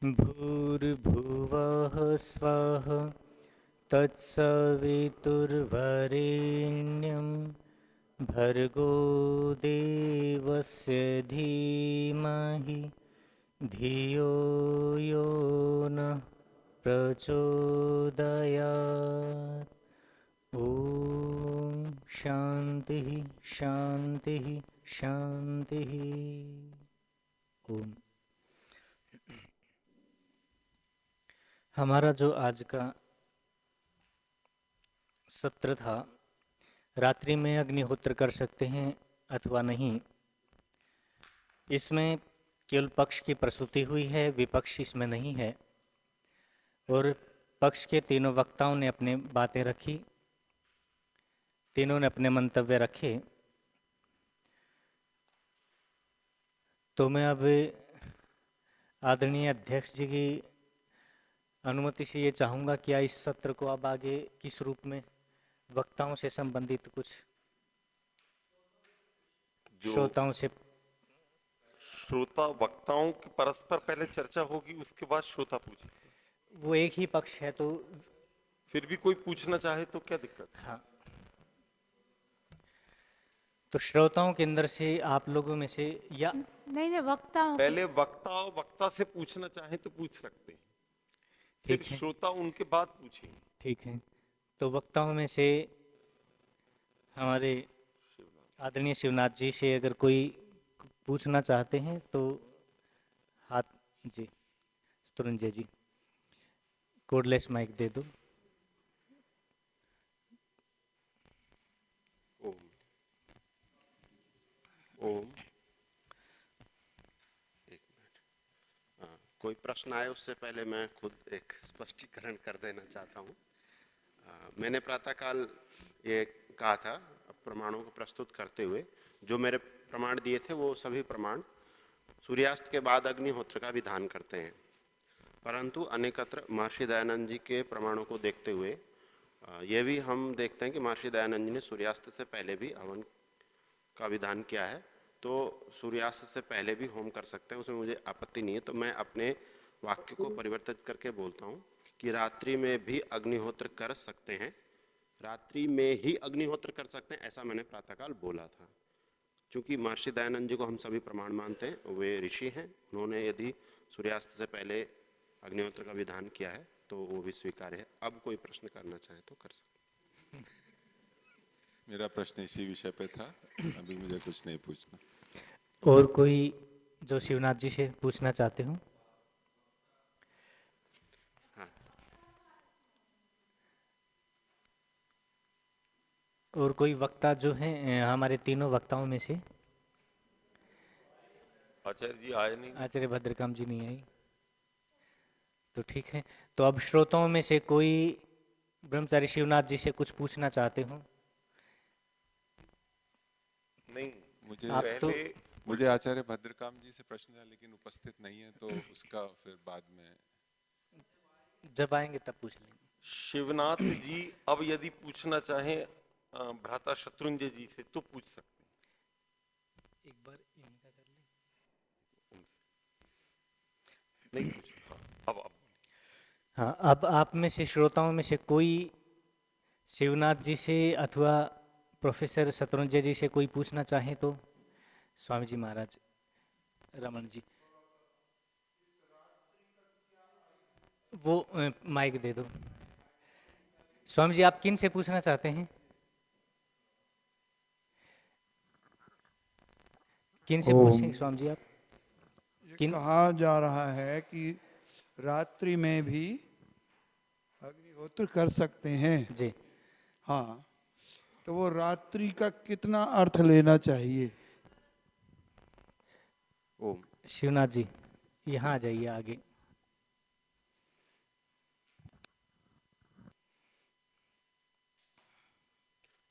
भूर्भुवः स्वः तत्सवितुर्वरेण्यं भर्गो देवस्य धीमहि धियो यो नः प्रचोदयात्। ॐ शान्तिः शान्तिः शान्तिः। ओम। हमारा जो आज का सत्र था, रात्रि में अग्निहोत्र कर सकते हैं अथवा नहीं, इसमें केवल पक्ष की प्रस्तुति हुई है, विपक्ष इसमें नहीं है। और पक्ष के तीनों वक्ताओं ने अपने बातें रखी, तीनों ने अपने मंतव्य रखे। तो मैं अब आदरणीय अध्यक्ष जी की अनुमति से ये चाहूँगा, क्या इस सत्र को अब आगे किस रूप में वक्ताओं से संबंधित कुछ श्रोताओं से श्रोता वक्ताओं की परस्पर पहले चर्चा होगी, उसके बाद श्रोता पूछे। वो एक ही पक्ष है तो फिर भी कोई पूछना चाहे तो क्या दिक्कत? हाँ, तो श्रोताओं के अंदर से आप लोगों में से या नहीं नहीं, वक्ताओं पहले वक्ता से पूछना चाहे तो पूछ सकते हैं, फिर ठीक है, श्रोता उनके बाद पूछेंगे। ठीक है। तो वक्ताओं में से हमारे आदरणीय शिवनाथ जी से अगर कोई पूछना चाहते हैं तो हाथ जी, तुरंजय जी, कोडलेस माइक दे दो। ओम ओम। एक मिनट, कोई प्रश्न आए उससे पहले मैं खुद एक स्पष्टीकरण कर देना चाहता हूँ। मैंने प्रातःकाल ये कहा था, प्रमाणों को प्रस्तुत करते हुए जो मेरे प्रमाण दिए थे वो सभी प्रमाण सूर्यास्त के बाद अग्निहोत्र का विधान करते हैं, परंतु अनेकत्र महर्षि दयानंद जी के प्रमाणों को देखते हुए ये भी हम देखते हैं कि महर्षि दयानंद जी ने सूर्यास्त से पहले भी हवन का विधान किया है, तो सूर्यास्त से पहले भी होम कर सकते हैं, उसमें मुझे आपत्ति नहीं है। तो मैं अपने वाक्य को परिवर्तित करके बोलता हूँ कि रात्रि में भी अग्निहोत्र कर सकते हैं, रात्रि में ही अग्निहोत्र कर सकते हैं, ऐसा मैंने प्रातःकाल बोला था। चूंकि महर्षि दयानंद जी को हम सभी प्रमाण मानते हैं, वे ऋषि हैं, उन्होंने यदि सूर्यास्त से पहले अग्निहोत्र का विधान किया है तो वो भी स्वीकार्य है। अब कोई प्रश्न करना चाहे तो कर सकते। मेरा प्रश्न इसी विषय पे था, अभी मुझे कुछ नहीं पूछना। और कोई जो शिवनाथ जी से पूछना चाहते हो? हाँ, और कोई वक्ता जो है हमारे तीनों वक्ताओं में से? आचार्य जी आए नहीं। आचार्य भद्रकाम जी नहीं आई, तो ठीक है। तो अब श्रोताओं में से कोई ब्रह्मचारी शिवनाथ जी से कुछ पूछना चाहते हो? नहीं, मुझे आप तो मुझे आचार्य भद्रकाम जी से प्रश्न था, लेकिन उपस्थित नहीं है, तो उसका फिर बाद में जब आएंगे तब पूछ लेंगे। शिवनाथ जी अब यदि पूछना चाहें भ्राता शत्रुंजय जी से तो पूछ सकते हैं। एक बार इनका कर ले। नहीं पूछ, हाँ, अब हाँ, अब आप में से श्रोताओं में से कोई शिवनाथ जी से अथवा प्रोफेसर शत्रुंजय जी से कोई पूछना चाहे तो? स्वामी जी महाराज, रमन जी, वो माइक दे दो। स्वामी जी, आप किन से पूछना चाहते हैं? किन से पूछें स्वामी जी आप? ये किन? कहा जा रहा है कि रात्रि में भी अग्निहोत्र कर सकते हैं। जी, हाँ, तो वो रात्रि का कितना अर्थ लेना चाहिए? ओम। शिवनाथ जी यहाँ आ जाइए आगे।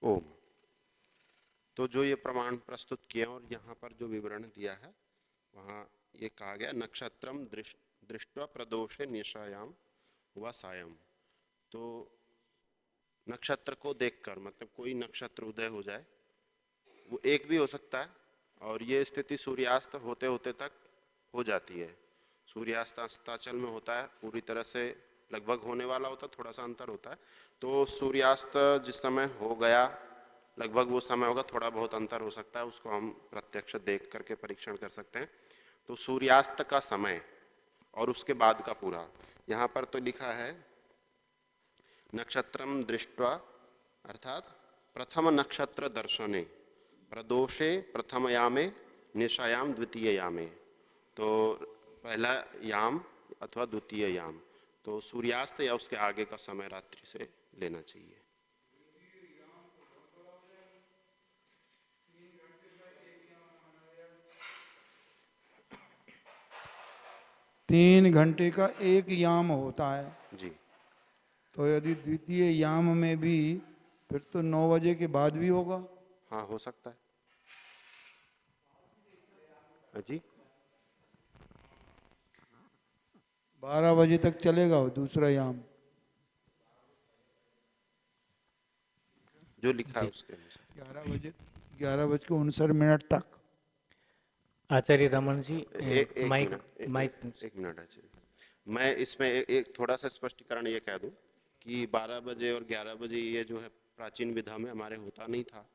ओम। तो जो ये प्रमाण प्रस्तुत किए और यहाँ पर जो विवरण दिया है वहाँ ये कहा गया नक्षत्रम दृष्टवा प्रदोषे निशायाम व सायम। तो नक्षत्र को देखकर, मतलब कोई नक्षत्र उदय हो जाए, वो एक भी हो सकता है, और ये स्थिति सूर्यास्त होते होते तक हो जाती है। सूर्यास्त अस्ताचल में होता है, पूरी तरह से लगभग होने वाला होता है, थोड़ा सा अंतर होता है। तो सूर्यास्त जिस समय हो गया लगभग वो समय होगा, थोड़ा बहुत अंतर हो सकता है, उसको हम प्रत्यक्ष देख करके परीक्षण कर सकते हैं। तो सूर्यास्त का समय और उसके बाद का पूरा, यहाँ पर तो लिखा है नक्षत्रम दृष्ट्वा, अर्थात प्रथम नक्षत्र दर्शने प्रदोषे प्रथम यामे निशायाम द्वितीय यामे, तो पहला याम अथवा द्वितीय याम, तो सूर्यास्त या उसके आगे का समय रात्रि से लेना चाहिए। तीन घंटे का एक याम होता है, जी तो यदि द्वितीय याम में भी फिर तो 9 बजे के बाद भी होगा। हाँ, हो सकता है। हाँ जी, 12 बजे तक चलेगा वो दूसरा याम। जो लिखा है उसके अनुसार। 11:59 तक। आचार्य रमन जी, एक माइक मिनट, माइक एक मिनट आचार्य, मैं इसमें एक थोड़ा सा स्पष्टीकरण ये कह दूं कि 12 बजे और 11 बजे ये जो है प्राचीन विधा में हमारे होता नहीं था,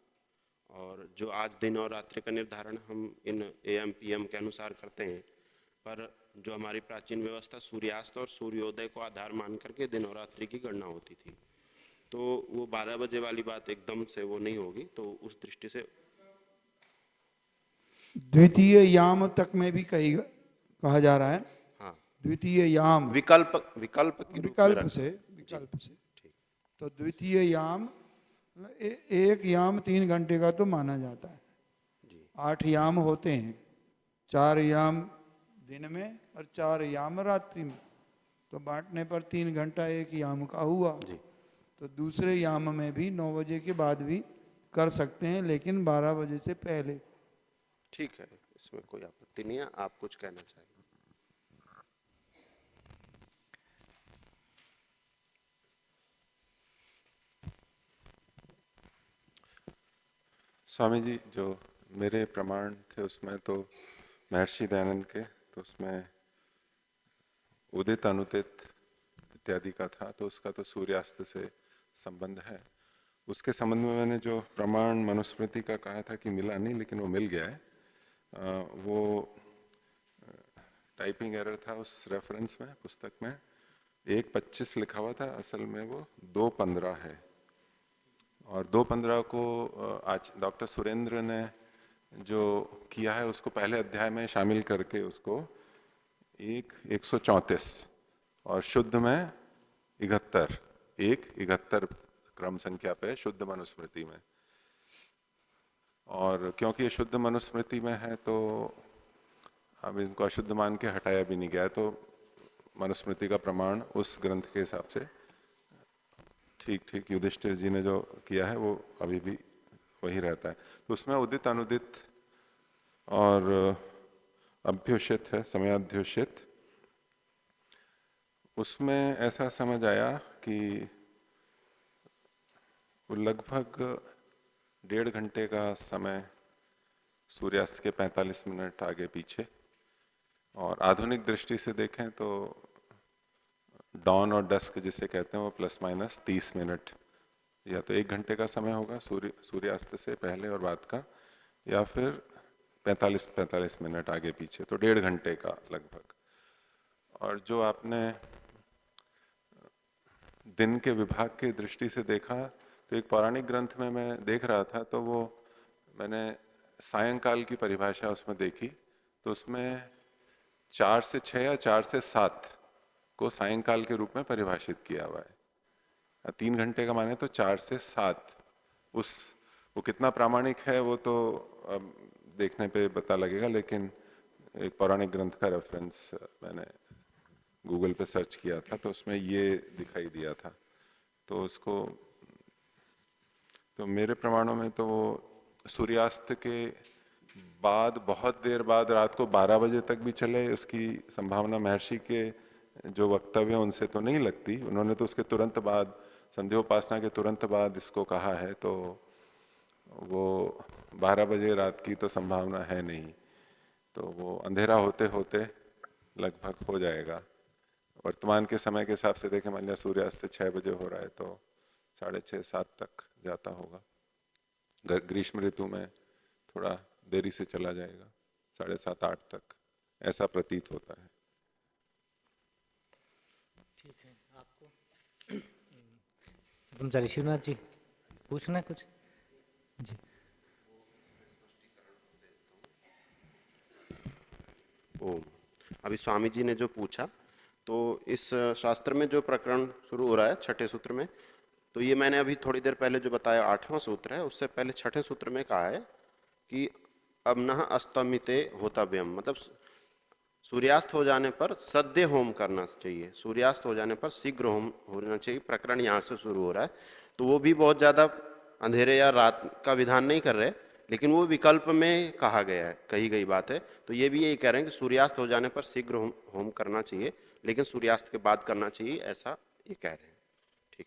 और जो आज दिन और रात्रि का निर्धारण हम इन AM PM के अनुसार करते हैं, पर जो हमारी प्राचीन व्यवस्था सूर्यास्त और सूर्योदय को आधार मान करके दिन और रात्रि की गणना होती थी, तो वो 12 बजे वाली बात एकदम से वो नहीं होगी। तो उस दृष्टि से द्वितीय याम तक में भी कहा जा रहा है। हाँ, द्वितीय याम विकल्प विकल्प के रूप में विकल्प से, विकल्प से। तो द्वितीय याम एक याम 3 घंटे का तो माना जाता है। 8 याम होते हैं, 4 याम दिन में और 4 याम रात्रि में, तो बांटने पर 3 घंटा एक याम का हुआ। तो दूसरे याम में भी 9 बजे के बाद भी कर सकते हैं, लेकिन 12 बजे से पहले। ठीक है, इसमें कोई आपत्ति नहीं है। आप कुछ कहना चाहिए? स्वामी जी, जो मेरे प्रमाण थे उसमें तो महर्षि दयानंद के, तो उसमें उदित अनुदित इत्यादि का था, तो उसका तो सूर्यास्त से संबंध है। उसके संबंध में मैंने जो प्रमाण मनुस्मृति का कहा था कि मिला नहीं, लेकिन वो मिल गया है। वो टाइपिंग एरर था उस रेफरेंस में, पुस्तक में 1:25 लिखा हुआ था, असल में वो 2:15 है। और 2:15 को आज डॉक्टर सुरेंद्र ने जो किया है उसको पहले अध्याय में शामिल करके उसको 1:34 और शुद्ध में 71 क्रम संख्या पे शुद्ध मनुस्मृति में। और क्योंकि ये शुद्ध मनुस्मृति में है तो अब इनको अशुद्ध मान के हटाया भी नहीं गया, तो मनुस्मृति का प्रमाण उस ग्रंथ के हिसाब से ठीक ठीक युधिष्ठिर जी ने जो किया है वो अभी भी वही रहता है। तो उसमें उदित अनुदित और अभ्युषित है, समयाध्युषित। उसमें ऐसा समझ आया कि वो लगभग 1.5 घंटे का समय सूर्यास्त के 45 मिनट आगे पीछे, और आधुनिक दृष्टि से देखें तो डॉन और डस्क जिसे कहते हैं वो ±30 मिनट, या तो 1 घंटे का समय होगा सूर्यास्त से पहले और बाद का, या फिर 45 मिनट आगे पीछे, तो 1.5 घंटे का लगभग। और जो आपने दिन के विभाग की दृष्टि से देखा, तो एक पौराणिक ग्रंथ में मैं देख रहा था, तो वो मैंने सायंकाल की परिभाषा उसमें देखी, तो उसमें 4 से 6 या 4 से 7 को सायंकाल के रूप में परिभाषित किया हुआ है। 3 घंटे का माने तो 4 से 7, वो कितना प्रामाणिक है वो तो अब देखने पे पता लगेगा, लेकिन एक पौराणिक ग्रंथ का रेफरेंस मैंने गूगल पे सर्च किया था तो उसमें ये दिखाई दिया था। तो उसको तो मेरे प्रमाणों में तो वो सूर्यास्त के बाद बहुत देर बाद रात को 12 बजे तक भी चले, इसकी संभावना महर्षि के जो वक्तव्य हैं उनसे तो नहीं लगती। उन्होंने तो उसके तुरंत बाद, संध्योपासना के तुरंत बाद इसको कहा है, तो वो 12 बजे रात की तो संभावना है नहीं। तो वो अंधेरा होते होते लगभग हो जाएगा। वर्तमान के समय के हिसाब से देखें, मान लिया सूर्यास्त 6 बजे हो रहा है तो 6:30-7 तक जाता होगा। ग्रीष्म ऋतु में थोड़ा देरी से चला जाएगा, 7:30-8 तक, ऐसा प्रतीत होता है। ठीक है, आपको ब्रह्मचारी शिवनाथ जी पूछना है कुछ? जी। ओम। अभी स्वामी जी ने जो पूछा, तो इस शास्त्र में जो प्रकरण शुरू हो रहा है छठे सूत्र में, तो ये मैंने अभी थोड़ी देर पहले जो बताया 8वां सूत्र है, उससे पहले छठे सूत्र में कहा है कि अमनः अस्तमिते होतव्यम, मतलब सूर्यास्त हो जाने पर सद्य होम करना चाहिए, सूर्यास्त हो जाने पर शीघ्र होम होना चाहिए। प्रकरण यहाँ से शुरू हो रहा है, तो वो भी बहुत ज़्यादा अंधेरे या रात का विधान नहीं कर रहे, लेकिन वो विकल्प में कहा गया है, कही गई बात है। तो ये भी यही कह रहे हैं कि सूर्यास्त हो जाने पर शीघ्र होम करना चाहिए, लेकिन सूर्यास्त के बाद करना चाहिए, ऐसा ये कह रहे हैं। ठीक।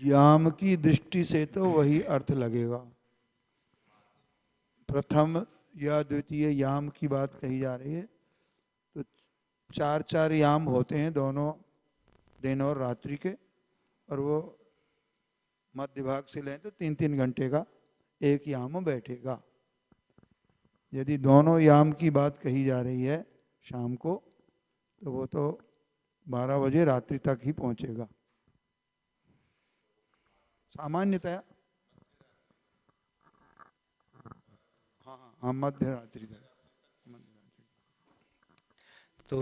याम की दृष्टि से तो वही अर्थ लगेगा। प्रथम या द्वितीय याम की बात कही जा रही है, तो 4-4 याम होते हैं दोनों दिन और रात्रि के, और वो मध्य भाग से लें तो 3-3 घंटे का एक याम बैठेगा। यदि दोनों याम की बात कही जा रही है शाम को, तो वो तो 12 बजे रात्रि तक ही पहुंचेगा सामान्यतया। हाँ, मध्य रात्रि तक। तो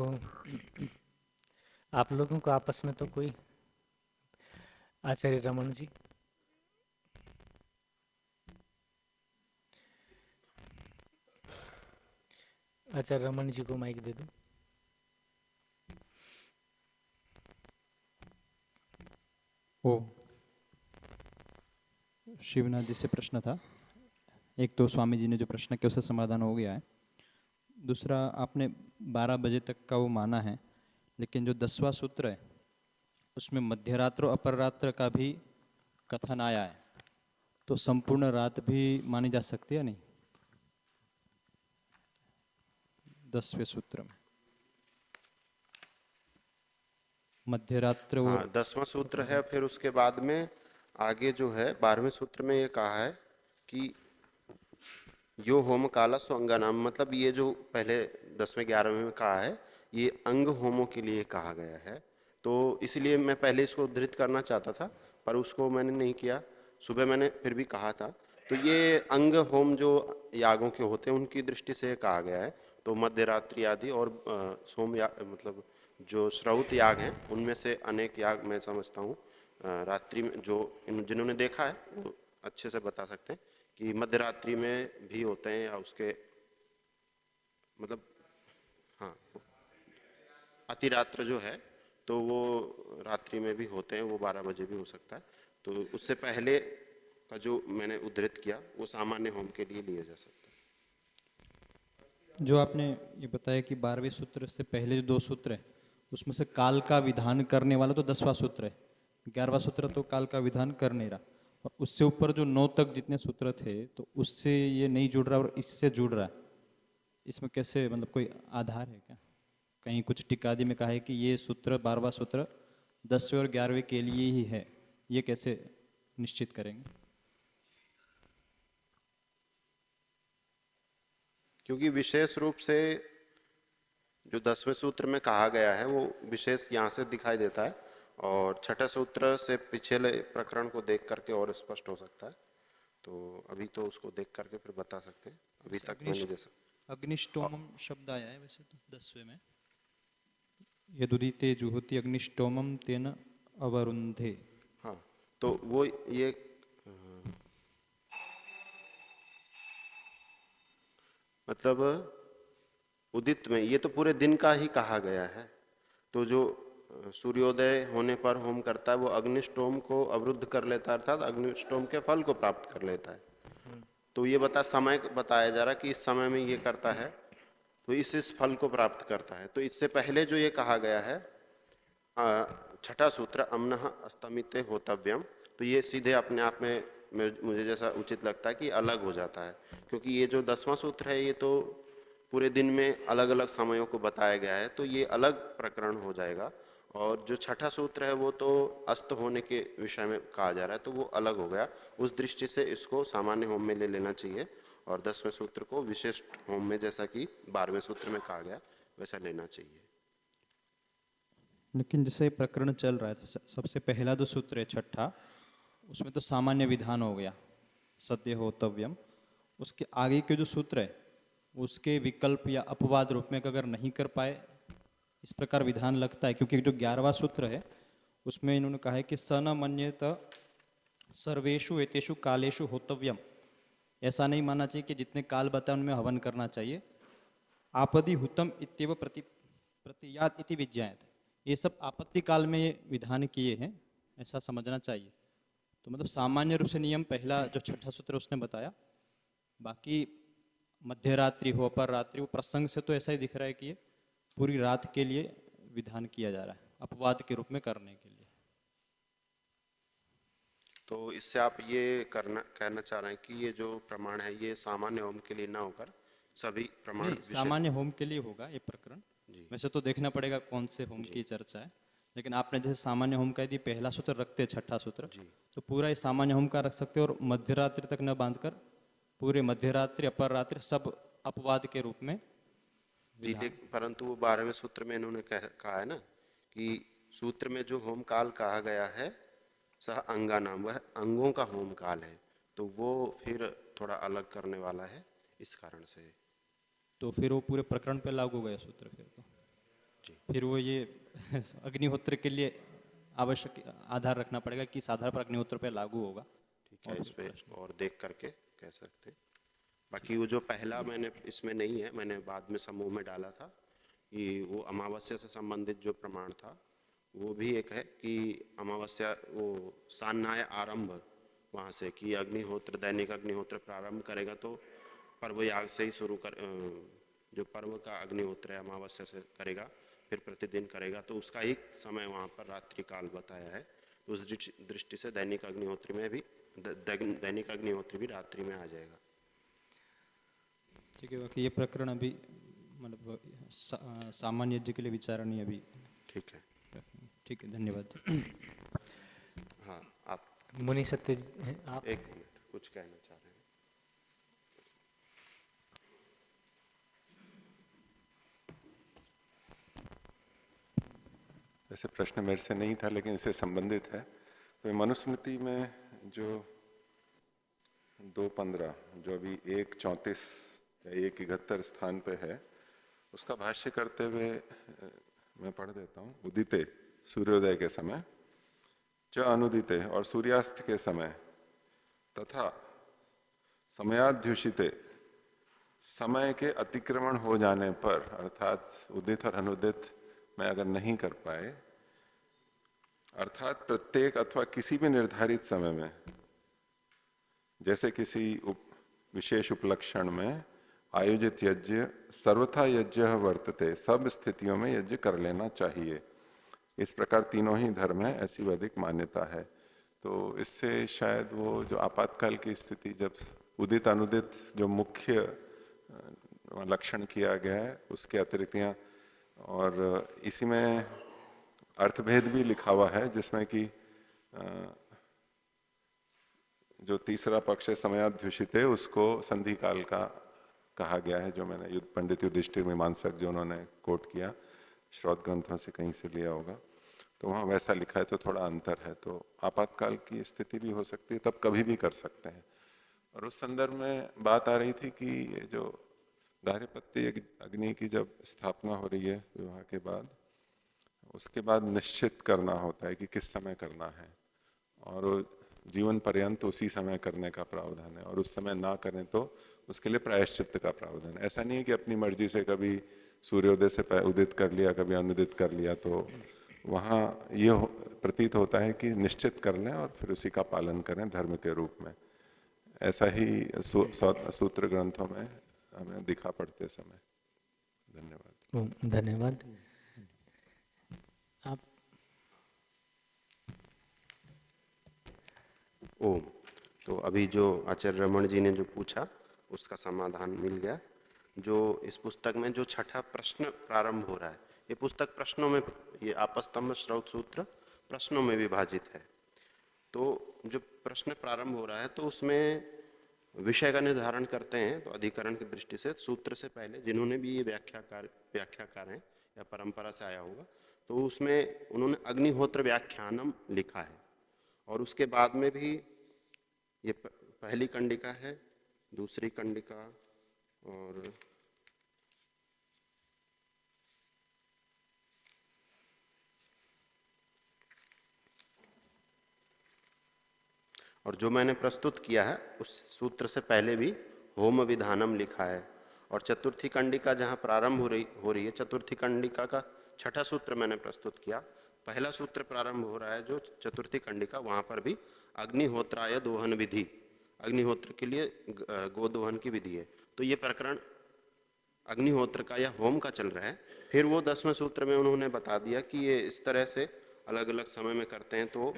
आप लोगों को आपस में तो कोई, आचार्य रमन जी, आचार्य रमन जी को माइक दे दो। ओ, शिवनाथ जी से प्रश्न था। एक तो स्वामी जी ने जो प्रश्न किया उसका समाधान हो गया है। दूसरा, आपने 12 बजे तक का वो माना है, लेकिन जो 10वां सूत्र है उसमें मध्यरात्र और अपररात्र का भी कथन आया है, तो संपूर्ण रात भी मानी जा सकती है नहीं 10वें सूत्र में? मध्यरात्र हाँ, और 10वां सूत्र है, फिर उसके बाद में आगे जो है 12वें सूत्र में ये कहा है कि यो होम काला सो अंगानाम, मतलब ये जो पहले 10वें 11वें में कहा है, ये अंग होमों के लिए कहा गया है। तो इसलिए मैं पहले इसको उद्धृत करना चाहता था, पर उसको मैंने नहीं किया। सुबह मैंने फिर भी कहा था। तो ये अंग होम जो यागों के होते हैं उनकी दृष्टि से कहा गया है। तो मध्य रात्रि आदि और सोम याग, मतलब जो श्रौत याग हैं, उनमें से अनेक याग मैं समझता हूँ रात्रि में, जो जिन्होंने देखा है वो अच्छे से बता सकते हैं कि मध्य रात्रि में भी होते हैं, या उसके मतलब, हाँ, अतिरात्र जो है तो वो रात्रि में भी होते हैं, वो 12 बजे भी हो सकता है। तो उससे पहले का जो मैंने उद्धृत किया वो सामान्य होम के लिए लिया जा सकता है। जो आपने ये बताया कि 12वें सूत्र से पहले जो 2 सूत्र है उसमें से काल का विधान करने वाला तो 10वां सूत्र है, 11वां सूत्र तो काल का विधान कर नहीं रहा, और उससे ऊपर जो 9 तक जितने सूत्र थे तो उससे ये नहीं जुड़ रहा और इससे जुड़ रहा है। इसमें कैसे, मतलब कोई आधार है क्या? कहीं कुछ टिक्कादि में कहा है कि ये सूत्र 12वां सूत्र 10वें और 11वें के लिए ही है, ये कैसे निश्चित करेंगे? क्योंकि विशेष रूप से जो 10वें सूत्र में कहा गया है वो विशेष यहाँ से दिखाई देता है, और छठे सूत्र से पिछले प्रकरण को देख करके और स्पष्ट हो सकता है। तो अभी तो उसको देख करके फिर बता सकते हैं, अभी तक मैं नहीं दे सकता। अग्निष्टोमम शब्द आया है वैसे तो 10वें में, यदुदिते जुहोति अग्निष्टोमम तेन अवरुंधे। हाँ, तो वो ये मतलब उदित में ये तो पूरे दिन का ही कहा गया है। तो जो सूर्योदय होने पर होम करता है वो अग्निष्टोम को अवरुद्ध कर लेता है, अर्थात अग्निष्टोम के फल को प्राप्त कर लेता है। तो ये समय बताया जा रहा है कि इस समय में ये करता है तो इस फल को प्राप्त करता है। तो इससे पहले जो ये कहा गया है छठा सूत्र अमनः अस्तमिते होतव्यम, तो ये सीधे अपने आप में मुझे जैसा उचित लगता है कि अलग हो जाता है, क्योंकि ये जो 10वां सूत्र है ये तो पूरे दिन में अलग अलग समयों को बताया गया है, तो ये अलग प्रकरण हो जाएगा। और जो छठा सूत्र है वो तो अस्त होने के विषय में कहा जा रहा है, तो वो अलग हो गया। उस दृष्टि से इसको सामान्य होम में ले लेना चाहिए और 10वें सूत्र को विशिष्ट होम में, जैसा कि 12वें सूत्र में कहा गया, वैसा लेना चाहिए। लेकिन जैसे प्रकरण चल रहा है तो सबसे पहला जो सूत्र है छठा, उसमें तो सामान्य विधान हो गया, सत्य होतव्यम। उसके आगे के जो सूत्र है उसके विकल्प या अपवाद रूप में अगर नहीं कर पाए, इस प्रकार विधान लगता है, क्योंकि जो 11वां सूत्र है उसमें इन्होंने कहा है कि स न मन्येत सर्वेषु एतेषु कालेषु होतव्यम। ऐसा नहीं मानना चाहिए कि जितने काल बताए उनमें हवन करना चाहिए। आपदि हुतम इत्येव प्रतियात इति विज्ञायत, ये सब आपत्ति काल में ये विधान किए हैं, ऐसा समझना चाहिए। तो मतलब सामान्य रूप से नियम पहला जो छठा सूत्र उसने बताया, बाकी मध्य रात्रि हो अपर रात्रि, वो प्रसंग से तो ऐसा ही दिख रहा है कि ये पूरी रात के लिए विधान किया जा रहा है, अपवाद के रूप में करने के लिए। तो इससे आप ये कहना चाह रहे हैं कि ये जो प्रमाण है ये सामान्य होम के लिए ना होकर सभी प्रमाण नहीं, सामान्य होम के लिए होगा ये प्रकरण। जी। वैसे तो देखना पड़ेगा कौन से होम की चर्चा है, लेकिन आपने जैसे सामान्य होम कह दी, पहला सूत्र रखते हैं छठा सूत्र, तो पूरा ये सामान्य होम का रख सकते हो और मध्य रात्रि तक न बांधकर पूरे मध्य रात्रि अपर रात्रि सब अपवाद के रूप में। जी, परंतु वो 12वें सूत्र में इन्होंने कहा है ना कि सूत्र में जो होम काल कहा गया है सह अंगा नाम, वह अंगों का होम काल है, तो वो फिर थोड़ा अलग करने वाला है, इस कारण से। तो फिर वो पूरे प्रकरण पे लागू हो गया सूत्र फिर तो। फिर वो ये अग्निहोत्र के लिए आवश्यक आधार रखना पड़ेगा, किस आधार पर अग्निहोत्र पे लागू होगा। ठीक है, इस पे और देख करके कह सकते हैं। बाकी वो जो पहला मैंने इसमें नहीं है, मैंने बाद में समूह में डाला था कि वो अमावस्या से संबंधित जो प्रमाण था वो भी एक है कि अमावस्या वो सान्नाय आरंभ वहाँ से कि अग्निहोत्र दैनिक अग्निहोत्र प्रारंभ करेगा तो पर्व याग से ही शुरू कर, जो पर्व का अग्निहोत्र है अमावस्या से करेगा, फिर प्रतिदिन करेगा, तो उसका ही समय वहाँ पर रात्रि काल बताया है। तो उस दृष्टि से दैनिक अग्निहोत्री में भी दैनिक अग्निहोत्री भी रात्रि में आ जाएगा। ठीक है, बाकी ये प्रकरण अभी मतलब सामान्य यज्ञ के लिए विचारणीय अभी। ठीक है, ठीक है, धन्यवाद। हाँ आप मुनि सत्य हैं आप। एक मिनट कुछ कहना चाह रहे हैं। वैसे प्रश्न मेरे से नहीं था लेकिन इससे संबंधित है। तो मनुस्मृति में जो 2:15 जो अभी 1:34 या 1:71 स्थान पे है, उसका भाष्य करते हुए मैं पढ़ देता हूँ। उदिते सूर्योदय के समय, च अनुदिते और सूर्यास्त के समय, तथा समयाध्युषिते समय के अतिक्रमण हो जाने पर, अर्थात उदित और अनुदित में अगर नहीं कर पाए, अर्थात प्रत्येक अथवा किसी भी निर्धारित समय में, जैसे किसी विशेष उपलक्षण में आयोजित यज्ञ सर्वथा यज्ञ वर्तते, सब स्थितियों में यज्ञ कर लेना चाहिए। इस प्रकार तीनों ही धर्म है, ऐसी वैदिक मान्यता है। तो इससे शायद वो जो आपातकाल की स्थिति, जब उदित अनुदित जो मुख्य लक्षण किया गया है उसके अतिरिक्त यहाँ और इसी में अर्थभेद भी लिखा हुआ है, जिसमें कि जो तीसरा पक्ष है समयाध्युषित है, उसको संधि काल का कहा गया है, जो मैंने पंडित युधिष्ठिर मीमांसक जो उन्होंने कोट किया, श्रौत ग्रंथों से कहीं से लिया होगा, तो वहाँ वैसा लिखा है, तो थोड़ा अंतर है। तो आपातकाल की स्थिति भी हो सकती है, तब कभी भी कर सकते हैं। और उस संदर्भ में बात आ रही थी कि ये जो गार्हपत्य अग्नि की जब स्थापना हो रही है विवाह के बाद, उसके बाद निश्चित करना होता है कि किस समय करना है, और जीवन पर्यंत उसी समय करने का प्रावधान है, और उस समय ना करें तो उसके लिए प्रायश्चित्त का प्रावधान है। ऐसा नहीं है कि अपनी मर्जी से कभी सूर्योदय से उदित कर लिया, कभी अनुदित कर लिया। तो वहाँ ये प्रतीत होता है कि निश्चित कर लें और फिर उसी का पालन करें धर्म के रूप में। ऐसा ही सूत्र ग्रंथों में हमें दिखा पड़ते समय। धन्यवाद। धन्यवाद। आप ओम। तो अभी जो आचार्य रमण जी ने जो पूछा उसका समाधान मिल गया। जो इस पुस्तक में जो छठा प्रश्न प्रारंभ हो रहा है, ये पुस्तक प्रश्नों में, ये आपस्तंभ श्रौत सूत्र प्रश्नों में विभाजित है। तो जो प्रश्न प्रारंभ हो रहा है तो उसमें विषय का निर्धारण करते हैं। तो अधिकरण की दृष्टि से सूत्र से पहले जिन्होंने भी ये व्याख्याकार हैं या परंपरा से आया होगा, तो उसमें उन्होंने अग्निहोत्र व्याख्यानम लिखा है। और उसके बाद में भी ये पहली कंडिका है, दूसरी कंडिका और जो मैंने प्रस्तुत किया है उस सूत्र से पहले भी होम विधानम लिखा है। और चतुर्थी कंडिका जहाँ प्रारंभ हो रही है, चतुर्थी कंडिका का छठा सूत्र मैंने प्रस्तुत किया। पहला सूत्र प्रारंभ हो रहा है जो चतुर्थी कंडिका, वहाँ पर भी अग्निहोत्राय दोहन विधि, अग्निहोत्र के लिए गोदोहन की विधि है। तो ये प्रकरण अग्निहोत्र का या होम का चल रहा है। फिर वो 10वें सूत्र में उन्होंने बता दिया कि ये इस तरह से अलग अलग समय में करते हैं तो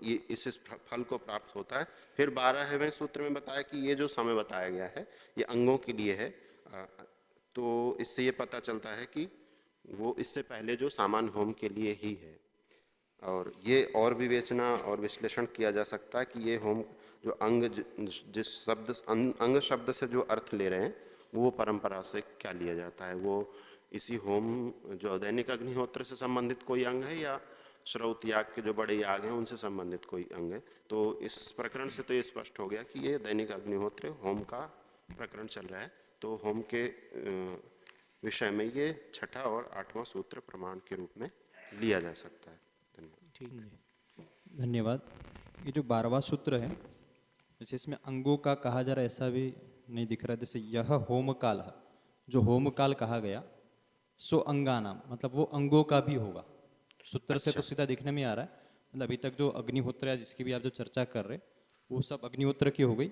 ये इस फल को प्राप्त होता है। फिर 12वें सूत्र में बताया कि ये जो समय बताया गया है ये अंगों के लिए है। तो इससे ये पता चलता है कि वो इससे पहले जो सामान्य होम के लिए ही है। और ये और विवेचना और विश्लेषण किया जा सकता है कि ये होम जो अंग, जिस शब्द अंग शब्द से जो अर्थ ले रहे हैं वो परंपरा से क्या लिया जाता है, वो इसी होम जो दैनिक अग्निहोत्र से संबंधित कोई अंग है या श्रौत याग के जो बड़े याग हैं उनसे संबंधित कोई अंग है। तो इस प्रकरण से तो ये स्पष्ट हो गया कि ये दैनिक अग्निहोत्र होम का प्रकरण चल रहा है। तो होम के विषय में ये छठा और 8वां सूत्र प्रमाण के रूप में लिया जा सकता है। धन्यवाद। धन्यवाद। ये जो 12वां सूत्र है, जैसे इसमें अंगों का कहा जा रहा है ऐसा भी नहीं दिख रहा है। जैसे यह होम काल है, जो होम काल कहा गया सो अंगानाम, मतलब वो अंगों का भी होगा। सूत्र से तो सीधा दिखने में आ रहा है, मतलब अभी तक जो अग्निहोत्र है जिसकी भी आप जो चर्चा कर रहे वो सब अग्निहोत्र की हो गई,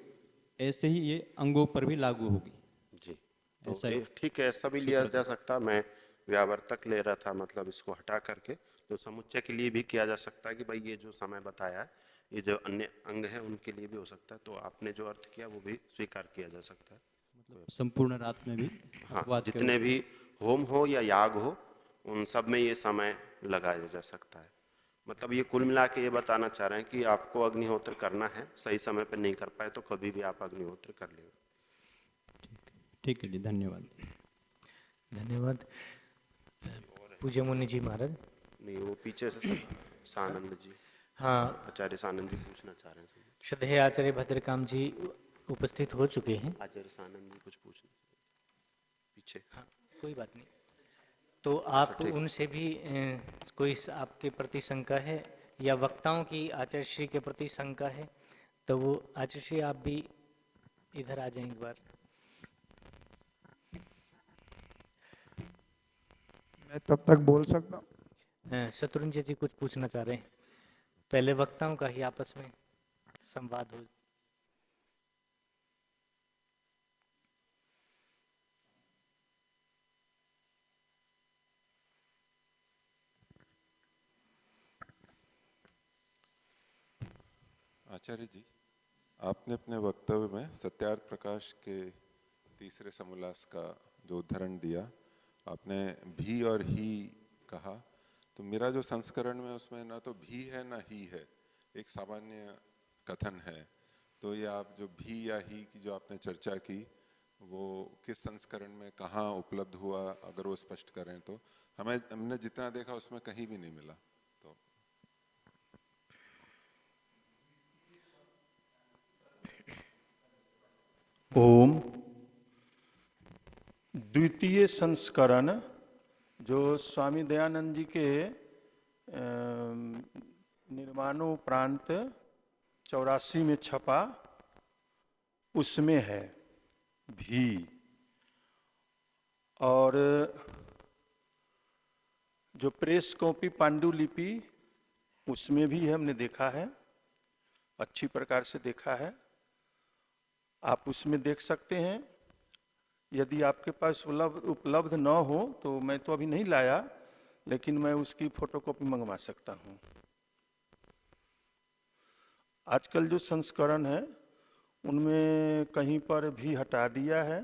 ऐसे ही ये अंगों पर भी लागू होगी। जी, तो ठीक है, ऐसा भी लिया जा सकता। मैं व्यावर्तक ले रहा था, मतलब इसको हटा करके तो समुच्चय के लिए भी किया जा सकता है कि भाई ये जो समय बताया है ये जो अन्य अंग है उनके लिए भी हो सकता है। तो आपने जो अर्थ किया वो भी स्वीकार किया जा सकता है। मतलब संपूर्ण रात में भी हाँ, जितने भी होम हो या याग हो उन सब में ये समय लगाया जा सकता है। मतलब ये कुल मिला के ये बताना चाह रहे हैं कि आपको अग्निहोत्र करना है, सही समय पर नहीं कर पाए तो कभी भी आप अग्निहोत्र कर लेंगे। ठीक है जी, धन्यवाद। धन्यवाद। पूज्य मुनि जी महाराज। नहीं, वो पीछे से सानंद जी, हाँ, आचार्य सानंद जी पूछना चाह रहे हैं। श्रद्धेय आचार्य भद्रकाम जी उपस्थित हो चुके हैं। आचार्य सानंद जी कुछ पूछना पीछे। हाँ, कोई बात नहीं। तो आप उनसे भी कोई आपके प्रति शंका है या वक्ताओं की आचार्य श्री के प्रति शंका है तो वो आचार्य श्री आप भी इधर आ जाएं एक बार। मैं तब तक बोल सकता हूँ। शत्रुंजय जी कुछ पूछना चाह रहे हैं, पहले वक्ताओं का ही आपस में संवाद हो। आचार्य जी, आपने अपने वक्तव्य में सत्यार्थ प्रकाश के तीसरे समोल्लास का जो उदाहरण दिया, आपने भी और ही कहा, तो मेरा जो संस्करण में उसमें ना तो भी है ना ही है, एक सामान्य कथन है। तो ये आप जो भी या ही की जो आपने चर्चा की वो किस संस्करण में कहाँ उपलब्ध हुआ, अगर वो स्पष्ट करें तो। हमने जितना देखा उसमें कहीं भी नहीं मिला। तो ओम द्वितीय संस्करण जो स्वामी दयानंद जी के निर्माणोपरांत 84 में छपा, उसमें है भी। और जो प्रेस कॉपी पांडुलिपि उसमें भी हमने देखा है, अच्छी प्रकार से देखा है। आप उसमें देख सकते हैं। यदि आपके पास उपलब्ध न हो तो मैं तो अभी नहीं लाया, लेकिन मैं उसकी फोटोकॉपी मंगवा सकता हूं। आजकल जो संस्करण है उनमें कहीं पर भी हटा दिया है,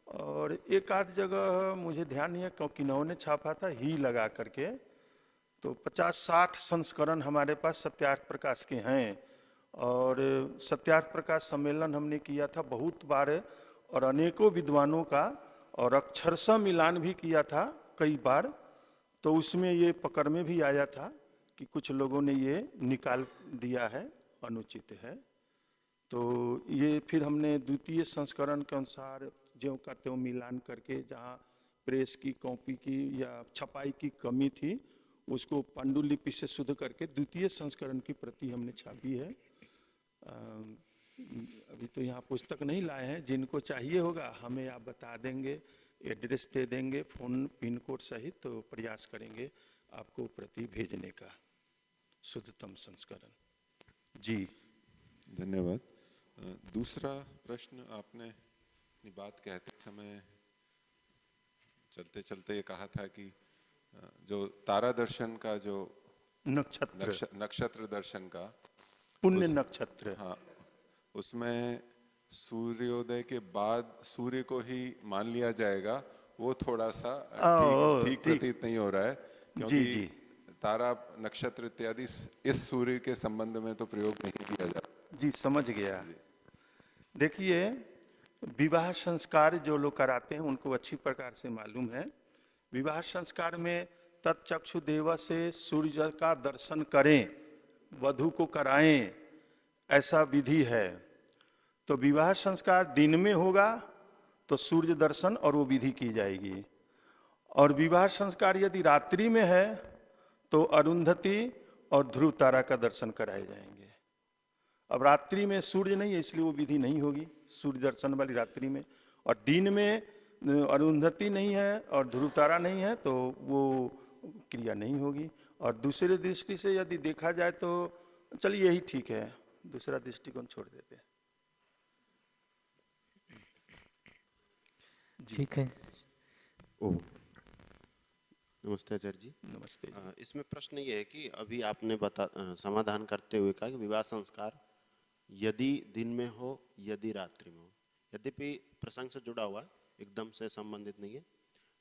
और एक आध जगह मुझे ध्यान नहीं है क्योंकि इन्होंने छापा था ही लगा करके, तो 50-60 संस्करण हमारे पास सत्यार्थ प्रकाश के हैं। और सत्यार्थ प्रकाश सम्मेलन हमने किया था बहुत बार, और अनेकों विद्वानों का और अक्षरशः मिलान भी किया था कई बार। तो उसमें ये पकड़ में भी आया था कि कुछ लोगों ने ये निकाल दिया है, अनुचित है। तो ये फिर हमने द्वितीय संस्करण के अनुसार ज्यों का त्यों मिलान करके, जहाँ प्रेस की कॉपी की या छपाई की कमी थी उसको पांडुलिपि से शुद्ध करके द्वितीय संस्करण की प्रति हमने छापी है। अभी तो यहाँ पुस्तक नहीं लाए हैं, जिनको चाहिए होगा हमें आप बता देंगे, एड्रेस दे देंगे, फोन पिन कोड सहित, तो प्रयास करेंगे आपको प्रति भेजने का शुद्धतम संस्करण। जी धन्यवाद। दूसरा प्रश्न, आपने अपनी बात कहते समय चलते चलते ये कहा था कि जो तारा दर्शन का जो नक्षत्र दर्शन का पुण्य नक्षत्र, हाँ, उसमें सूर्योदय के बाद सूर्य को ही मान लिया जाएगा, वो थोड़ा सा ठीक प्रतीत नहीं हो रहा है, क्योंकि तारा नक्षत्र इत्यादि इस सूर्य के संबंध में तो प्रयोग नहीं किया जाता। जी समझ गया। देखिए, विवाह संस्कार जो लोग कराते हैं उनको अच्छी प्रकार से मालूम है। विवाह संस्कार में तत्चक्षु देव से सूर्य का दर्शन करें, वधू को कराएं, ऐसा विधि है। तो विवाह संस्कार दिन में होगा तो सूर्य दर्शन और वो विधि की जाएगी, और विवाह संस्कार यदि रात्रि में है तो अरुंधति और ध्रुव तारा का दर्शन कराए जाएंगे। अब रात्रि में सूर्य नहीं है इसलिए वो विधि नहीं होगी सूर्य दर्शन वाली रात्रि में, और दिन में अरुंधति नहीं है और ध्रुव तारा नहीं है तो वो क्रिया नहीं होगी। और दूसरे दृष्टि से यदि देखा जाए तो चलिए यही ठीक है, दूसरा दृष्टिकोण छोड़ देते हैं। ठीक है। ओ नमस्ते आचार्य जी। नमस्ते। इसमें प्रश्न ये है कि अभी आपने समाधान करते हुए कहा कि विवाह संस्कार यदि दिन में हो यदि रात्रि में हो, यद्यपि प्रसंग से जुड़ा हुआ है, एकदम से संबंधित नहीं है।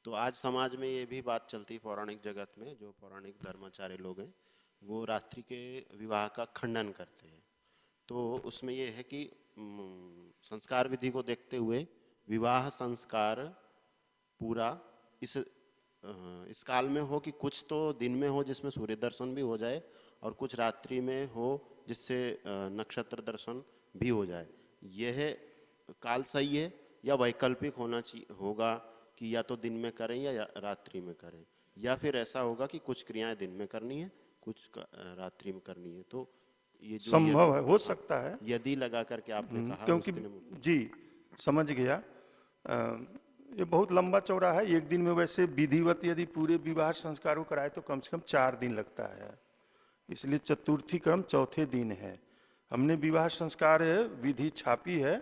तो आज समाज में ये भी बात चलती, पौराणिक जगत में जो पौराणिक धर्माचार्य लोग हैं वो रात्रि के विवाह का खंडन करते हैं। तो उसमें ये है कि संस्कार विधि को देखते हुए विवाह संस्कार पूरा इस काल में हो कि कुछ तो दिन में हो जिसमें सूर्य दर्शन भी हो जाए, और कुछ रात्रि में हो जिससे नक्षत्र दर्शन भी हो जाए। यह काल सही है या वैकल्पिक होगा कि या तो दिन में करें या रात्रि में करें, या फिर ऐसा होगा कि कुछ क्रियाएं दिन में करनी है कुछ रात्रि में करनी है? तो ये जो संभव है, हो सकता है यदि लगा करके आपने कहा, क्योंकि जी समझ गया। ये बहुत लंबा चौड़ा है। एक दिन में वैसे विधिवत यदि पूरे विवाह संस्कारों कराए तो कम से कम 4 दिन लगता है, इसलिए चतुर्थी क्रम चौथे दिन है। हमने विवाह संस्कार विधि छापी है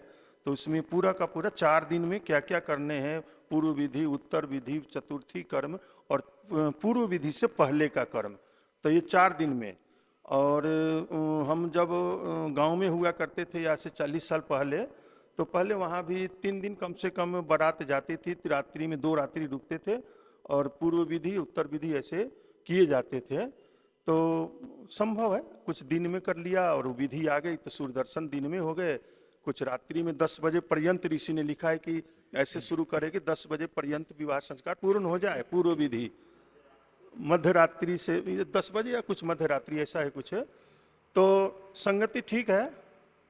तो उसमें पूरा का पूरा 4 दिन में क्या क्या करने हैं, पूर्व विधि, उत्तर विधि, चतुर्थी कर्म और पूर्व विधि से पहले का कर्म, तो ये 4 दिन में। और हम जब गांव में हुआ करते थे आज से 40 साल पहले, तो पहले वहाँ भी 3 दिन कम से कम बारात जाती थी, रात्रि में 2 रात्रि रुकते थे और पूर्व विधि उत्तर विधि ऐसे किए जाते थे। तो संभव है कुछ दिन में कर लिया और विधि आ गई तो सूर्य दर्शन दिन में हो गए। कुछ रात्रि में 10 बजे पर्यंत ऋषि ने लिखा है कि ऐसे शुरू करे कि 10 बजे पर्यंत विवाह संस्कार पूर्ण हो जाए, पूर्व विधि। मध्य रात्रि से 10 बजे या कुछ मध्य रात्रि ऐसा है कुछ, तो संगति ठीक है,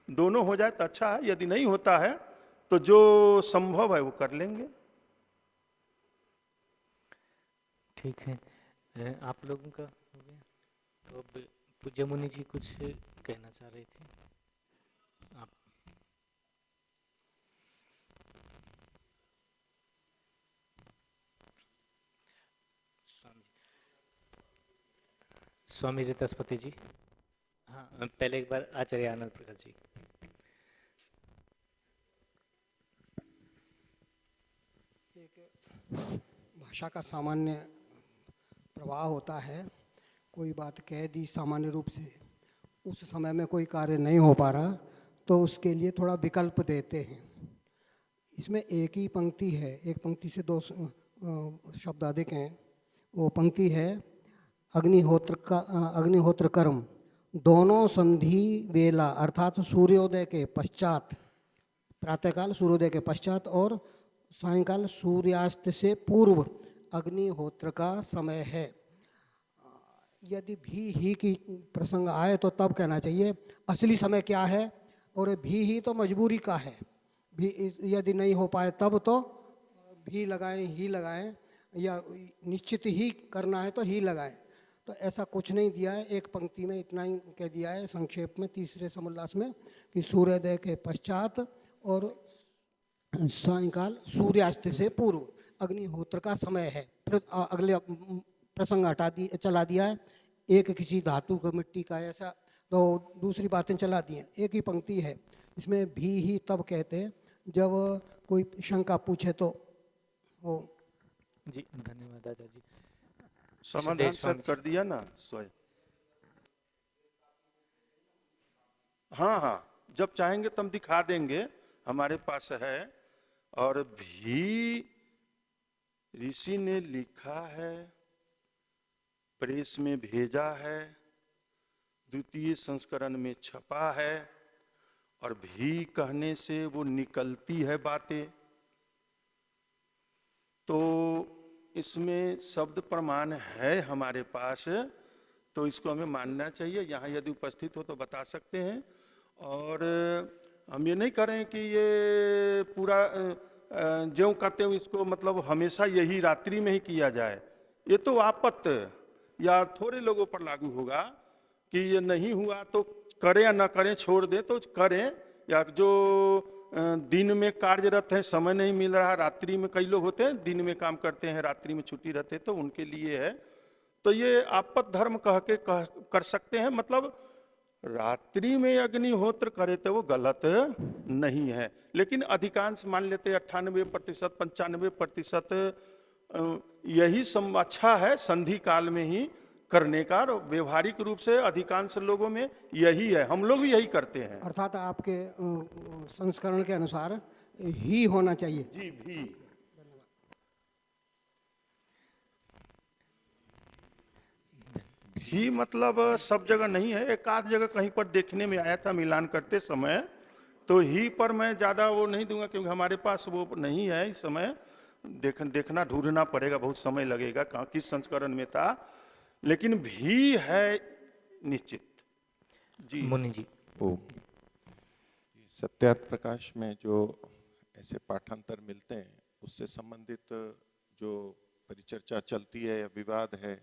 दोनों हो जाए तो अच्छा है। यदि नहीं होता है तो जो संभव है वो कर लेंगे। ठीक है, आप लोगों का हो गया। तो अब पूज्य मुनि जी कुछ कहना चाह रहे थे आप। स्वामी ऋतस्पति जी। हाँ, पहले एक बार आचार्य आनंद प्रकाश जी। एक भाषा का सामान्य प्रवाह होता है, कोई बात कह दी सामान्य रूप से उस समय में कोई कार्य नहीं हो पा रहा तो उसके लिए थोड़ा विकल्प देते हैं। इसमें एक ही पंक्ति है, एक पंक्ति से दो शब्द अधिक हैं। वो पंक्ति है अग्निहोत्र कर्म दोनों संधि वेला अर्थात सूर्योदय के पश्चात, प्रातःकाल सूर्योदय के पश्चात और सायंकाल सूर्यास्त से पूर्व अग्निहोत्र का समय है। यदि भी ही की प्रसंग आए तो तब कहना चाहिए असली समय क्या है, और भी ही तो मजबूरी का है। भी यदि नहीं हो पाए तब तो भी लगाएं, ही लगाएं, या निश्चित ही करना है तो ही लगाएं। तो ऐसा कुछ नहीं दिया है, एक पंक्ति में इतना ही कह दिया है संक्षेप में तीसरे समोल्लास में कि सूर्योदय के पश्चात और सायंकाल सूर्यास्त से पूर्व अग्निहोत्र का समय है। फिर अगले प्रसंग चला दिया है, एक किसी धातु का मिट्टी का, ऐसा तो दूसरी बातें चला दी हैं। एक ही पंक्ति है, इसमें भी ही तब कहते हैं जब कोई शंका पूछे तो वो। जी धन्यवाद आचार्य जी। समाधान सुदेश शायद कर दिया ना स्वयं। हाँ हाँ, जब चाहेंगे तब दिखा देंगे, हमारे पास है। और भी ऋषि ने लिखा है, प्रेस में भेजा है, द्वितीय संस्करण में छपा है, और भी कहने से वो निकलती है बातें। तो इसमें शब्द प्रमाण है हमारे पास, तो इसको हमें मानना चाहिए। यहाँ यदि उपस्थित हो तो बता सकते हैं। और हम ये नहीं करें कि ये पूरा ज्यों कहते हो इसको मतलब हमेशा यही रात्रि में ही किया जाए। ये तो आपत्त या थोड़े लोगों पर लागू होगा कि ये नहीं हुआ तो करें या ना करें, छोड़ दें तो करें। या जो दिन में कार्यरत है, समय नहीं मिल रहा, रात्रि में कई लोग होते हैं दिन में काम करते हैं, रात्रि में छुट्टी रहते हैं, तो उनके लिए है। तो ये आपत्त धर्म कह के कर सकते हैं। मतलब रात्रि में अग्निहोत्र करे तो वो गलत नहीं है, लेकिन अधिकांश मान लेते 98%, 95% यही अच्छा है संधि काल में ही करने का। और व्यवहारिक रूप से अधिकांश लोगों में यही है, हम लोग भी यही करते हैं। अर्थात आपके संस्करण के अनुसार ही होना चाहिए। जी भी। भी मतलब सब जगह नहीं है, एक आध जगह कहीं पर देखने में आया था मिलान करते समय, तो ही पर मैं ज्यादा वो नहीं दूंगा क्योंकि हमारे पास वो नहीं है इस समय। देखना ढूंढना पड़ेगा, बहुत समय लगेगा कहाँ किस संस्करण में था, लेकिन भी है निश्चित। जी मुनि जी। ओम। सत्यार्थ प्रकाश में जो ऐसे पाठांतर मिलते हैं उससे संबंधित जो परिचर्चा चलती है या विवाद है,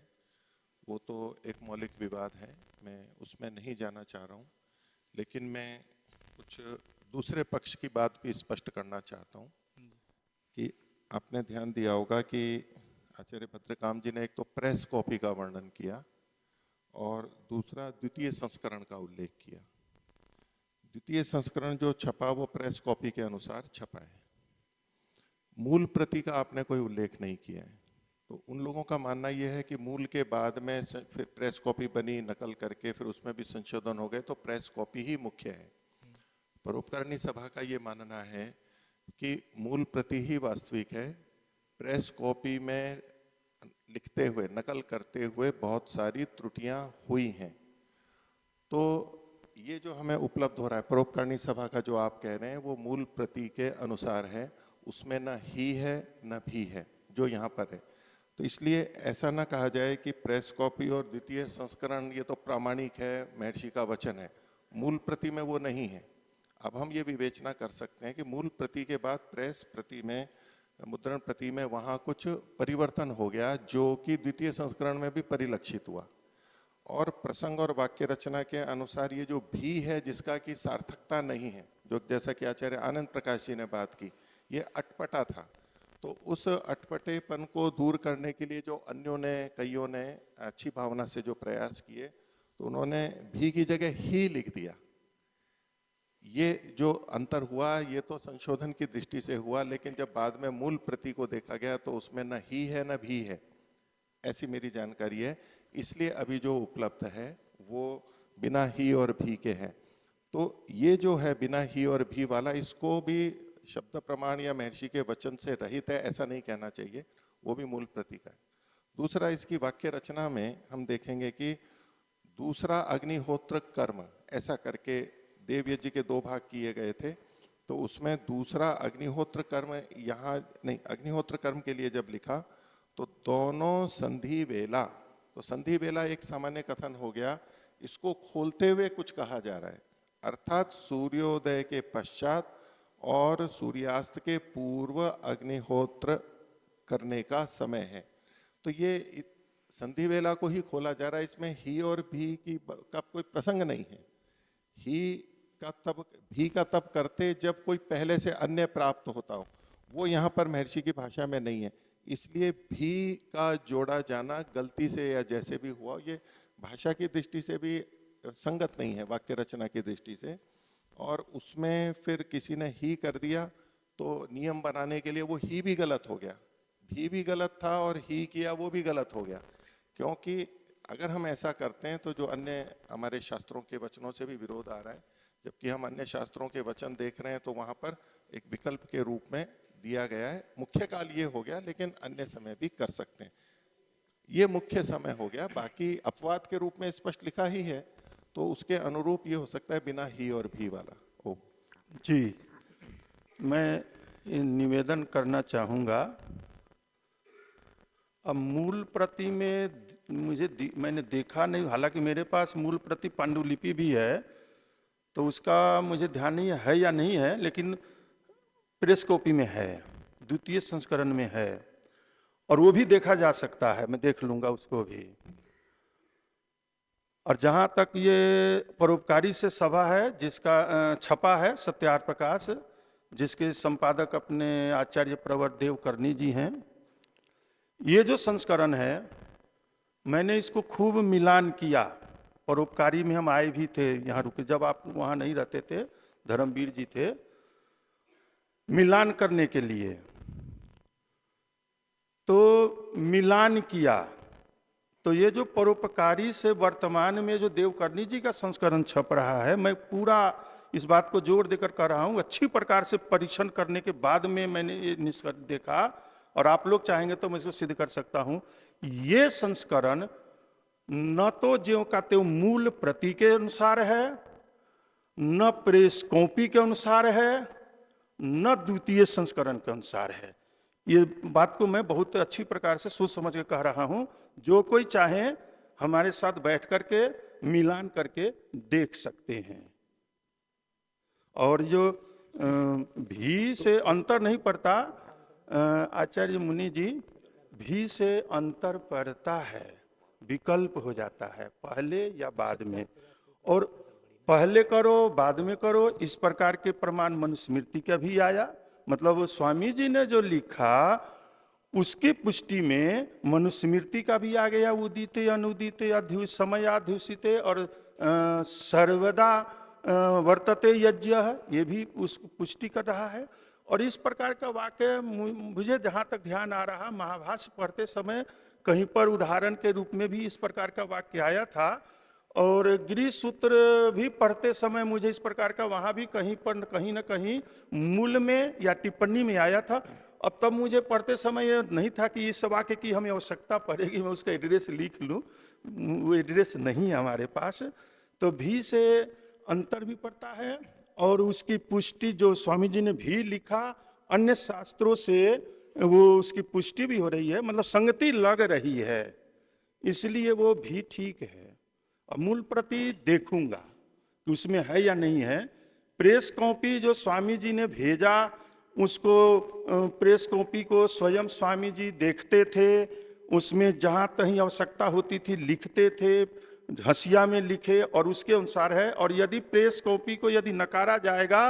वो तो एक मौलिक विवाद है, मैं उसमें नहीं जाना चाह रहा हूँ। लेकिन मैं कुछ दूसरे पक्ष की बात भी स्पष्ट करना चाहता हूँ कि आपने ध्यान दिया होगा कि आचार्य भद्रकाम जी ने एक तो प्रेस कॉपी का वर्णन किया और दूसरा द्वितीय संस्करण का उल्लेख किया। द्वितीय संस्करण जो छपा वो प्रेस कॉपी के अनुसार छपा है, मूल प्रति का आपने कोई उल्लेख नहीं किया है। तो उन लोगों का मानना यह है कि मूल के बाद में फिर प्रेस कॉपी बनी, नकल करके फिर उसमें भी संशोधन हो गए, तो प्रेस कॉपी ही मुख्य है। परोपकारिणी सभा का ये मानना है कि मूल प्रति ही वास्तविक है, प्रेस कॉपी में लिखते हुए, नकल करते हुए बहुत सारी त्रुटियां हुई हैं। तो ये जो हमें उपलब्ध हो रहा है परोपकारिणी सभा का जो आप कह रहे हैं वो मूल प्रति के अनुसार है, उसमें न ही है न भी है जो यहाँ पर है। तो इसलिए ऐसा ना कहा जाए कि प्रेस कॉपी और द्वितीय संस्करण ये तो प्रामाणिक है, महर्षि का वचन है, मूल प्रति में वो नहीं है। अब हम ये विवेचना कर सकते हैं कि मूल प्रति के बाद प्रेस प्रति में, मुद्रण प्रति में वहाँ कुछ परिवर्तन हो गया जो कि द्वितीय संस्करण में भी परिलक्षित हुआ। और प्रसंग और वाक्य रचना के अनुसार ये जो भी है जिसका कि सार्थकता नहीं है, जो जैसा कि आचार्य आनंद प्रकाश जी ने बात की, ये अटपटा था। तो उस अटपटेपन को दूर करने के लिए जो अन्यों ने, कईयों ने अच्छी भावना से जो प्रयास किए, तो उन्होंने भी की जगह ही लिख दिया। ये जो अंतर हुआ ये तो संशोधन की दृष्टि से हुआ, लेकिन जब बाद में मूल प्रति को देखा गया तो उसमें न ही है न भी है, ऐसी मेरी जानकारी है। इसलिए अभी जो उपलब्ध है वो बिना ही और भी के हैं। तो ये जो है बिना ही और भी वाला, इसको भी शब्द प्रमाण या महर्षि के वचन से रहित है ऐसा नहीं कहना चाहिए, वो भी मूल प्रतीक है। दूसरा, इसकी वाक्य रचना में हम देखेंगे कि दूसरा अग्निहोत्र कर्म ऐसा करके देवयज्ञ के 2 भाग किए गए थे, तो उसमें दूसरा अग्निहोत्र कर्म यहाँ नहीं, अग्निहोत्र कर्म के लिए जब लिखा तो दोनों संधि वेला, तो संधि वेला एक सामान्य कथन हो गया, इसको खोलते हुए कुछ कहा जा रहा है, अर्थात सूर्योदय के पश्चात और सूर्यास्त के पूर्व अग्निहोत्र करने का समय है। तो ये संधि वेला को ही खोला जा रहा है, इसमें ही और भी का कोई प्रसंग नहीं है। भी का तब करते जब कोई पहले से अन्य प्राप्त होता हो, वो यहाँ पर महर्षि की भाषा में नहीं है, इसलिए भी का जोड़ा जाना गलती से या जैसे भी हुआ, ये भाषा की दृष्टि से भी संगत नहीं है, वाक्य रचना की दृष्टि से। और उसमें फिर किसी ने ही कर दिया तो नियम बनाने के लिए वो ही भी गलत हो गया, भी गलत था और ही किया वो भी गलत हो गया। क्योंकि अगर हम ऐसा करते हैं तो जो अन्य हमारे शास्त्रों के वचनों से भी विरोध आ रहा है, जबकि हम अन्य शास्त्रों के वचन देख रहे हैं तो वहां पर एक विकल्प के रूप में दिया गया है, मुख्य काल ये हो गया, लेकिन अन्य समय भी कर सकते हैं, ये मुख्य समय हो गया। बाकी अपवाद के रूप में स्पष्ट लिखा ही है, तो उसके अनुरूप ये हो सकता है बिना ही और भी वाला। ओ जी, मैं निवेदन करना चाहूँगा, अब मूल प्रति में मैंने देखा नहीं, हालांकि मेरे पास मूल प्रति पांडुलिपि भी है, तो उसका मुझे ध्यान नहीं है या नहीं है, लेकिन प्रेस कॉपी में है, द्वितीय संस्करण में है, और वो भी देखा जा सकता है, मैं देख लूंगा उसको भी। और जहाँ तक ये परोपकारी से सभा है, जिसका छपा है सत्यार प्रकाश, जिसके संपादक अपने आचार्य प्रवर देवकर्णी जी हैं, ये जो संस्करण है मैंने इसको खूब मिलान किया। परोपकारी में हम आए भी थे, यहाँ रुके, जब आप वहाँ नहीं रहते थे, धर्मवीर जी थे, मिलान करने के लिए, तो मिलान किया। तो ये जो परोपकारी से वर्तमान में जो देवकर्णी जी का संस्करण छप रहा है, मैं पूरा इस बात को जोर देकर कह रहा हूँ, अच्छी प्रकार से परीक्षण करने के बाद में मैंने ये निष्कर्ष देखा, और आप लोग चाहेंगे तो मैं इसको सिद्ध कर सकता हूँ, ये संस्करण न तो ज्यों का त्यों मूल प्रति के अनुसार है, न प्रेस कॉपी के अनुसार है, न द्वितीय संस्करण के अनुसार है। ये बात को मैं बहुत अच्छी प्रकार से सोच समझ के कह रहा हूं, जो कोई चाहे हमारे साथ बैठ करके मिलान करके देख सकते हैं। और जो भी से अंतर नहीं पड़ता, आचार्य मुनि जी, भी से अंतर पड़ता है, विकल्प हो जाता है पहले या बाद में, और पहले करो बाद में करो, इस प्रकार के प्रमाण मनुस्मृति का भी आया। मतलब स्वामी जी ने जो लिखा उसकी पुष्टि में मनुस्मृति का भी आ गया, उदिते अनुदिते समयाध्युषिते और सर्वदा वर्तते यज्ञ, ये भी उस पुष्टि कर रहा है। और इस प्रकार का वाक्य मुझे जहाँ तक ध्यान आ रहा, महाभाष्य पढ़ते समय कहीं पर उदाहरण के रूप में भी इस प्रकार का वाक्य आया था, और गृह सूत्र भी पढ़ते समय मुझे इस प्रकार का वहाँ भी कहीं न कहीं मूल में या टिप्पणी में आया था। अब तब मुझे पढ़ते समय यह नहीं था कि इस वाक्य की हमें आवश्यकता पड़ेगी, मैं उसका एड्रेस लिख लूँ, वो एड्रेस नहीं है हमारे पास। तो भी से अंतर भी पड़ता है, और उसकी पुष्टि जो स्वामी जी ने भी लिखा अन्य शास्त्रों से, वो उसकी पुष्टि भी हो रही है, मतलब संगति लग रही है, इसलिए वो भी ठीक है। अब मूल प्रति देखूंगा कि उसमें है या नहीं है। प्रेस कॉपी जो स्वामी जी ने भेजा, उसको प्रेस कॉपी को स्वयं स्वामी जी देखते थे, उसमें जहाँ कहीं आवश्यकता होती थी लिखते थे, हंसिया में लिखे, और उसके अनुसार है। और यदि प्रेस कॉपी को यदि नकारा जाएगा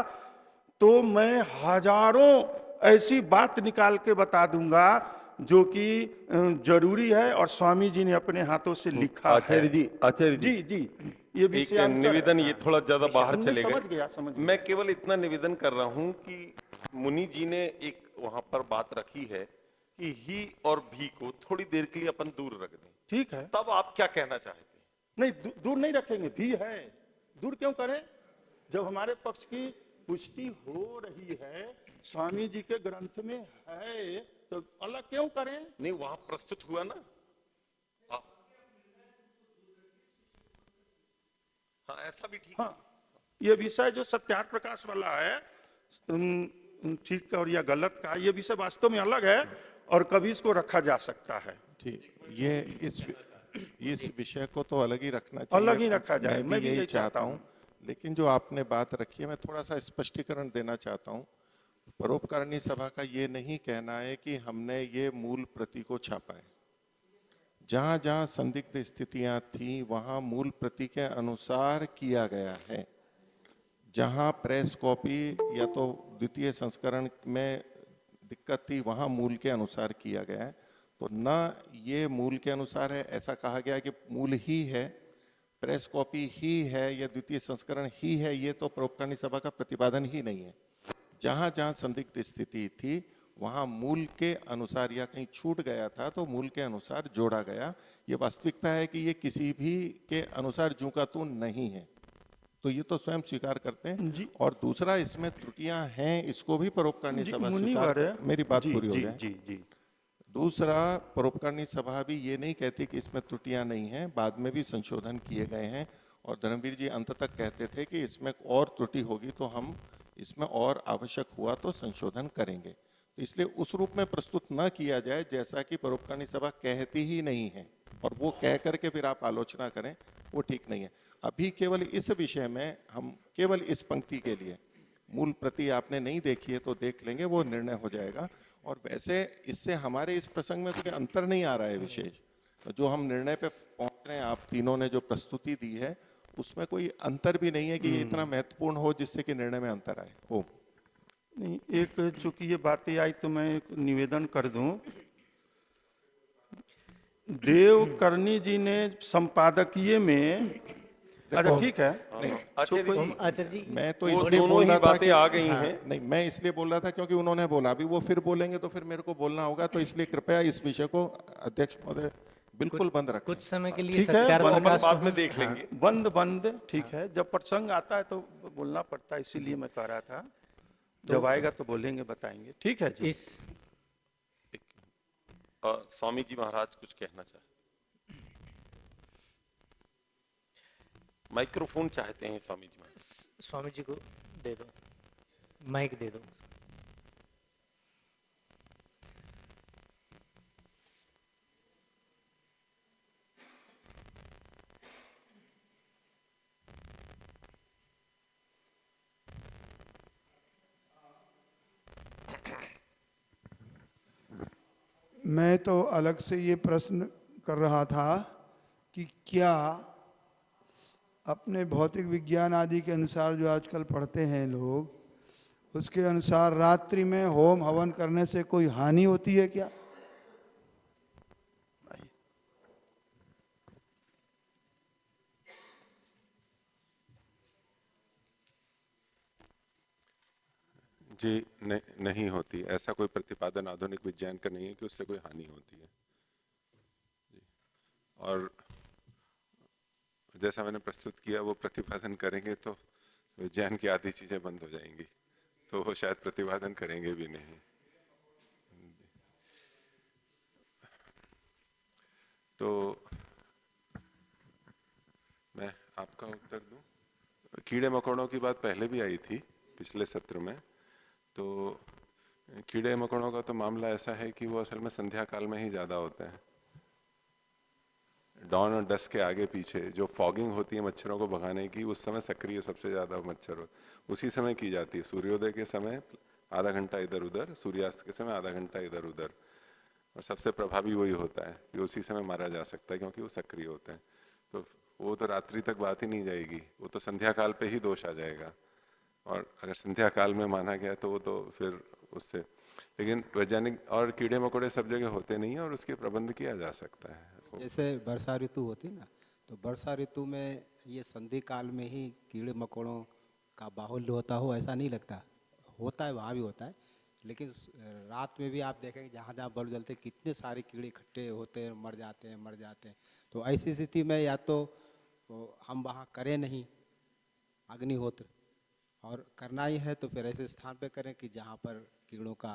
तो मैं हजारों ऐसी बात निकाल के बता दूंगा जो कि जरूरी है, और स्वामी जी ने अपने हाथों से लिखा है। आचार्य जी, जी, ये भी एक निवेदन, ये थोड़ा ज्यादा बाहर चले समझ गया। मैं केवल इतना निवेदन कर रहा हूं कि मुनि जी ने एक वहां पर बात रखी है कि ही और भी को थोड़ी देर के लिए अपन दूर रख दें, ठीक है। तब आप क्या कहना चाहते हैं? नहीं, दूर नहीं रखेंगे, भी है। दूर क्यों करें? जब हमारे पक्ष की पुष्टि हो रही है, स्वामी जी के ग्रंथ में है, तो अलग क्यों करें? नहीं, वहां प्रस्तुत हुआ ना। हाँ, ऐसा भी ठीक है। हाँ, ये विषय जो सत्यार्थ प्रकाश वाला है, ठीक और या गलत का, ये विषय वास्तव में अलग है और कभी इसको रखा जा सकता है। ठीक, ये इस विषय को तो अलग ही रखना चाहिए, अलग ही रखा जाए, मैं भी यही चाहता हूँ। लेकिन जो आपने बात रखी है, मैं थोड़ा सा स्पष्टीकरण देना चाहता हूँ। परोपकारिणी सभा का ये नहीं कहना है कि हमने ये मूल प्रति को छापा है। जहां जहां संदिग्ध स्थितियां थी वहां मूल प्रति के अनुसार किया गया है। जहां प्रेस कॉपी या तो द्वितीय संस्करण में दिक्कत थी वहां मूल के अनुसार किया गया है। तो न ये मूल के अनुसार है ऐसा कहा गया कि मूल ही है, प्रेस कॉपी ही है या द्वितीय संस्करण ही है, ये तो परोपकारिणी सभा का प्रतिपादन ही नहीं है। जहां जहां संदिग्ध स्थिति थी वहां मूल के अनुसार या कहीं छूट गया था तो मूल के अनुसार जोड़ा गया। ये वास्तविकता है कि ये किसी भी के अनुसार जू का तू नहीं है, तो ये तो स्वयं स्वीकार करते हैं। और दूसरा, इसमें त्रुटियां हैं, इसको भी परोपकारिणी सभा स्वीकार। मेरी बात पूरी हो जाए। जी। दूसरा, परोपकारिणी सभा भी ये नहीं कहती कि इसमें त्रुटियां नहीं हैं, बाद में भी संशोधन किए गए हैं। और धर्मवीर जी अंत तक कहते थे कि इसमें और त्रुटि होगी तो हम इसमें और आवश्यक हुआ तो संशोधन करेंगे। तो इसलिए उस रूप में प्रस्तुत न किया जाए जैसा कि परोपकारिणी सभा कहती ही नहीं है, और वो कह करके फिर आप आलोचना करें, वो ठीक नहीं है। अभी केवल इस विषय में हम केवल इस पंक्ति के लिए मूल प्रति आपने नहीं देखी है तो देख लेंगे, वो निर्णय हो जाएगा। और वैसे इससे हमारे इस प्रसंग में कोई अंतर नहीं आ रहा है विशेष। जो हम निर्णय पे पहुंच रहे हैं, आप तीनों ने जो प्रस्तुति दी है उसमें कोई अंतर भी नहीं है कि ये इतना महत्वपूर्ण हो जिससे कि निर्णय में अंतर आए हो। नहीं, एक चूंकि ये बातें आई तो मैं एक निवेदन कर दूं। देवकर्णी जी ने संपादकीय में, अच्छा ठीक है, आचार्य जी मैं तो वो इसलिए दोनों बोल ही रहा था बातें कि आ गई हैं। नहीं, मैं इसलिए बोल रहा था क्योंकि उन्होंने बोला, अभी वो फिर बोलेंगे तो फिर मेरे को बोलना होगा, तो इसलिए कृपया इस विषय को अध्यक्ष महोदय बिल्कुल बंद रखें। कुछ समय के लिए ठीक है, सत्यार्थ अपन प्रकाश बाद को में हम- देख लेंगे। बंद ठीक है। जब प्रसंग आता है तो बोलना पड़ता है, इसीलिए मैं कह रहा था जब आएगा तो बोलेंगे, बताएंगे। ठीक है जी। इस स्वामी जी महाराज कुछ कहना चाहे, माइक्रोफोन चाहते हैं स्वामी जी महाराज। स्वामी जी को दे दो, माइक दे दो। मैं तो अलग से ये प्रश्न कर रहा था कि क्या अपने भौतिक विज्ञान आदि के अनुसार जो आजकल पढ़ते हैं लोग, उसके अनुसार रात्रि में होम हवन करने से कोई हानि होती है क्या? जी नहीं होती, ऐसा कोई प्रतिपादन आधुनिक विज्ञान का नहीं है कि उससे कोई हानि होती है जी। और जैसा मैंने प्रस्तुत किया वो प्रतिपादन करेंगे तो विज्ञान की आधी चीजें बंद हो जाएंगी, तो वो शायद प्रतिपादन करेंगे भी नहीं। तो मैं आपका उत्तर दूं। कीड़े मकोड़ों की बात पहले भी आई थी पिछले सत्र में। तो कीड़े मकोड़ों का तो मामला ऐसा है कि वो असल में संध्या काल में ही ज्यादा होते हैं। डॉन और डस्ट के आगे पीछे जो फॉगिंग होती है मच्छरों को भगाने की, उस समय सक्रिय सबसे ज्यादा मच्छर उसी समय की जाती है। सूर्योदय के समय आधा घंटा इधर उधर, सूर्यास्त के समय आधा घंटा इधर उधर, और सबसे प्रभावी वही होता है कि उसी समय मारा जा सकता है क्योंकि वो सक्रिय होते हैं। तो वो तो रात्रि तक बात ही नहीं जाएगी, वो तो संध्या काल पे ही दोष आ जाएगा। और अगर संध्या काल में माना गया तो वो तो फिर उससे, लेकिन वैज्ञानिक और कीड़े मकोड़े सब जगह होते नहीं है और उसके प्रबंध किया जा सकता है। जैसे वर्षा ऋतु होती ना, तो वर्षा ऋतु में ये संधि काल में ही कीड़े मकोड़ों का बाहुल्य होता हो ऐसा नहीं लगता। होता है, वहाँ भी होता है, लेकिन रात में भी आप देखेंगे जहाँ जहाँ बल्ब जलते कितने सारे कीड़े इकट्ठे होते हैं, मर जाते हैं। तो ऐसी स्थिति में या तो तो हम वहाँ करें नहीं अग्निहोत्र, और करना ही है तो फिर ऐसे स्थान पे करें कि जहाँ पर कीड़ों का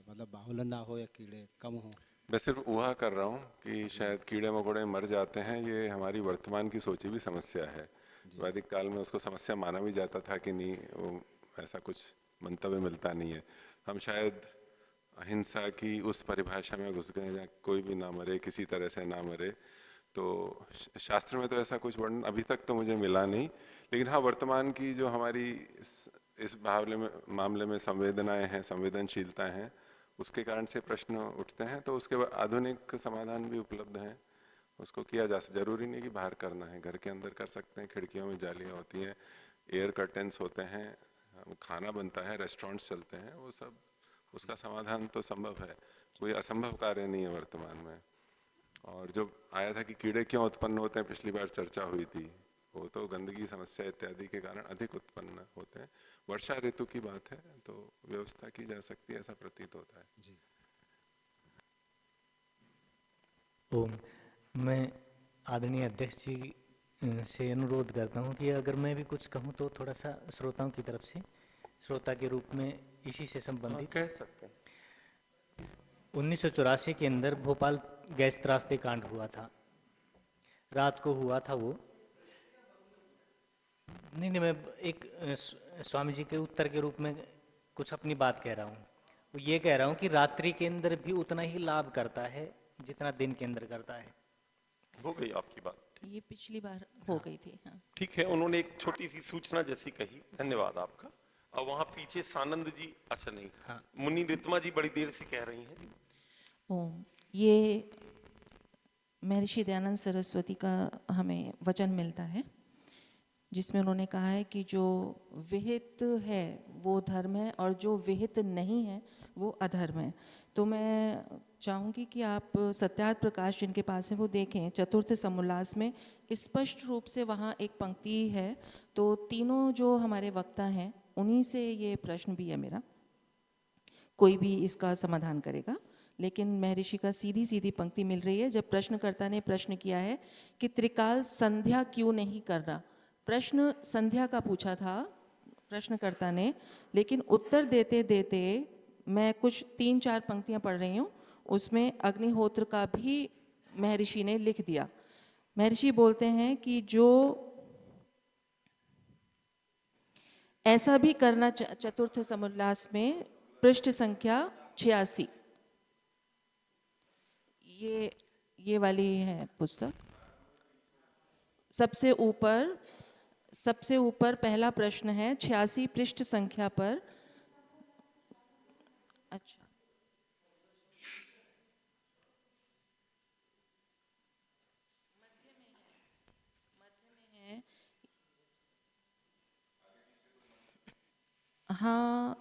मतलब बाहुल्य ना हो या कीड़े कम हो। मैं सिर्फ ऊहा कर रहा हूँ कि शायद कीड़े मकोड़े मर जाते हैं, ये हमारी वर्तमान की सोची भी समस्या है। वैदिक काल में उसको समस्या माना भी जाता था कि नहीं, वो ऐसा कुछ मंतव्य मिलता नहीं है। हम शायद अहिंसा की उस परिभाषा में घुस गए जहाँ कोई भी ना मरे, किसी तरह से ना मरे। तो शास्त्र में तो ऐसा कुछ वर्णन अभी तक तो मुझे मिला नहीं, लेकिन हाँ वर्तमान की जो हमारी इस मामले में संवेदनाएं हैं, संवेदनशीलता हैं, उसके कारण से प्रश्न उठते हैं। तो उसके आधुनिक समाधान भी उपलब्ध हैं, उसको किया जा सकता। जरूरी नहीं कि बाहर करना है, घर के अंदर कर सकते हैं। खिड़कियों में जालियाँ होती हैं, एयर कर्टेन्स होते हैं, खाना बनता है, रेस्टोरेंट्स चलते हैं, वो सब उसका समाधान तो संभव है। कोई असंभव कार्य नहीं है वर्तमान में। और जो आया था कि कीड़े क्यों उत्पन्न होते हैं, पिछली बार चर्चा हुई थी, वो तो गंदगी समस्या इत्यादि के कारण अधिक उत्पन्न होते हैं। वर्षा ऋतु की बात है तो व्यवस्था की जा सकती है, ऐसा प्रतीत होता है। जी। ओम, मैं आदरणीय अध्यक्ष जी से अनुरोध करता हूं कि अगर मैं भी कुछ कहूं तो थोड़ा सा श्रोताओं की तरफ से, श्रोता के रूप में इसी से संबंधित। कह सकते हैं। 1984 के अंदर भोपाल गैस त्रासदी कांड हुआ था, रात को हुआ था वो। नहीं, मैं एक स्वामी जी के उत्तर के रूप में कुछ अपनी बात कह रहा हूँ। वो ये कह रहा हूँ कि रात्रि के अंदर भी उतना ही लाभ करता है जितना दिन के अंदर करता है। हो गई आपकी बात, ये पिछली बार हो गई थी। हाँ, ठीक है। उन्होंने एक छोटी सी सूचना जैसी कही, धन्यवाद आपका। और वहाँ पीछे सानंद जी, अच्छा नहीं, हाँ। मुनि रितमा जी बड़ी देर से कह रही हैं। ओम, ये महर्षि दयानंद सरस्वती का हमें वचन मिलता है जिसमें उन्होंने कहा है कि जो विहित है वो धर्म है और जो विहित नहीं है वो अधर्म है। तो मैं चाहूँगी कि आप सत्यार्थ प्रकाश जिनके पास है वो देखें, चतुर्थ समुल्लास में स्पष्ट रूप से वहाँ एक पंक्ति है। तो तीनों जो हमारे वक्ता हैं उन्हीं से ये प्रश्न भी है मेरा, कोई भी इसका समाधान करेगा, लेकिन महर्षि का सीधी सीधी पंक्ति मिल रही है। जब प्रश्नकर्ता ने प्रश्न किया है कि त्रिकाल संध्या क्यों नहीं करना, प्रश्न संध्या का पूछा था प्रश्नकर्ता ने, लेकिन उत्तर देते देते मैं कुछ 3-4 पंक्तियां पढ़ रही हूँ, उसमें अग्निहोत्र का भी महर्षि ने लिख दिया। महर्षि बोलते हैं कि जो ऐसा भी करना, चतुर्थ समुल्लास में पृष्ठ संख्या 86, ये वाली है पुस्तक। सबसे ऊपर पहला प्रश्न है 86 पृष्ठ संख्या पर। अच्छा, मध्य में है। हाँ,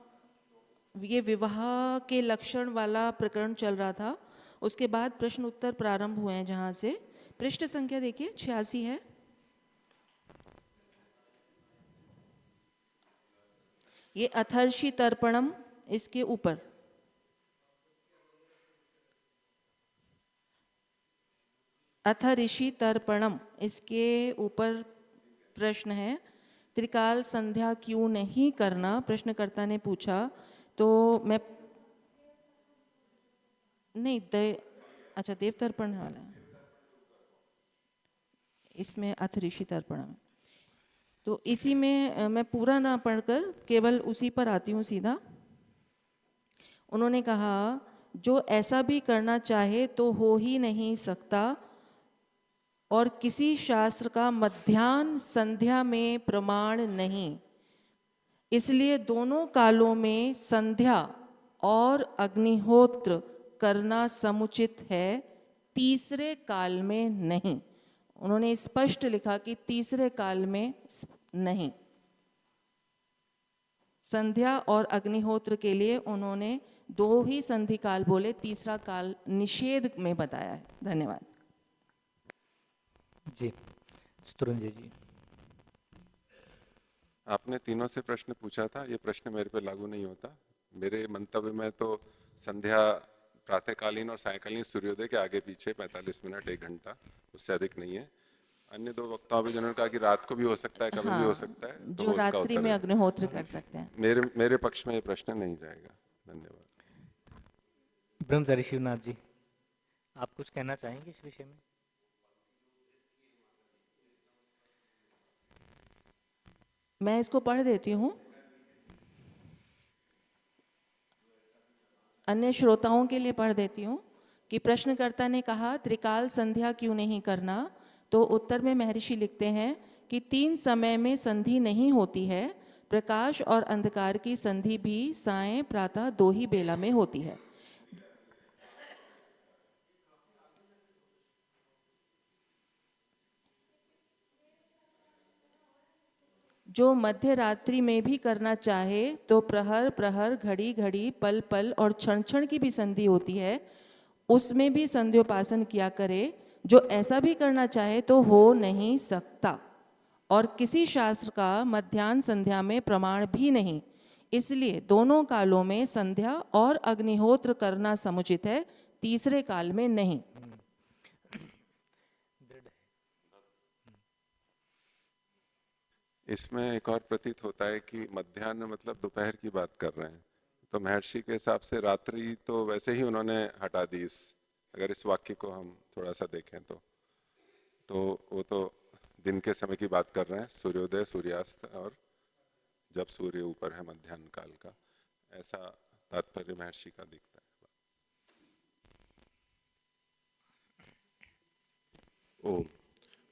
ये विवाह के लक्षण वाला प्रकरण चल रहा था, उसके बाद प्रश्न उत्तर प्रारंभ हुए हैं जहाँ से। पृष्ठ संख्या देखिए 86 है। ये अथर्षि तर्पणम, इसके ऊपर अथर्षि तर्पणम, इसके ऊपर प्रश्न है त्रिकाल संध्या क्यों नहीं करना, प्रश्नकर्ता ने पूछा। तो मैं नहीं अच्छा, देव तर्पण वाला है, इसमें अथर्षि तर्पण में। तो इसी में मैं पूरा ना पढ़कर केवल उसी पर आती हूँ सीधा। उन्होंने कहा जो ऐसा भी करना चाहे तो हो ही नहीं सकता, और किसी शास्त्र का मध्याह्न संध्या में प्रमाण नहीं, इसलिए दोनों कालों में संध्या और अग्निहोत्र करना समुचित है, तीसरे काल में नहीं। उन्होंने स्पष्ट लिखा कि तीसरे काल में नहीं। संध्या और अग्निहोत्र के लिए उन्होंने 2 ही संधि काल बोले, तीसरा काल निषेध में बताया है। धन्यवाद जी। शत्रुंजय जी, आपने तीनों से प्रश्न पूछा था, ये प्रश्न मेरे पे लागू नहीं होता। मेरे मंतव्य में तो संध्या प्रातःकालीन और सायंकालीन सूर्योदय के आगे पीछे 45 मिनट 1 घंटा, उससे अधिक नहीं है। अन्य दो वक्ताओं भी जिन्होंने कहा कि रात को भी हो सकता है, कभी भी हो सकता है, तो जो उसका रात्रि उत्तर में है। अग्निहोत्र कर सकते हैं। मेरे पक्ष में ये प्रश्न नहीं जाएगा। धन्यवाद। ब्रह्मचारी शिवनाथ जी, आप कुछ कहना चाहेंगे इस विषय में? मैं इसको पढ़ देती हूँ। अन्य श्रोताओं के लिए पढ़ देती हूँ कि प्रश्नकर्ता ने कहा त्रिकाल संध्या क्यों नहीं करना, तो उत्तर में महर्षि लिखते हैं कि 3 समय में संधि नहीं होती है, प्रकाश और अंधकार की संधि भी सायं प्रातः 2 ही बेला में होती है। जो मध्य रात्रि में भी करना चाहे तो प्रहर प्रहर, घड़ी घड़ी, पल पल और क्षण क्षण की भी संधि होती है, उसमें भी संध्योपासन किया करे। जो ऐसा भी करना चाहे तो हो नहीं सकता, और किसी शास्त्र का मध्याह्न संध्या में प्रमाण भी नहीं। इसलिए दोनों कालों में संध्या और अग्निहोत्र करना समुचित है, तीसरे काल में नहीं। इसमें एक और प्रतीत होता है कि मध्याह्न मतलब दोपहर की बात कर रहे हैं, तो महर्षि के हिसाब से रात्रि तो वैसे ही उन्होंने हटा दी। अगर इस वाक्य को हम थोड़ा सा देखें तो वो तो दिन के समय की बात कर रहे हैं, सूर्योदय सूर्यास्त और जब सूर्य ऊपर है मध्याह्न काल का, ऐसा तात्पर्य महर्षि का दिखता है। ओम।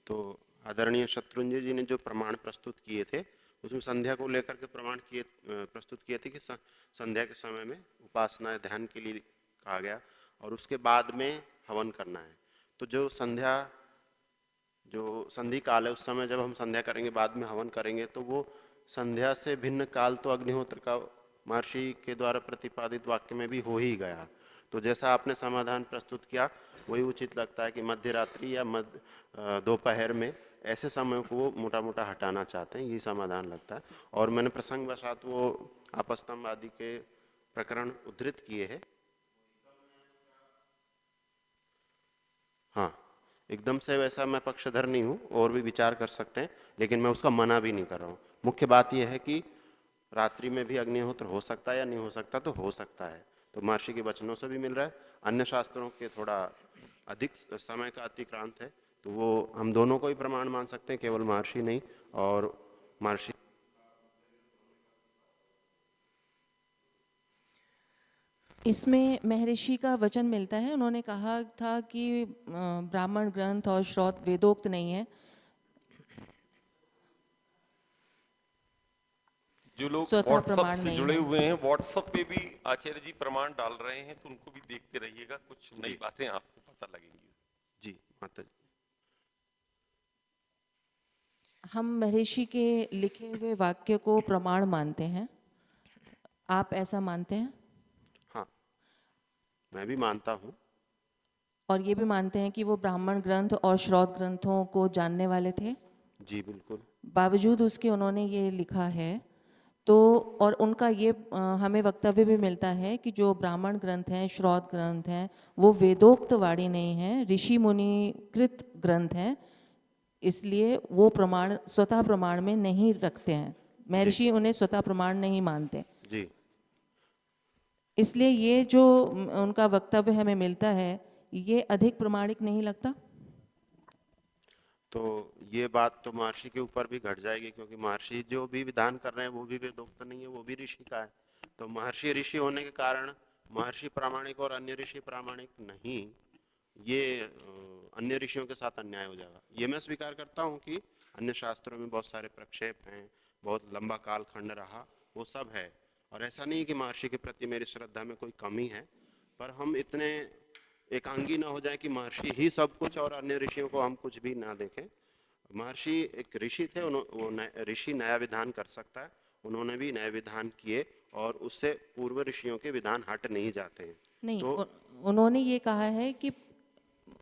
तो आदरणीय शत्रुंजय जी ने जो प्रमाण प्रस्तुत किए थे उसमें संध्या को लेकर के प्रमाण प्रस्तुत किए थे कि संध्या के समय में उपासना ध्यान के लिए कहा गया और उसके बाद में हवन करना है। तो जो संधि काल है उस समय जब हम संध्या करेंगे बाद में हवन करेंगे, तो वो संध्या से भिन्न काल तो अग्निहोत्र का महर्षि के द्वारा प्रतिपादित वाक्य में भी हो ही गया। तो जैसा आपने समाधान प्रस्तुत किया वही उचित लगता है कि मध्य रात्रि या दोपहर में ऐसे समय को वो मोटा मोटा हटाना चाहते हैं, यही समाधान लगता है। और मैंने प्रसंगवशात वो आपस्तंभ आदि के प्रकरण उद्धृत किए हैं। हाँ, एकदम से वैसा मैं पक्षधर नहीं हूँ, और भी विचार कर सकते हैं, लेकिन मैं उसका मना भी नहीं कर रहा हूँ। मुख्य बात यह है कि रात्रि में भी अग्निहोत्र हो सकता है या नहीं हो सकता, तो हो सकता है। तो महर्षि के वचनों से भी मिल रहा है, अन्य शास्त्रों के थोड़ा अधिक समय का अतिक्रांत है, तो वो हम दोनों को ही प्रमाण मान सकते हैं, केवल महर्षि नहीं। और महर्षि इसमें महर्षि का वचन मिलता है, उन्होंने कहा था कि ब्राह्मण ग्रंथ और श्रौत वेदोक्त नहीं है। जो लोग स्वतः व्हाट्सएप प्रमाण से नहीं जुड़े है। हुए हैं, व्हाट्सएप पे भी आचार्य जी प्रमाण डाल रहे हैं, तो उनको भी देखते रहिएगा, कुछ नई बातें आपको पता लगेंगी। जी माता जी, हम महर्षि के लिखे हुए वाक्य को प्रमाण मानते हैं, आप ऐसा मानते हैं? हाँ मैं भी मानता हूँ। और ये भी मानते हैं कि वो ब्राह्मण ग्रंथ और श्रौत ग्रंथों को जानने वाले थे? जी बिल्कुल। बावजूद उसके उन्होंने ये लिखा है, तो और उनका ये हमें वक्तव्य भी मिलता है कि जो ब्राह्मण ग्रंथ हैं, श्रौत ग्रंथ हैं, वो वेदोक्त वाणी नहीं है, ऋषि मुनि कृत ग्रंथ हैं, इसलिए वो प्रमाण स्वतः प्रमाण में नहीं रखते हैं। महर्षि उन्हें स्वतः प्रमाण नहीं मानते। जी इसलिए ये जो उनका वक्तव्य हमें मिलता है, ये अधिक प्रमाणिक नहीं लगता? तो ये बात तो महर्षि के ऊपर भी घट जाएगी, क्योंकि महर्षि जो भी विधान कर रहे हैं वो भी वेदोक्त नहीं है, वो भी ऋषि का है। तो महर्षि ऋषि होने के कारण महर्षि प्रामाणिक और अन्य ऋषि प्रामाणिक नहीं, ये अन्य ऋषियों के साथ अन्याय हो जाएगा। ये मैं स्वीकार करता हूँ कि अन्य शास्त्रों में बहुत सारे प्रक्षेप हैं, बहुत लंबा कालखंड रहा, वो सब है, और ऐसा नहीं कि महर्षि के प्रति मेरी श्रद्धा में कोई कमी है, पर हम इतने एकांगी ना हो जाए कि महर्षि ही सब कुछ और अन्य ऋषियों को हम कुछ भी ना देखें। महर्षि एक ऋषि थे, वो ऋषि नया विधान कर सकता है, उन्होंने भी नए विधान किए और उससे पूर्व ऋषियों के विधान हट नहीं जाते हैं। नहीं, तो उन्होंने ये कहा है कि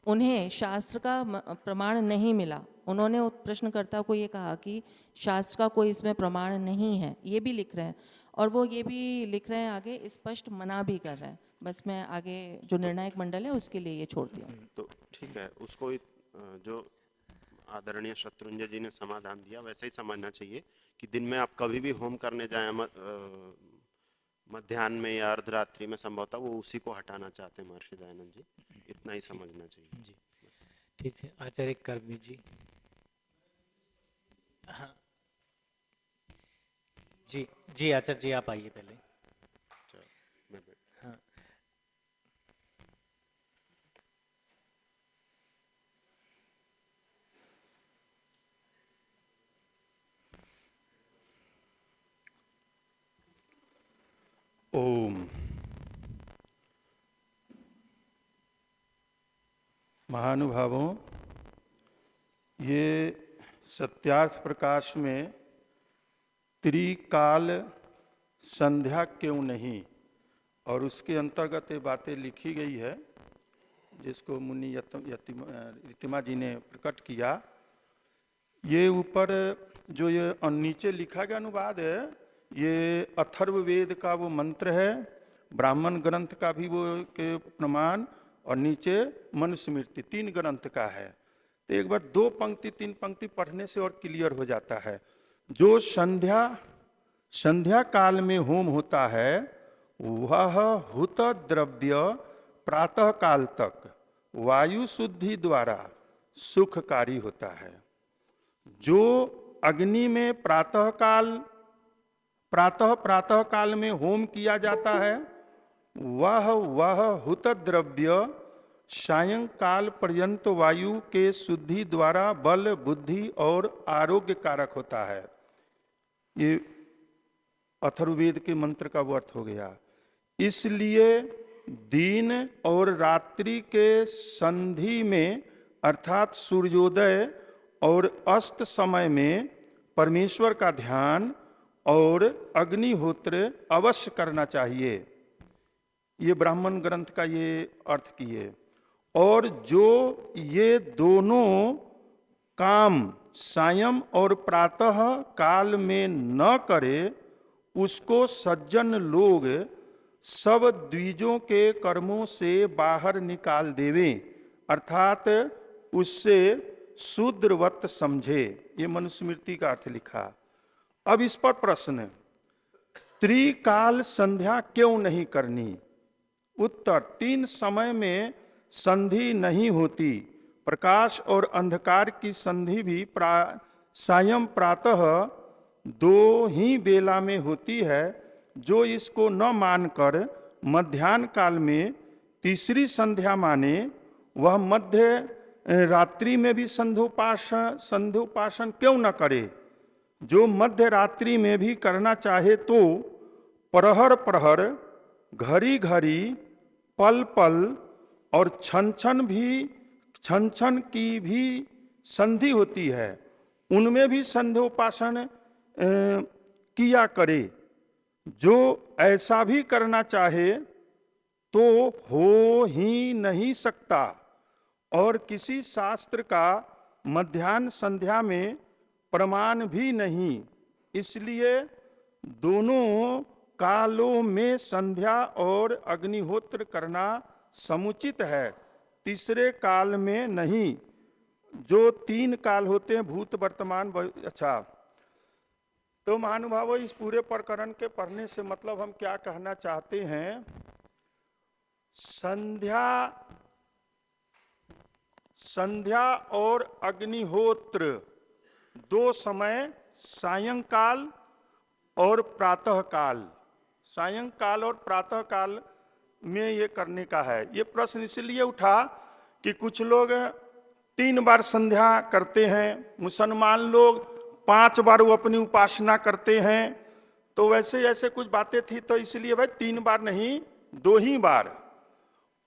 उन्हें शास्त्र का प्रमाण नहीं मिला। उन्होंने प्रश्नकर्ता को ये कहा कि शास्त्र का कोई इसमें प्रमाण नहीं है, ये भी लिख रहे हैं, और वो ये भी लिख रहे हैं आगे, स्पष्ट मना भी कर रहे हैं। बस मैं आगे जो निर्णायक मंडल है उसके लिए ये छोड़ती हूँ। तो ठीक है, उसको जो आदरणीय शत्रुंजय जी ने समाधान दिया वैसे ही समझना चाहिए कि दिन में आप कभी भी होम करने जाए मध्याह्न में या अर्धरात्रि में संभवतः वो उसी को हटाना चाहते हैं महर्षि दयानंद जी, इतना ही समझना चाहिए। जी ठीक है। आचार्य कर्मी जी। हाँ जी जी आचार्य जी आप आइए पहले। हाँ ओम। महानुभावों, ये सत्यार्थ प्रकाश में त्रिकाल संध्या क्यों नहीं और उसके अंतर्गत ये बातें लिखी गई है जिसको मुनि रितिमा जी ने प्रकट किया। ये ऊपर जो ये नीचे लिखा गया अनुवाद है, ये अथर्ववेद का वो मंत्र है, ब्राह्मण ग्रंथ का भी वो के प्रमाण, और नीचे मनुस्मृति 3 ग्रंथ का है। तो एक बार 2 पंक्ति 3 पंक्ति पढ़ने से और क्लियर हो जाता है। जो संध्या काल में होम होता है वह हुत द्रव्य प्रातः काल तक वायु शुद्धि द्वारा सुखकारी होता है। जो अग्नि में प्रातः काल में होम किया जाता है वह हुत द्रव्य सायंकाल पर्यंत वायु के शुद्धि द्वारा बल बुद्धि और आरोग्य कारक होता है। ये अथर्ववेद के मंत्र का वो अर्थ हो गया। इसलिए दिन और रात्रि के संधि में अर्थात सूर्योदय और अस्त समय में परमेश्वर का ध्यान और अग्निहोत्र अवश्य करना चाहिए। ये ब्राह्मण ग्रंथ का ये अर्थ किए। और जो ये दोनों काम सायं और प्रातः काल में न करे उसको सज्जन लोग सब द्विजों के कर्मों से बाहर निकाल देवें, अर्थात उससे शूद्रवत समझे। ये मनुस्मृति का अर्थ लिखा। अब इस पर प्रश्न, त्रिकाल संध्या क्यों नहीं करनी? उत्तर, 3 समय में संधि नहीं होती। प्रकाश और अंधकार की संधि भी सायं प्रातः 2 ही बेला में होती है। जो इसको न मानकर मध्याह्न काल में तीसरी संध्या माने वह मध्य रात्रि में भी संध्योपासन क्यों न करे? जो मध्य रात्रि में भी करना चाहे तो प्रहर प्रहर, घड़ी घड़ी, पल पल और क्षण क्षण की भी संधि होती है, उनमें भी संध्योपासन किया करे। जो ऐसा भी करना चाहे तो हो ही नहीं सकता। और किसी शास्त्र का मध्याह्न संध्या में प्रमाण भी नहीं। इसलिए दोनों कालों में संध्या और अग्निहोत्र करना समुचित है, तीसरे काल में नहीं। जो 3 काल होते हैं भूत वर्तमान। अच्छा, तो महानुभावों, इस पूरे प्रकरण के पढ़ने से मतलब हम क्या कहना चाहते हैं? संध्या और अग्निहोत्र 2 समय, सायंकाल और प्रातः काल, सायंकाल और प्रातः काल में ये करने का है। ये प्रश्न इसलिए उठा कि कुछ लोग 3 बार संध्या करते हैं, मुसलमान लोग 5 बार वो अपनी उपासना करते हैं। तो वैसे ऐसे कुछ बातें थी, तो इसलिए भाई 3 बार नहीं 2 ही बार।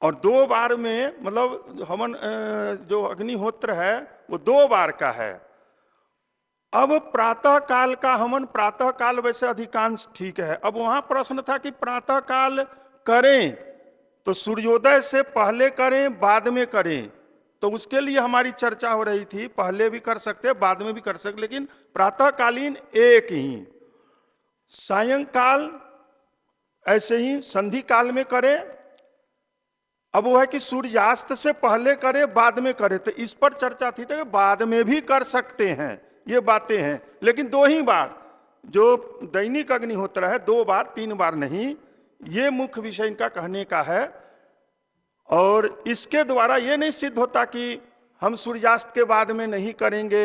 और 2 बार में मतलब हवन जो अग्निहोत्र है वो 2 बार का है। अब प्रातः काल का हवन, प्रातः काल वैसे अधिकांश ठीक है। अब वहां प्रश्न था कि प्रातः काल करें तो सूर्योदय से पहले करें बाद में करें, तो उसके लिए हमारी चर्चा हो रही थी। पहले भी कर सकते, बाद में भी कर सकते, लेकिन प्रातःकालीन एक ही। सायंकाल ऐसे ही संधि काल में करें। अब वो है कि सूर्यास्त से पहले करे बाद में करे, तो इस पर चर्चा थी तो बाद में भी कर सकते हैं, ये बातें हैं, लेकिन 2 ही बार, जो दैनिक अग्निहोत्र है 2 बार 3 बार नहीं, ये मुख्य विषय इनका कहने का है। और इसके द्वारा ये नहीं सिद्ध होता कि हम सूर्यास्त के बाद में नहीं करेंगे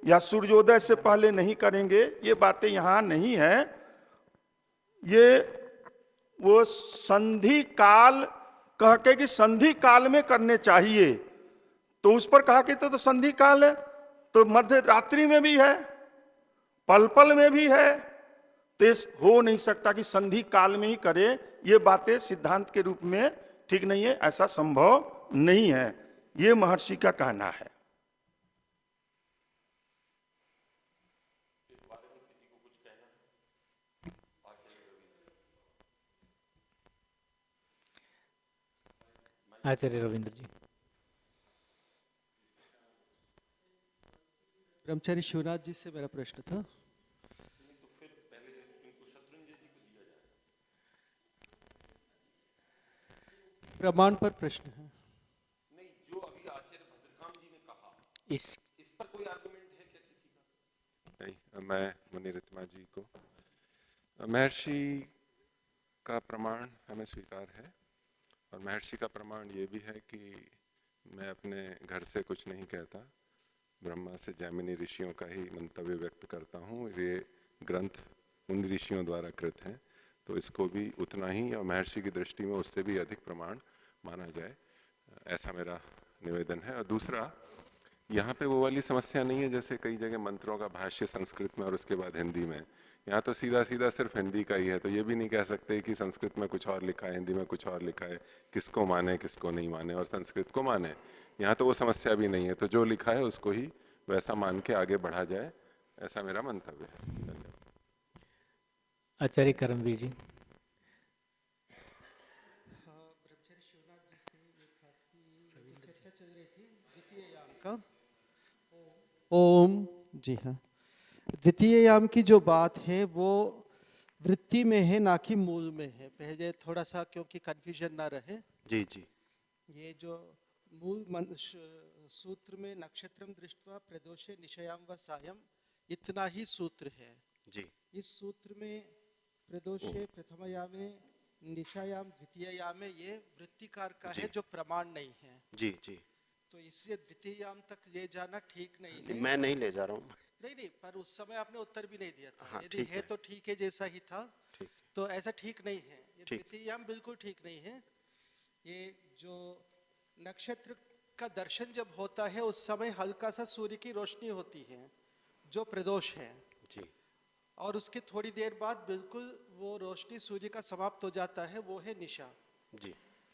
या सूर्योदय से पहले नहीं करेंगे, ये बातें यहाँ नहीं है। ये वो संधि काल कह के कि संधि काल में करने चाहिए, तो उस पर कहा कि तो संधि काल है, तो मध्य रात्रि में भी है, पल पल में भी है, तो हो नहीं सकता कि संधि काल में ही करे। ये बातें सिद्धांत के रूप में ठीक नहीं है, ऐसा संभव नहीं है, ये महर्षि का कहना है। आचार्य रविंद्र जी। ब्रह्मचारी शिवनाथ जी से मेरा प्रश्न था। प्रमाण पर प्रश्न है। नहीं, जो अभी आचार्य भद्रकाम जी ने कहा, इस पर कोई आर्गुमेंट है क्या किसी का? नहीं, मैं मुनि रितमा जी को, महर्षि का प्रमाण हमें स्वीकार है, और महर्षि का प्रमाण ये भी है कि मैं अपने घर से कुछ नहीं कहता, ब्रह्मा से जैमिनी ऋषियों का ही मंतव्य व्यक्त करता हूँ। ये ग्रंथ उन ऋषियों द्वारा कृत हैं, तो इसको भी उतना ही और महर्षि की दृष्टि में उससे भी अधिक प्रमाण माना जाए, ऐसा मेरा निवेदन है। और दूसरा, यहाँ पे वो वाली समस्या नहीं है जैसे कई जगह मंत्रों का भाष्य संस्कृत में और उसके बाद हिंदी में। यहाँ तो सीधा सीधा सिर्फ हिंदी का ही है, तो ये भी नहीं कह सकते कि संस्कृत में कुछ और लिखा है, हिंदी में कुछ और लिखा है, किसको माने किसको नहीं माने, और संस्कृत को माने। यहाँ तो वो समस्या भी नहीं है, तो जो लिखा है उसको ही वैसा मान के आगे बढ़ा जाए, ऐसा मेरा मंतव्य है। धन्यवाद। आचार्य कर्मवीर जी। ब्रह्मचारी शिवनाथ जी से ये था कि चर्चा चल रही थी द्वितीय याम का। ओम जी हाँ, द्वितीय याम की जो बात है वो वृत्ति में है ना कि मूल में है, पहले थोड़ा सा क्योंकि कन्फ्यूजन ना रहे। जी जी। ये जो मूल सूत्र में नक्षत्रम दृष्ट्वा प्रदोषे निशयाम व सायम, इतना ही सूत्र है जी। इस सूत्र में प्रदोषे प्रथमयामे निशायाम द्वितीययामे ये वृत्तिकार का है जो प्रमाण नहीं है। जी जी। तो इससे द्वितीययाम तक ले जाना ठीक नहीं है। मैं नहीं ले जा रहा हूँ। नहीं, पर उस समय आपने उत्तर भी नहीं दिया था। हाँ, यदि ठीक है है। तो ठीक है, जैसा ही था, ठीक। तो ऐसा ठीक नहीं है। ये ठीक। द्वितीययाम बिल्कुल ठीक नहीं है। ये जो नक्षत्र का दर्शन जब होता है उस समय हल्का सा सूर्य की रोशनी होती है जो प्रदोष है जी। और उसके थोड़ी देर बाद बिल्कुल वो रोशनी सूर्य का समाप्त हो जाता है, वो है निशा जी।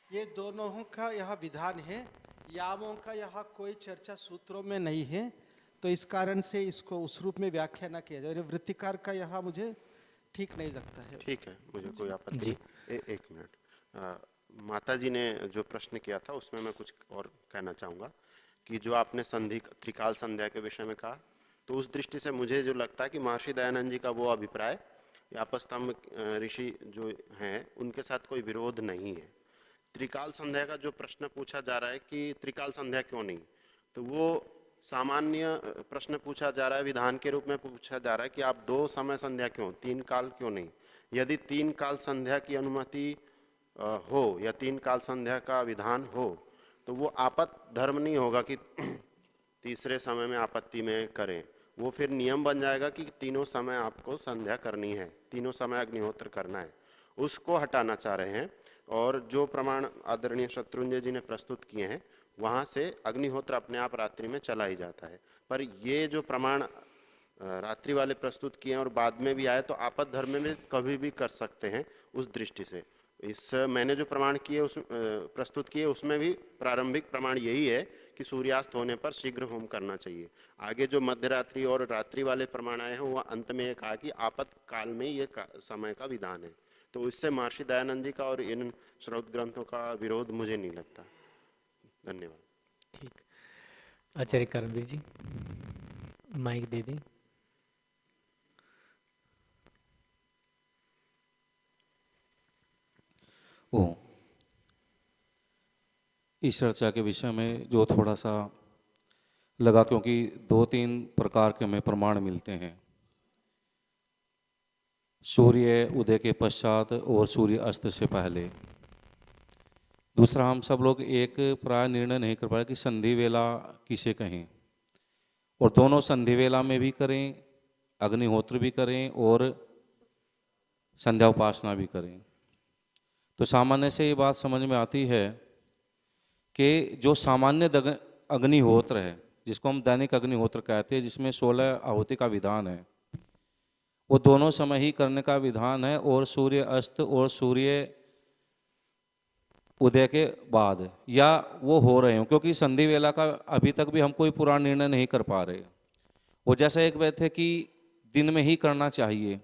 ये दोनों का यहाँ विधान है, यामों का यहाँ कोई चर्चा सूत्रों में नहीं है, तो इस कारण से इसको उस रूप में व्याख्या न किया जाए। वृत्तिकार का यहाँ मुझे ठीक नहीं लगता है। ठीक है, मुझे कोई आपत्ति नहीं। एक मिनट, माता जी ने जो प्रश्न किया था उसमें मैं कुछ और कहना चाहूँगा कि जो आपने संधि त्रिकाल संध्या के विषय में कहा, तो उस दृष्टि से मुझे जो लगता है कि महर्षि दयानंद जी का वो अभिप्राय आपस्तंभ ऋषि जो हैं उनके साथ कोई विरोध नहीं है। त्रिकाल संध्या का जो प्रश्न पूछा जा रहा है कि त्रिकाल संध्या क्यों नहीं, तो वो सामान्य प्रश्न पूछा जा रहा है, विधान के रूप में पूछा जा रहा है कि आप 2 समय संध्या क्यों, 3 काल क्यों नहीं। यदि 3 काल संध्या की अनुमति हो या 3 काल संध्या का विधान हो तो वो आपत धर्म नहीं होगा कि तीसरे समय में आपत्ति में करें। वो फिर नियम बन जाएगा कि तीनों समय आपको संध्या करनी है, तीनों समय अग्निहोत्र करना है, उसको हटाना चाह रहे हैं। और जो प्रमाण आदरणीय शत्रुंजय जी ने प्रस्तुत किए हैं वहाँ से अग्निहोत्र अपने आप रात्रि में चला ही जाता है। पर ये जो प्रमाण रात्रि वाले प्रस्तुत किए हैं और बाद में भी आए तो आपद धर्म में कभी भी कर सकते हैं, उस दृष्टि से इस मैंने जो प्रमाण किए उस प्रस्तुत किए उसमें भी प्रारंभिक प्रमाण यही है कि सूर्यास्त होने पर शीघ्र होम करना चाहिए। आगे जो मध्यरात्रि और रात्रि वाले प्रमाण आए हैं वह अंत में ये कहा कि आपत काल में ये समय का विधान है। तो इससे महर्षि दयानंद जी का और इन श्रौत ग्रंथों का विरोध मुझे नहीं लगता। धन्यवाद। ठीक, आचार्य कर्मवीर जी माइक दे दें। ओम इस चर्चा के विषय में जो थोड़ा सा लगा, क्योंकि 2-3 प्रकार के हमें प्रमाण मिलते हैं, सूर्य उदय के पश्चात और सूर्य अस्त से पहले। दूसरा, हम सब लोग एक प्राय निर्णय नहीं कर पाए कि संधि वेला किसे कहें, और दोनों संधि वेला में भी करें, अग्निहोत्र भी करें और संध्या उपासना भी करें। तो सामान्य से ये बात समझ में आती है कि जो सामान्य अग्निहोत्र है, जिसको हम दैनिक अग्निहोत्र कहते हैं, जिसमें 16 आहुति का विधान है, वो दोनों समय ही करने का विधान है, और सूर्य अस्त और सूर्य उदय के बाद या वो हो रहे हो, क्योंकि संधि वेला का अभी तक भी हम कोई पूरा निर्णय नहीं कर पा रहे। वो जैसा एक बात है कि दिन में ही करना चाहिए,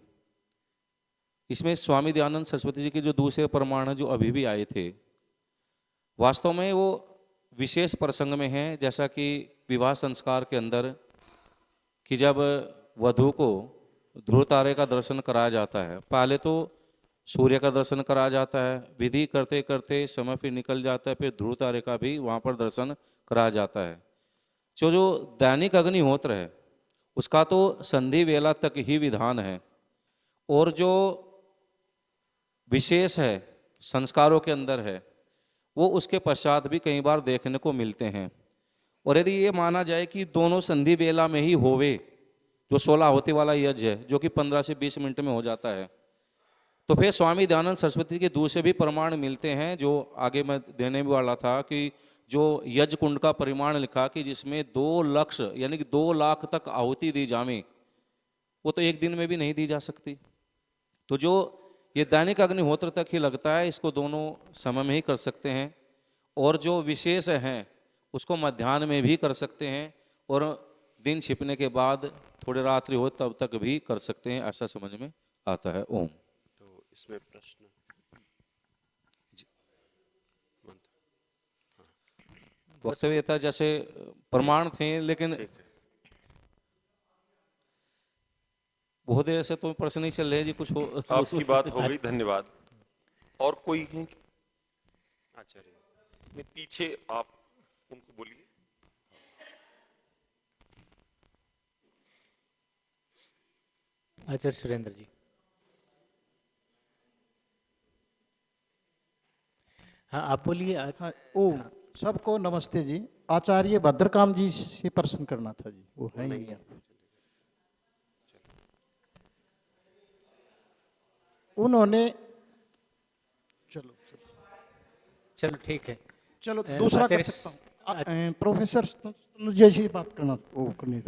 इसमें स्वामी दयानंद सरस्वती जी के जो दूसरे प्रमाण हैं जो अभी भी आए थे, वास्तव में वो विशेष प्रसंग में हैं, जैसा कि विवाह संस्कार के अंदर कि जब वधू को ध्रुव तारे का दर्शन कराया जाता है, पहले तो सूर्य का दर्शन कराया जाता है, विधि करते करते समय फिर निकल जाता है, फिर ध्रुव तारे का भी वहाँ पर दर्शन कराया जाता है। जो दैनिक अग्निहोत्र है उसका तो संधि वेला तक ही विधान है, और जो विशेष है संस्कारों के अंदर है वो उसके पश्चात भी कई बार देखने को मिलते हैं। और यदि ये माना जाए कि दोनों संधि वेला में ही होवे, जो 16 आहुति वाला यज्ञ है जो कि 15 से 20 मिनट में हो जाता है, तो फिर स्वामी दयानंद सरस्वती के दूसरे भी प्रमाण मिलते हैं, जो आगे मैं देने वाला था कि जो यज्ञ कुंड का परिमाण लिखा कि जिसमें 2 लक्ष यानी कि 2 लाख तक आहुति दी जावे, वो तो एक दिन में भी नहीं दी जा सकती। तो जो ये दैनिक अग्निहोत्र तक ही लगता है, इसको दोनों समय में ही कर सकते हैं, और जो विशेष हैं उसको मध्याह्न में भी कर सकते हैं, और दिन छिपने के बाद थोड़ी रात्रि हो तब तक भी कर सकते हैं, ऐसा समझ में आता है। ओम। तो इसमें प्रश्न वक्तव्य था, जैसे प्रमाण थे, लेकिन बहुत देर से तो प्रश्न नहीं चल रहे जी, कुछ हो। आपकी बात हो गई, धन्यवाद। और कोई है? आचार्य में पीछे आप उनको बोलिए। आचार्य सुरेंद्र जी। हाँ, आप बोलिए। हाँ, सबको नमस्ते जी। आचार्य भद्रकाम जी से प्रश्न करना था जी, वो है नहीं। उन्होंने चलो ठीक है, चलो दूसरा कर सकता हूँ। प्रोफेसर जैसी बात करना वो करने।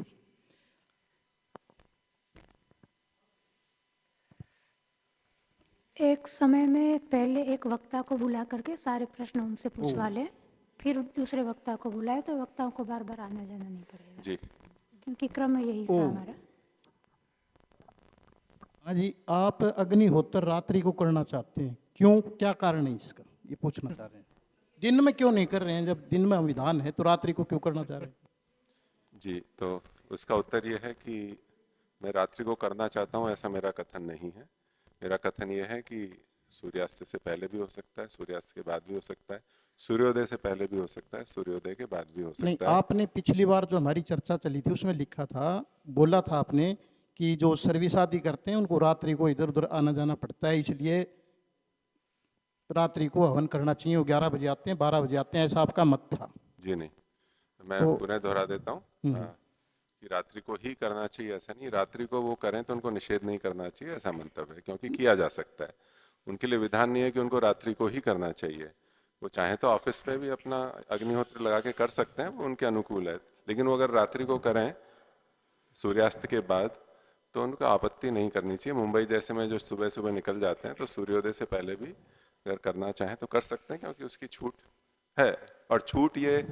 एक समय में पहले एक वक्ता को बुला करके सारे प्रश्न उनसे पूछवा ले, फिर दूसरे वक्ता को बुलाए, तो वक्ताओं को बार बार आना जाना नहीं पड़ेगा जी, क्योंकि क्रम यही था हमारा। हाँ जी, आप अग्निहोत्र रात्रि को करना चाहते हैं, क्यों, क्या कारण है इसका, ये पूछना चाह रहे हैं। दिन में क्यों नहीं कर रहे हैं? जब दिन में विधान है तो रात्रि को क्यों करना चाह रहे हैं? जी, तो उसका उत्तर ये है कि मैं रात्रि को करना चाहता हूँ, ऐसा मेरा कथन नहीं है। मेरा कथन ये है कि सूर्यास्त से पहले भी हो सकता है, सूर्यास्त के बाद भी हो सकता है, सूर्योदय से पहले भी हो सकता है, सूर्योदय के बाद भी हो सकता नहीं, है। आपने पिछली बार जो हमारी चर्चा चली थी उसमें लिखा था, बोला था आपने कि जो सर्विस आदि करते हैं उनको रात्रि को इधर उधर आना जाना पड़ता है, इसलिए रात्रि को हवन करना चाहिए। वो 11 बजे आते हैं, 12 बजे आते हैं, ऐसा आपका मत था। जी नहीं, मैं तो पुनः दोहरा देता हूँ कि रात्रि को ही करना चाहिए, ऐसा नहीं। रात्रि को वो करें तो उनको निषेध नहीं करना चाहिए, ऐसा मंतव्य है, क्योंकि किया जा सकता है। उनके लिए विधान नहीं है कि उनको रात्रि को ही करना चाहिए। वो चाहे तो ऑफिस पे भी अपना अग्निहोत्र लगा के कर सकते हैं, वो उनके अनुकूल है। लेकिन वो अगर रात्रि को करें सूर्यास्त के बाद तो उनको आपत्ति नहीं करनी चाहिए। मुंबई जैसे में जो सुबह सुबह निकल जाते हैं तो सूर्योदय से पहले भी अगर करना चाहें तो कर सकते हैं, क्योंकि उसकी छूट है। और छूट ये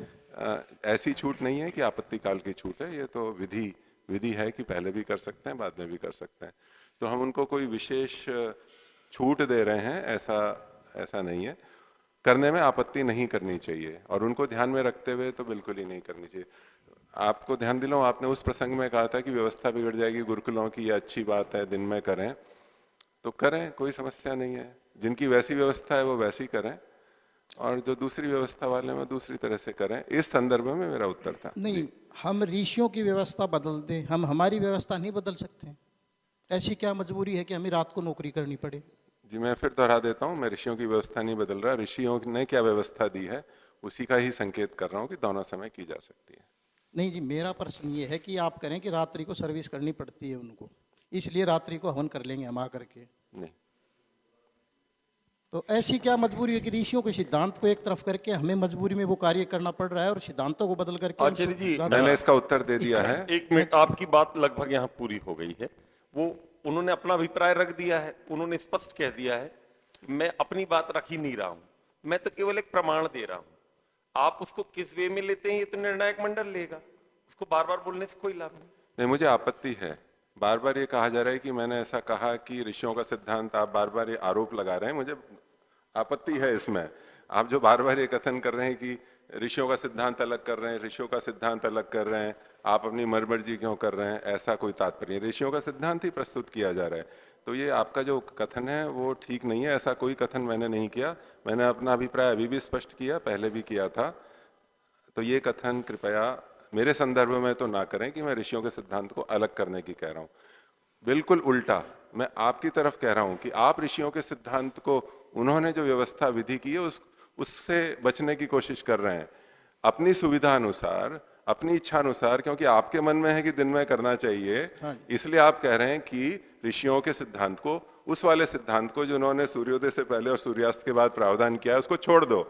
ऐसी छूट नहीं है कि आपत्ति काल की छूट है, ये तो विधि है कि पहले भी कर सकते हैं, बाद में भी कर सकते हैं। तो हम उनको कोई विशेष छूट दे रहे हैं ऐसा नहीं है। करने में आपत्ति नहीं करनी चाहिए, और उनको ध्यान में रखते हुए तो बिल्कुल ही नहीं करनी चाहिए। आपको ध्यान दिलाऊं, आपने उस प्रसंग में कहा था कि व्यवस्था बिगड़ जाएगी गुरुकुलों की, ये अच्छी बात है, दिन में करें तो करें, कोई समस्या नहीं है। जिनकी वैसी व्यवस्था है वो वैसी करें, और जो दूसरी व्यवस्था वाले में दूसरी तरह से करें, इस संदर्भ में मेरा उत्तर था। नहीं, हम ऋषियों की व्यवस्था बदल दें, हम हमारी व्यवस्था नहीं बदल सकते। ऐसी क्या मजबूरी है कि हमें रात को नौकरी करनी पड़े? जी, मैं फिर दोहरा देता हूँ, मैं ऋषियों की व्यवस्था नहीं बदल रहा। ऋषियों ने क्या व्यवस्था दी है उसी का ही संकेत कर रहा हूँ कि दोनों समय की जा सकती है। नहीं जी, मेरा प्रश्न ये है कि आप करें कि रात्रि को सर्विस करनी पड़ती है उनको, इसलिए रात्रि को हवन कर लेंगे हम आकर के। नहीं, तो ऐसी क्या मजबूरी है कि ऋषियों के सिद्धांत को एक तरफ करके हमें मजबूरी में वो कार्य करना पड़ रहा है और सिद्धांतों को बदल करके हम आचार्य जी, मैंने इसका उत्तर दे दिया है। एक मिनट, आपकी बात लगभग यहाँ पूरी हो गई है। वो उन्होंने अपना अभिप्राय रख दिया है, उन्होंने स्पष्ट कह दिया है, मैं अपनी बात रख ही नहीं रहा हूं, मैं तो केवल एक प्रमाण दे रहा हूं। आप उसको किस वे में लेते हैं ये तो निर्णायक मंडल लेगा, उसको बार बार बोलने से कोई लाभ नहीं। नहीं, मुझे आपत्ति है, बार बार ये कहा जा रहा है कि मैंने ऐसा कहा कि ऋषियों का सिद्धांत, आप बार बार ये आरोप लगा रहे हैं, मुझे आपत्ति है इसमें। आप जो बार बार ये कथन कर रहे हैं कि ऋषियों का सिद्धांत अलग कर रहे हैं, ऋषियों का सिद्धांत अलग कर रहे हैं, आप अपनी मर्मर्जी क्यों कर रहे हैं, ऐसा कोई तात्पर्य नहीं। ऋषियों का सिद्धांत ही प्रस्तुत किया जा रहा है, तो ये आपका जो कथन है वो ठीक नहीं है। ऐसा कोई कथन मैंने नहीं किया, मैंने अपना अभिप्राय अभी भी स्पष्ट किया, पहले भी किया था। तो ये कथन कृपया मेरे संदर्भ में तो ना करें कि मैं ऋषियों के सिद्धांत को अलग करने की कह रहा हूँ। बिल्कुल उल्टा, मैं आपकी तरफ कह रहा हूँ कि आप ऋषियों के सिद्धांत को, उन्होंने जो व्यवस्था विधि की है उससे बचने की कोशिश कर रहे हैं अपनी सुविधा अनुसार, अपनी इच्छा अनुसार, क्योंकि आपके मन में है कि दिन में करना चाहिए। इसलिए आप कह रहे हैं कि ऋषियों के सिद्धांत को, उस वाले सिद्धांत को जो उन्होंने सूर्योदय से पहले और सूर्यास्त के बाद प्रावधान किया है, उसको छोड़ दो।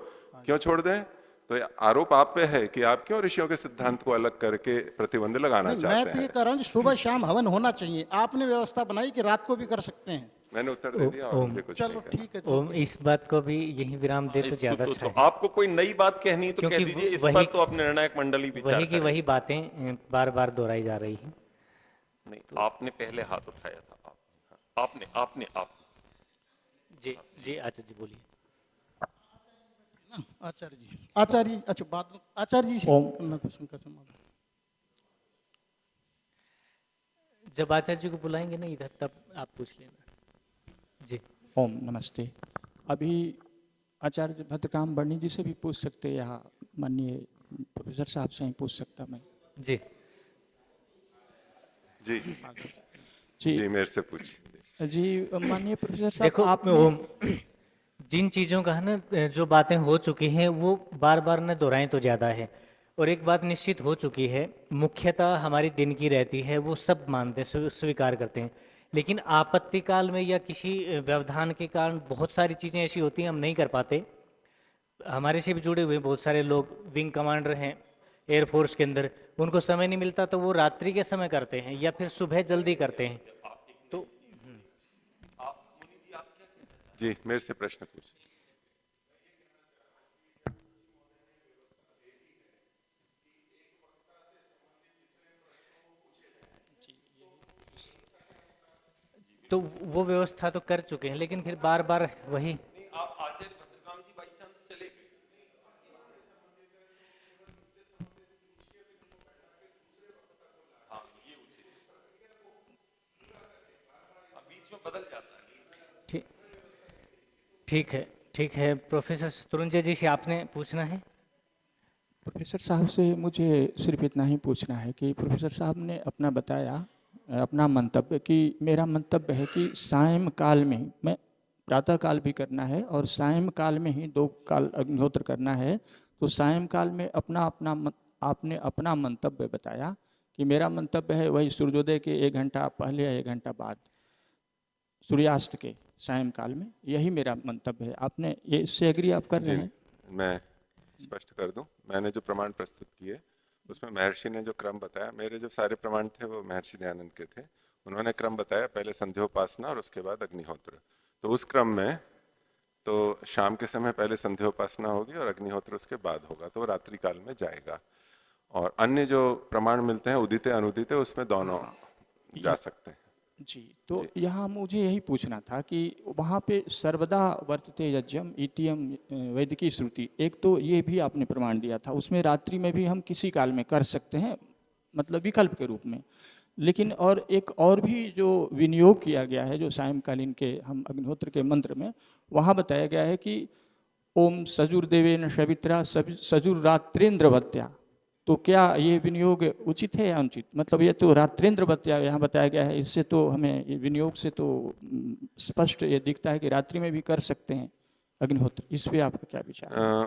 क्यों छोड़ दें? तो आरोप आप पे है कि आप क्यों ऋषियों के सिद्धांत को अलग करके प्रतिबंध लगाना चाहते हैं। मैं तो ये कह रहा हूँ सुबह शाम हवन होना चाहिए, आपने व्यवस्था बनाई कि रात को भी कर सकते हैं। मैंने उत्तर दे दिया और मुझे कुछ चलो ठीक है। ओम, इस बात को भी यही विराम दे तो ज्यादा अच्छा है। आपको कोई नई बात कहनी है तो कह दीजिए, इस पर तो आप निर्णायक मंडल ही विचार वही की वही बातें बार बार दोहराई जा रही हैं। नहीं, आपने पहले हाथ उठाया था, आपने जी जी आचार्य जी बोलिए। आचार्य जी, अच्छा बात आचार्य जी से करना था शंकर समाधान। जब आचार्य जी को बुलाएंगे ना इधर, तब आप पूछ लेना। जी ओम नमस्ते। अभी आचार्य भद्रकाम बर्णी जी से भी पूछ सकते हैं, यहाँ माननीय प्रोफेसर साहब से ही पूछ सकता मैं? जी जी जी, मेरे से पूछ जी। माननीय प्रोफेसर साहब, देखो आप जिन चीज़ों का है ना, जो बातें हो चुकी हैं वो बार बार न दोहराएं तो ज़्यादा है। और एक बात निश्चित हो चुकी है, मुख्यतः हमारी दिन की रहती है, वो सब मानते हैं, स्वीकार करते हैं। लेकिन आपत्ति काल में या किसी व्यवधान के कारण बहुत सारी चीज़ें ऐसी होती हैं हम नहीं कर पाते। हमारे से भी जुड़े हुए बहुत सारे लोग विंग कमांडर हैं एयरफोर्स के अंदर, उनको समय नहीं मिलता तो वो रात्रि के समय करते हैं या फिर सुबह जल्दी करते हैं। तो जी, मेरे से प्रश्न पूछ। तो वो व्यवस्था तो कर चुके हैं, लेकिन फिर बार बार वही। आप आचार्य भद्रकाम जी बाई चांस चले गए, हाँ ये बीच में बदल जाता है। ठीक है। प्रोफेसर शत्रुंजय जी से आपने पूछना है। प्रोफेसर साहब से मुझे सिर्फ इतना ही पूछना है कि प्रोफेसर साहब ने अपना बताया, अपना मंतव्य, कि मेरा मंतव्य है कि सायंकाल में, मैं प्रातः काल भी करना है और सायंकाल में ही 2 काल अग्निहोत्र करना है। तो सायंकाल में आपने अपना मंतव्य बताया कि मेरा मंतव्य है वही सूर्योदय के 1 घंटा पहले या 1 घंटा बाद, सूर्यास्त के सायंकाल में, यही मेरा मंतव्य है। आपने ये इससे एग्री आप कर रहे हैं? मैं स्पष्ट कर दूं, मैंने जो प्रमाण प्रस्तुत किए उसमें महर्षि ने जो क्रम बताया, मेरे जो सारे प्रमाण थे वो महर्षि दयानंद के थे। उन्होंने क्रम बताया, पहले संध्योपासना और उसके बाद अग्निहोत्र। तो उस क्रम में तो शाम के समय पहले संध्योपासना होगी और अग्निहोत्र उसके बाद होगा, तो रात्रि काल में जाएगा। और अन्य जो प्रमाण मिलते हैं उदित अनुदित, उसमें दोनों जा सकते हैं। जी, तो यहाँ मुझे यही पूछना था कि वहाँ पे सर्वदा वर्तते यज्ञम इतियम वैदिकी श्रुति, एक तो ये भी आपने प्रमाण दिया था, उसमें रात्रि में भी हम किसी काल में कर सकते हैं, मतलब विकल्प के रूप में। लेकिन और एक और भी जो विनियोग किया गया है, जो सायंकालीन के हम अग्निहोत्र के मंत्र में, वहाँ बताया गया है कि ओम सजुर्देवेन सवित्रा सजुर्रात्रेंद्र भत्या, तो क्या ये विनियोग उचित है या अनुचित? मतलब ये तो रात्रेंद्र भत्या यहाँ बताया गया है, इससे तो हमें ये विनियोग से तो स्पष्ट ये दिखता है कि रात्रि में भी कर सकते हैं अग्निहोत्र। इस पे आपका क्या विचार है?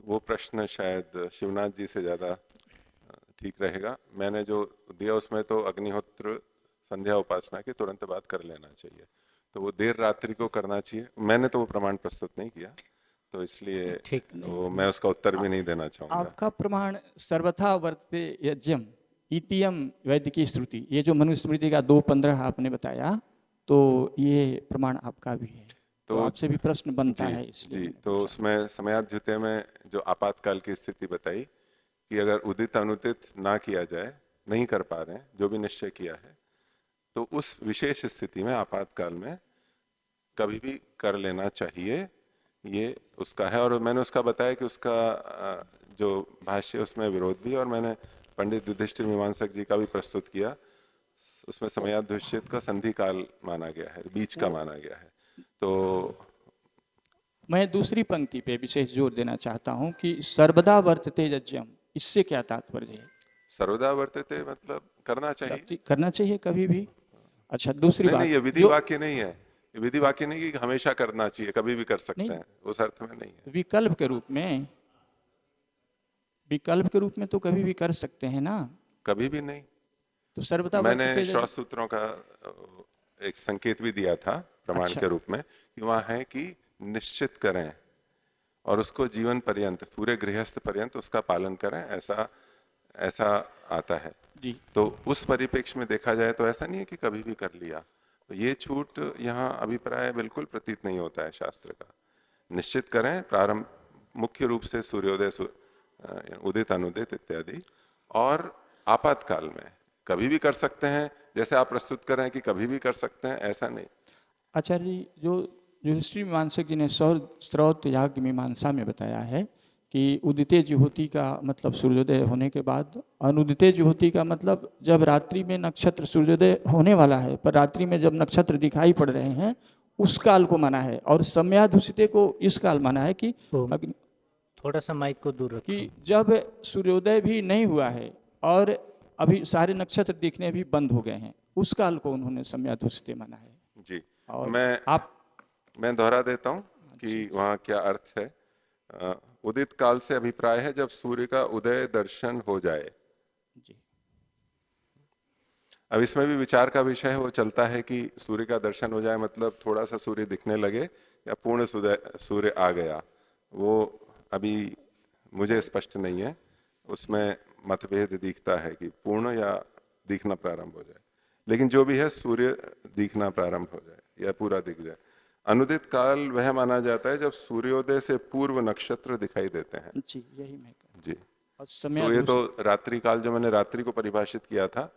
वो प्रश्न शायद शिवनाथ जी से ज़्यादा ठीक रहेगा। मैंने जो दिया उसमें तो अग्निहोत्र संध्या उपासना के तुरंत बाद कर लेना चाहिए, तो वो देर रात्रि को करना चाहिए। मैंने तो वो प्रमाण प्रस्तुत नहीं किया, तो इसलिए वो मैं उसका उत्तर भी नहीं देना चाहूँगा। आपका प्रमाण सर्वथा वर्तते यज्ञम इतियम वैदिकी श्रुति, ये जो मनुस्मृति का 2:15 आपने बताया, तो ये प्रमाण आपका भी है, तो आपसे भी प्रश्न बनता है इसलिए। जी, तो उसमें समयाध्युते में जो आपातकाल की स्थिति बताई कि अगर उदित अनुदित ना किया जाए, नहीं कर पा रहे हैं जो भी निश्चय किया है, तो उस विशेष स्थिति में आपातकाल में कभी भी कर लेना चाहिए, ये उसका है। और मैंने उसका बताया कि उसका जो भाष्य उसमें विरोध भी, और मैंने पंडित युधिष्ठिर मीमांसक जी का भी प्रस्तुत किया, उसमें समयाध्युषित का संधि काल माना गया है, बीच का माना गया है। तो मैं दूसरी पंक्ति पे विशेष जोर देना चाहता हूँ कि सर्वदा वर्तते यज्ञम, इससे क्या तात्पर्य है? सर्वदा वर्तते मतलब करना चाहिए, करना चाहिए कभी भी। अच्छा, दूसरी बात, नहीं, ये विधि वाक्य नहीं है, ये विधि वाक्य नहीं कि हमेशा करना चाहिए, कभी भी कर सकते हैं, उस अर्थ में नहीं है। विकल्प के रूप में, विकल्प के रूप में तो कभी भी कर सकते हैं ना? कभी भी नहीं। तो सर्वदा मैंने श्वास सूत्रों का एक संकेत भी दिया था प्रमाण के रूप में, कि वहाँ है कि निश्चित करें और उसको जीवन पर्यंत, पूरे गृहस्थ पर्यंत उसका पालन करें, ऐसा आता है जी। तो उस परिप्रेक्ष्य में देखा जाए तो ऐसा नहीं है कि कभी भी कर लिया, तो ये छूट यहाँ अभिप्राय बिल्कुल प्रतीत नहीं होता है शास्त्र का। निश्चित करें प्रारंभ, मुख्य रूप से सूर्योदय, उदित अनुदित इत्यादि, और आपातकाल में कभी भी कर सकते हैं, जैसे आप प्रस्तुत कर रहे हैं कि कभी भी कर सकते हैं, ऐसा नहीं। आचार्य जी, जो युधिष्ठिर मीमांसक जी ने स्रोत याग मीमांसा में बताया है कि उदिते ज्योति का मतलब सूर्योदय होने के बाद, अनुदिते ज्योति का मतलब जब रात्रि में नक्षत्र सूर्योदय होने वाला है पर रात्रि में जब नक्षत्र दिखाई पड़ रहे हैं उस काल को माना है, और समयाधुषिते को इस काल माना है कि थोड़ा सा माइक को दूर रखो, कि जब सूर्योदय भी नहीं हुआ है और अभी सारे नक्षत्र दिखने भी बंद हो गए हैं, उस काल को उन्होंने समयाधुषिते माना है। जी, और मैं दोहरा देता हूँ कि वहाँ क्या अर्थ है। उदित काल से अभिप्राय है जब सूर्य का उदय दर्शन हो जाए। जी। अब इसमें भी विचार का विषय है, वो चलता है कि सूर्य का दर्शन हो जाए मतलब थोड़ा सा सूर्य दिखने लगे या पूर्ण सूर्य आ गया, वो अभी मुझे स्पष्ट नहीं है, उसमें मतभेद दिखता है कि पूर्ण या दिखना प्रारंभ हो जाए, लेकिन जो भी है सूर्य दिखना प्रारंभ हो जाए या पूरा दिख जाए। अनुदित काल वह माना जाता है जब सूर्योदय से पूर्व नक्षत्र दिखाई देते हैं। जी, यही मैं जी। और तो ये तो रात्रि काल, जो मैंने रात्रि को परिभाषित किया था,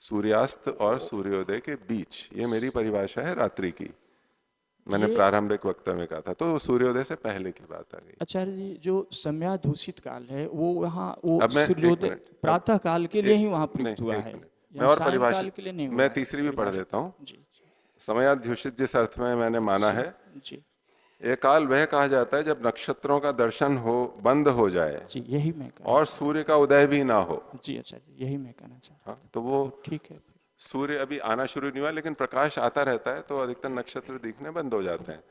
सूर्यास्त और सूर्योदय के बीच, ये मेरी परिभाषा है रात्रि की, मैंने प्रारंभिक वक्तव्य में कहा था, तो सूर्योदय से पहले की बात आ गई। आचार्य जी, जो समयाधूषित काल है वो वहाँ वो सूर्योदय प्रातः काल के लिए ही वहाँ प्रयुक्त हुआ है, मैं और परिभाषित के लिए नहीं, मैं तीसरी भी पढ़ देता हूँ। समयाध्युषित जिस अर्थ में मैंने माना है, ये काल वह कहा जाता है जब नक्षत्रों का दर्शन बंद हो जाए, जी, यही मैं और सूर्य का उदय भी ना हो। जी आचार्य, यही मैं कहना चाहता हूँ। तो वो ठीक है, सूर्य अभी आना शुरू नहीं हुआ लेकिन प्रकाश आता रहता है, तो अधिकतर नक्षत्र दिखने बंद हो जाते हैं,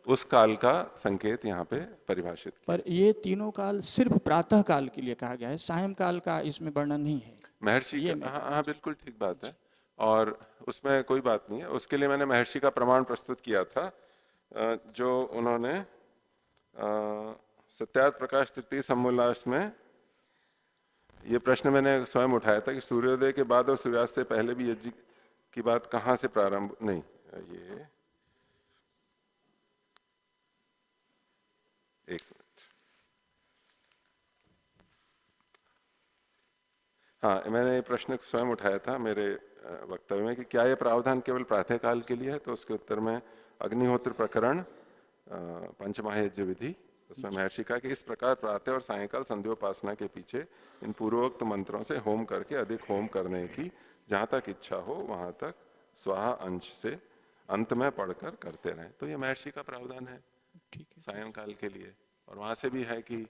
उस काल का संकेत यहाँ पे परिभाषित किया। पर ये तीनों काल सिर्फ प्रातः काल के लिए कहा गया है, सायं काल का इसमें वर्णन नहीं है। महर्षि हाँ, बिल्कुल ठीक बात है, और उसमें कोई बात नहीं है। उसके लिए मैंने महर्षि का प्रमाण प्रस्तुत किया था, जो उन्होंने सत्यार्थ प्रकाश तृतीय समोल्लास में, ये प्रश्न मैंने स्वयं उठाया था कि सूर्योदय के बाद और सूर्यास्त से पहले भी यज्ञ की बात कहाँ से प्रारंभ, नहीं ये एक मिनट, हाँ, मैंने ये प्रश्न स्वयं उठाया था मेरे वक्तव्य में कि क्या ये प्रावधान केवल प्रातः काल के लिए है, तो उसके उत्तर में अग्निहोत्र प्रकरण पंचमहायज्ञ विधि, उसमें महर्षि का कि इस प्रकार प्रातः और सायंकाल संध्योपासना के पीछे इन पूर्वोक्त मंत्रों से होम करके अधिक होम करने की जहाँ तक इच्छा हो वहाँ तक स्वाहा अंश से अंत में पढ़कर करते रहें, तो ये महर्षि का प्रावधान है। ठीक है। सायंकाल के लिए, और वहां से भी है कि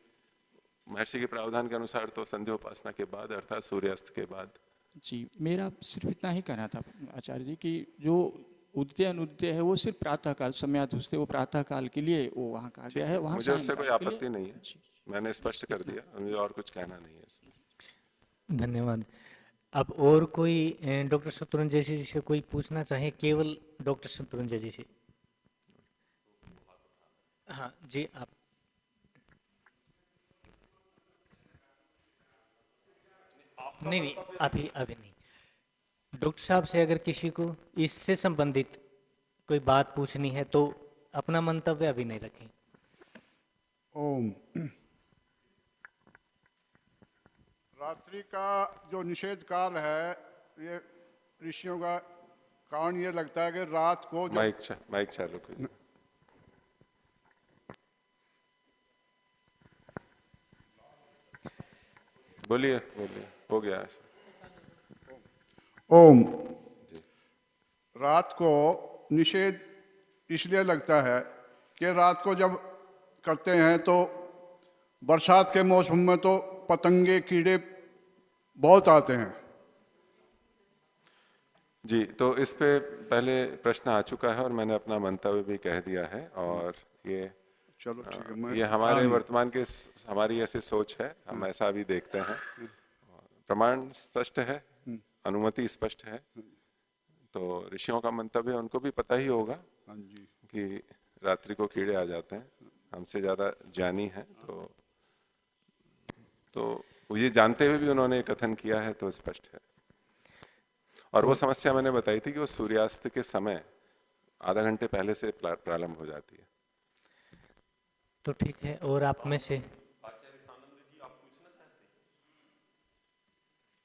महर्षि के प्रावधान के अनुसार तो संध्योपासना के बाद अर्थात सूर्यास्त के बाद। जी, मेरा सिर्फ इतना ही कहना था आचार्य जी कि जो उदय अनुदय है वो सिर्फ प्रातः काल समयात उससे वो प्रातः काल के लिए वो वहाँ कहा गया है, वहाँ मुझे उससे कोई सायंकाल के लिए। आपत्ति नहीं है, मैंने स्पष्ट कर दिया, मुझे और कुछ कहना नहीं है इसमें। धन्यवाद। अब और कोई डॉक्टर शत्रुंजय जी से कोई पूछना चाहे, केवल डॉक्टर शत्रुंजय जी से? हाँ जी, आप। नहीं नहीं, अभी अभी नहीं। डॉक्टर साहब से अगर किसी को इससे संबंधित कोई बात पूछनी है तो अपना मंतव्य अभी नहीं रखें। ओम। रात्रि का जो निषेध काल है, ये ऋषियों का कारण ये लगता है कि रात को माइक चालू करिए। बोलिए बोलिए, हो गया। ओम। रात को निषेध इसलिए लगता है कि रात को जब करते हैं तो बरसात के मौसम में तो पतंगे कीड़े बहुत आते हैं। जी, तो इस पे पहले प्रश्न आ चुका है और मैंने अपना मंतव्य भी कह दिया है, और ये चलो ठीक है, ये हमारे वर्तमान के हमारी ऐसी सोच है, हम ऐसा भी देखते हैं। प्रमाण स्पष्ट है, अनुमति स्पष्ट है, तो ऋषियों का मंतव्य उनको भी पता ही होगा कि रात्रि को कीड़े आ जाते हैं, हमसे ज्यादा ज्ञानी है, तो ये जानते हुए भी उन्होंने कथन किया है, तो स्पष्ट है। और वो समस्या मैंने बताई थी कि वो सूर्यास्त के समय आधा घंटे पहले से प्रारंभ हो जाती है। तो ठीक है, और आप में से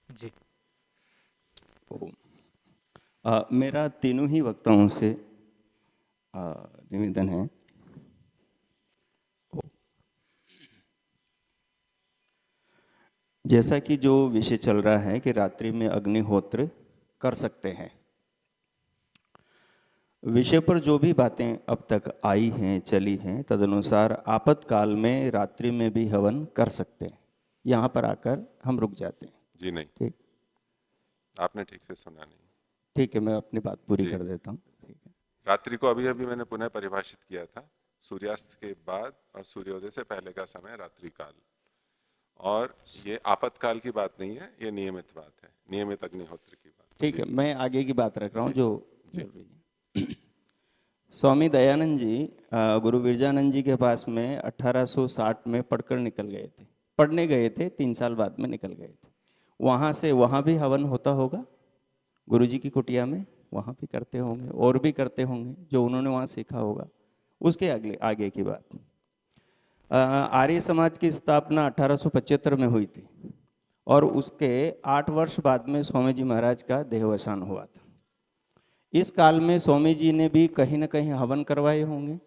जी। मेरा तीनों ही वक्ताओं से निवेदन है। जैसा कि जो विषय चल रहा है कि रात्रि में अग्निहोत्र कर सकते हैं, विषय पर जो भी बातें अब तक आई हैं, चली हैं, तदनुसार आपातकाल में रात्रि में भी हवन कर सकते हैं। यहाँ पर आकर हम रुक जाते हैं। जी नहीं, ठीक, आपने ठीक से सुना नहीं। ठीक है, मैं अपनी बात पूरी कर देता हूँ। ठीक है। रात्रि को अभी अभी मैंने पुनः परिभाषित किया था, सूर्यास्त के बाद और सूर्योदय से पहले का समय रात्रि काल, और ये आपातकाल की बात नहीं है, ये नियमित बात है, नियमित अग्निहोत्र की बात। ठीक है, मैं आगे की बात रख रहा हूँ जो स्वामी दयानंद जी गुरु विरजानंद जी के पास में 1860 में पढ़कर निकल गए थे, पढ़ने गए थे, 3 साल बाद में निकल गए थे। वहाँ से वहाँ भी हवन होता होगा गुरु जी की कुटिया में, वहाँ भी करते होंगे और भी करते होंगे जो उन्होंने वहाँ सीखा होगा। उसके आगे की बात, आर्य समाज की स्थापना 1875 में हुई थी और उसके 8 वर्ष बाद में स्वामी जी महाराज का देहावसान हुआ था। इस काल में स्वामी जी ने भी कहीं न कहीं हवन करवाए होंगे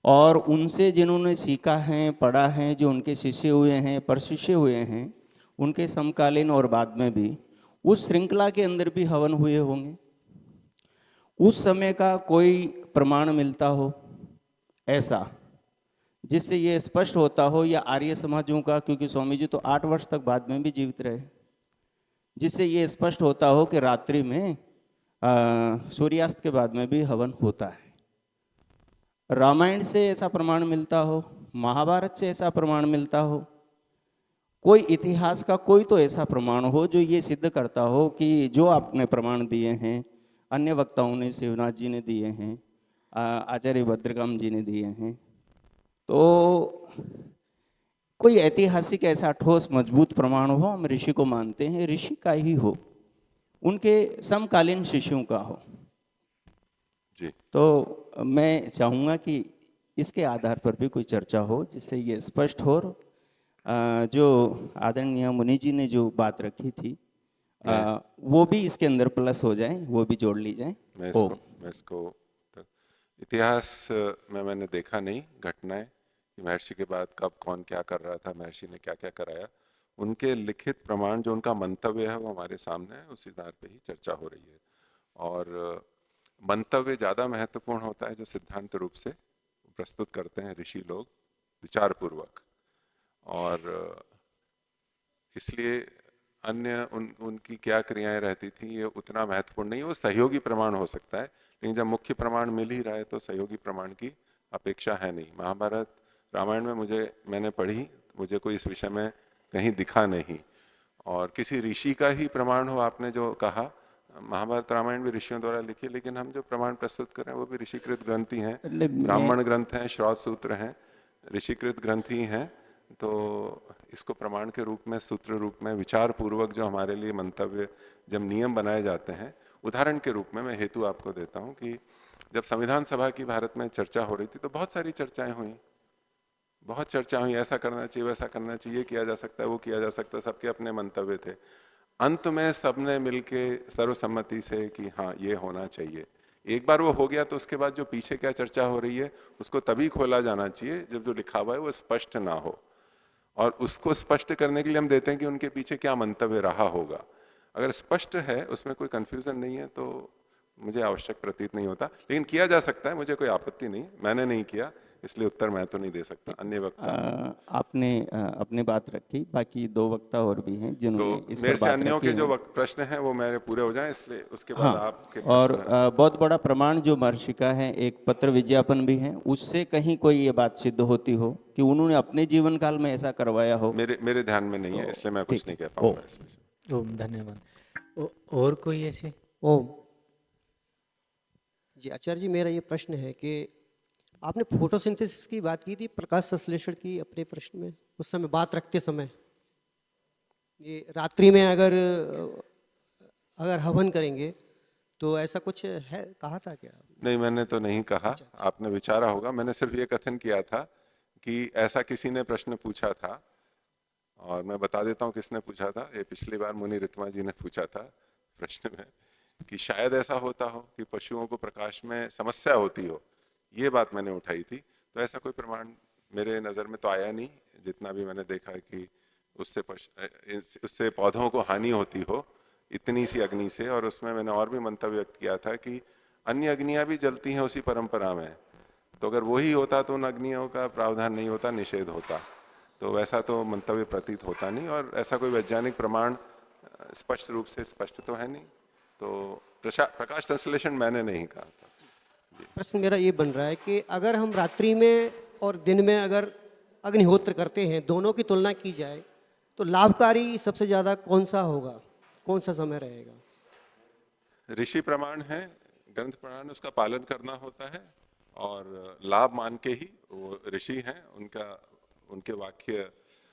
और उनसे जिन्होंने सीखा है, पढ़ा है, जो उनके शिष्य हुए हैं, परशिष्य हुए हैं, उनके समकालीन और बाद में भी उस श्रृंखला के अंदर भी हवन हुए होंगे। उस समय का कोई प्रमाण मिलता हो ऐसा जिससे ये स्पष्ट होता हो, या आर्य समाजों का, क्योंकि स्वामी जी तो 8 वर्ष तक बाद में भी जीवित रहे, जिससे ये स्पष्ट होता हो कि रात्रि में सूर्यास्त के बाद में भी हवन होता है। रामायण से ऐसा प्रमाण मिलता हो, महाभारत से ऐसा प्रमाण मिलता हो, कोई इतिहास का कोई तो ऐसा प्रमाण हो जो ये सिद्ध करता हो कि जो आपने प्रमाण दिए हैं, अन्य वक्ताओं ने, शिवनाथ जी ने दिए हैं, आचार्य भद्रकाम जी ने दिए हैं, तो कोई ऐतिहासिक ऐसा ठोस मजबूत प्रमाण हो, हम ऋषि को मानते हैं, ऋषि का ही हो, उनके समकालीन शिष्यों का हो जी। तो मैं चाहूँगा कि इसके आधार पर भी कोई चर्चा हो जिससे ये स्पष्ट हो। जो आदरणीय मुनि जी ने जो बात रखी थी वो भी इसके अंदर प्लस हो जाए, वो भी जोड़ ली जाए। मैं इसको इतिहास में मैंने देखा नहीं घटनाएं कि महर्षि के बाद कब कौन क्या कर रहा था, महर्षि ने क्या क्या कराया। उनके लिखित प्रमाण जो उनका मंतव्य है वो हमारे सामने है, उस आधार पे ही चर्चा हो रही है। और मंतव्य ज़्यादा महत्वपूर्ण होता है जो सिद्धांत रूप से प्रस्तुत करते हैं ऋषि लोग विचारपूर्वक, और इसलिए अन्य उनकी क्या क्रियाएं रहती थी ये उतना महत्वपूर्ण नहीं, वो सहयोगी प्रमाण हो सकता है, लेकिन जब मुख्य प्रमाण मिल ही रहा है तो सहयोगी प्रमाण की अपेक्षा है नहीं। महाभारत रामायण में मैंने पढ़ी, मुझे कोई इस विषय में कहीं दिखा नहीं, और किसी ऋषि का ही प्रमाण हो, आपने जो कहा महाभारत रामायण भी ऋषियों द्वारा लिखी, लेकिन हम जो प्रमाण प्रस्तुत कर रहे हैं वो भी ऋषिकृत ग्रंथ ही हैं, ब्राह्मण ग्रंथ हैं, श्रौत सूत्र हैं, ऋषिकृत ग्रंथ ही हैं। तो इसको प्रमाण के रूप में, सूत्र रूप में, विचार पूर्वक जो हमारे लिए मंतव्य, जब नियम बनाए जाते हैं, उदाहरण के रूप में मैं हेतु आपको देता हूं कि जब संविधान सभा की भारत में चर्चा हो रही थी तो बहुत सारी चर्चाएं हुई, बहुत चर्चा हुई, ऐसा करना चाहिए, वैसा करना चाहिए, किया जा सकता है, वो किया जा सकता है, सबके अपने मंतव्य थे। अंत में सबने मिलके सर्वसम्मति से कि हाँ ये होना चाहिए। एक बार वो हो गया तो उसके बाद जो पीछे क्या चर्चा हो रही है उसको तभी खोला जाना चाहिए जब जो लिखा हुआ है वो स्पष्ट ना हो, और उसको स्पष्ट करने के लिए हम देते हैं कि उनके पीछे क्या मंतव्य रहा होगा। अगर स्पष्ट है, उसमें कोई कंफ्यूजन नहीं है, तो मुझे आवश्यक प्रतीत नहीं होता, लेकिन किया जा सकता है, मुझे कोई आपत्ति नहीं। मैंने नहीं किया इसलिए उत्तर मैं तो नहीं दे सकता, अन्य वक्ता। आपने अपनी बात रखी, बाकी 2 वक्ता और भी हैं जिन्होंने तो इस मेरे पर से बात अन्यों रखी के है। जो प्रश्न हैं वो मेरे पूरे हो जाएं, इसलिए उसके बाद हाँ, आपके और प्रश्न। बहुत बड़ा प्रमाण जो महर्षि का है, एक पत्र विज्ञापन भी है, उससे कहीं कोई ये बात सिद्ध होती हो कि उन्होंने अपने जीवन काल में ऐसा करवाया हो? मेरे ध्यान में नहीं है, इसलिए मैं कुछ नहीं कह पाऊंगा इसमें। ओम, धन्यवाद। और कोई ऐसे? ओम जी, आचार्य जी, मेरा ये प्रश्न है कि आपने फोटोसिंथेसिस की बात की थी, प्रकाश संश्लेषण की अपने प्रश्न में, उस समय बात रखते समय, ये रात्रि में अगर हवन करेंगे तो ऐसा कुछ है, कहा था क्या? नहीं, मैंने तो नहीं कहा, आपने विचारा होगा। मैंने सिर्फ ये कथन किया था कि ऐसा किसी ने प्रश्न पूछा था, और मैं बता देता हूँ किसने पूछा था। ये पिछली बार मुनि रितमा जी ने पूछा था प्रश्न में कि शायद ऐसा होता हो कि पशुओं को प्रकाश में समस्या होती हो, ये बात मैंने उठाई थी। तो ऐसा कोई प्रमाण मेरे नज़र में तो आया नहीं, जितना भी मैंने देखा कि उससे पौधों को हानि होती हो इतनी सी अग्नि से। और उसमें मैंने और भी मंतव्य व्यक्त किया था कि अन्य अग्नियां भी जलती हैं उसी परंपरा में, तो अगर वही होता तो उन अग्नियों का प्रावधान नहीं होता, निषेध होता। तो वैसा तो मंतव्य प्रतीत होता नहीं, और ऐसा कोई वैज्ञानिक प्रमाण स्पष्ट रूप से स्पष्ट तो है नहीं। तो प्रकाश संश्लेषण मैंने नहीं कहा था। प्रश्न मेरा ये बन रहा है कि अगर हम रात्रि में और दिन में अगर अग्निहोत्र करते हैं, दोनों की तुलना की जाए तो लाभकारी सबसे ज़्यादा कौन सा होगा, कौन सा समय रहेगा? ऋषि प्रमाण है, ग्रंथ प्रमाण, उसका पालन करना होता है, और लाभ मान के ही वो ऋषि हैं, उनके वाक्य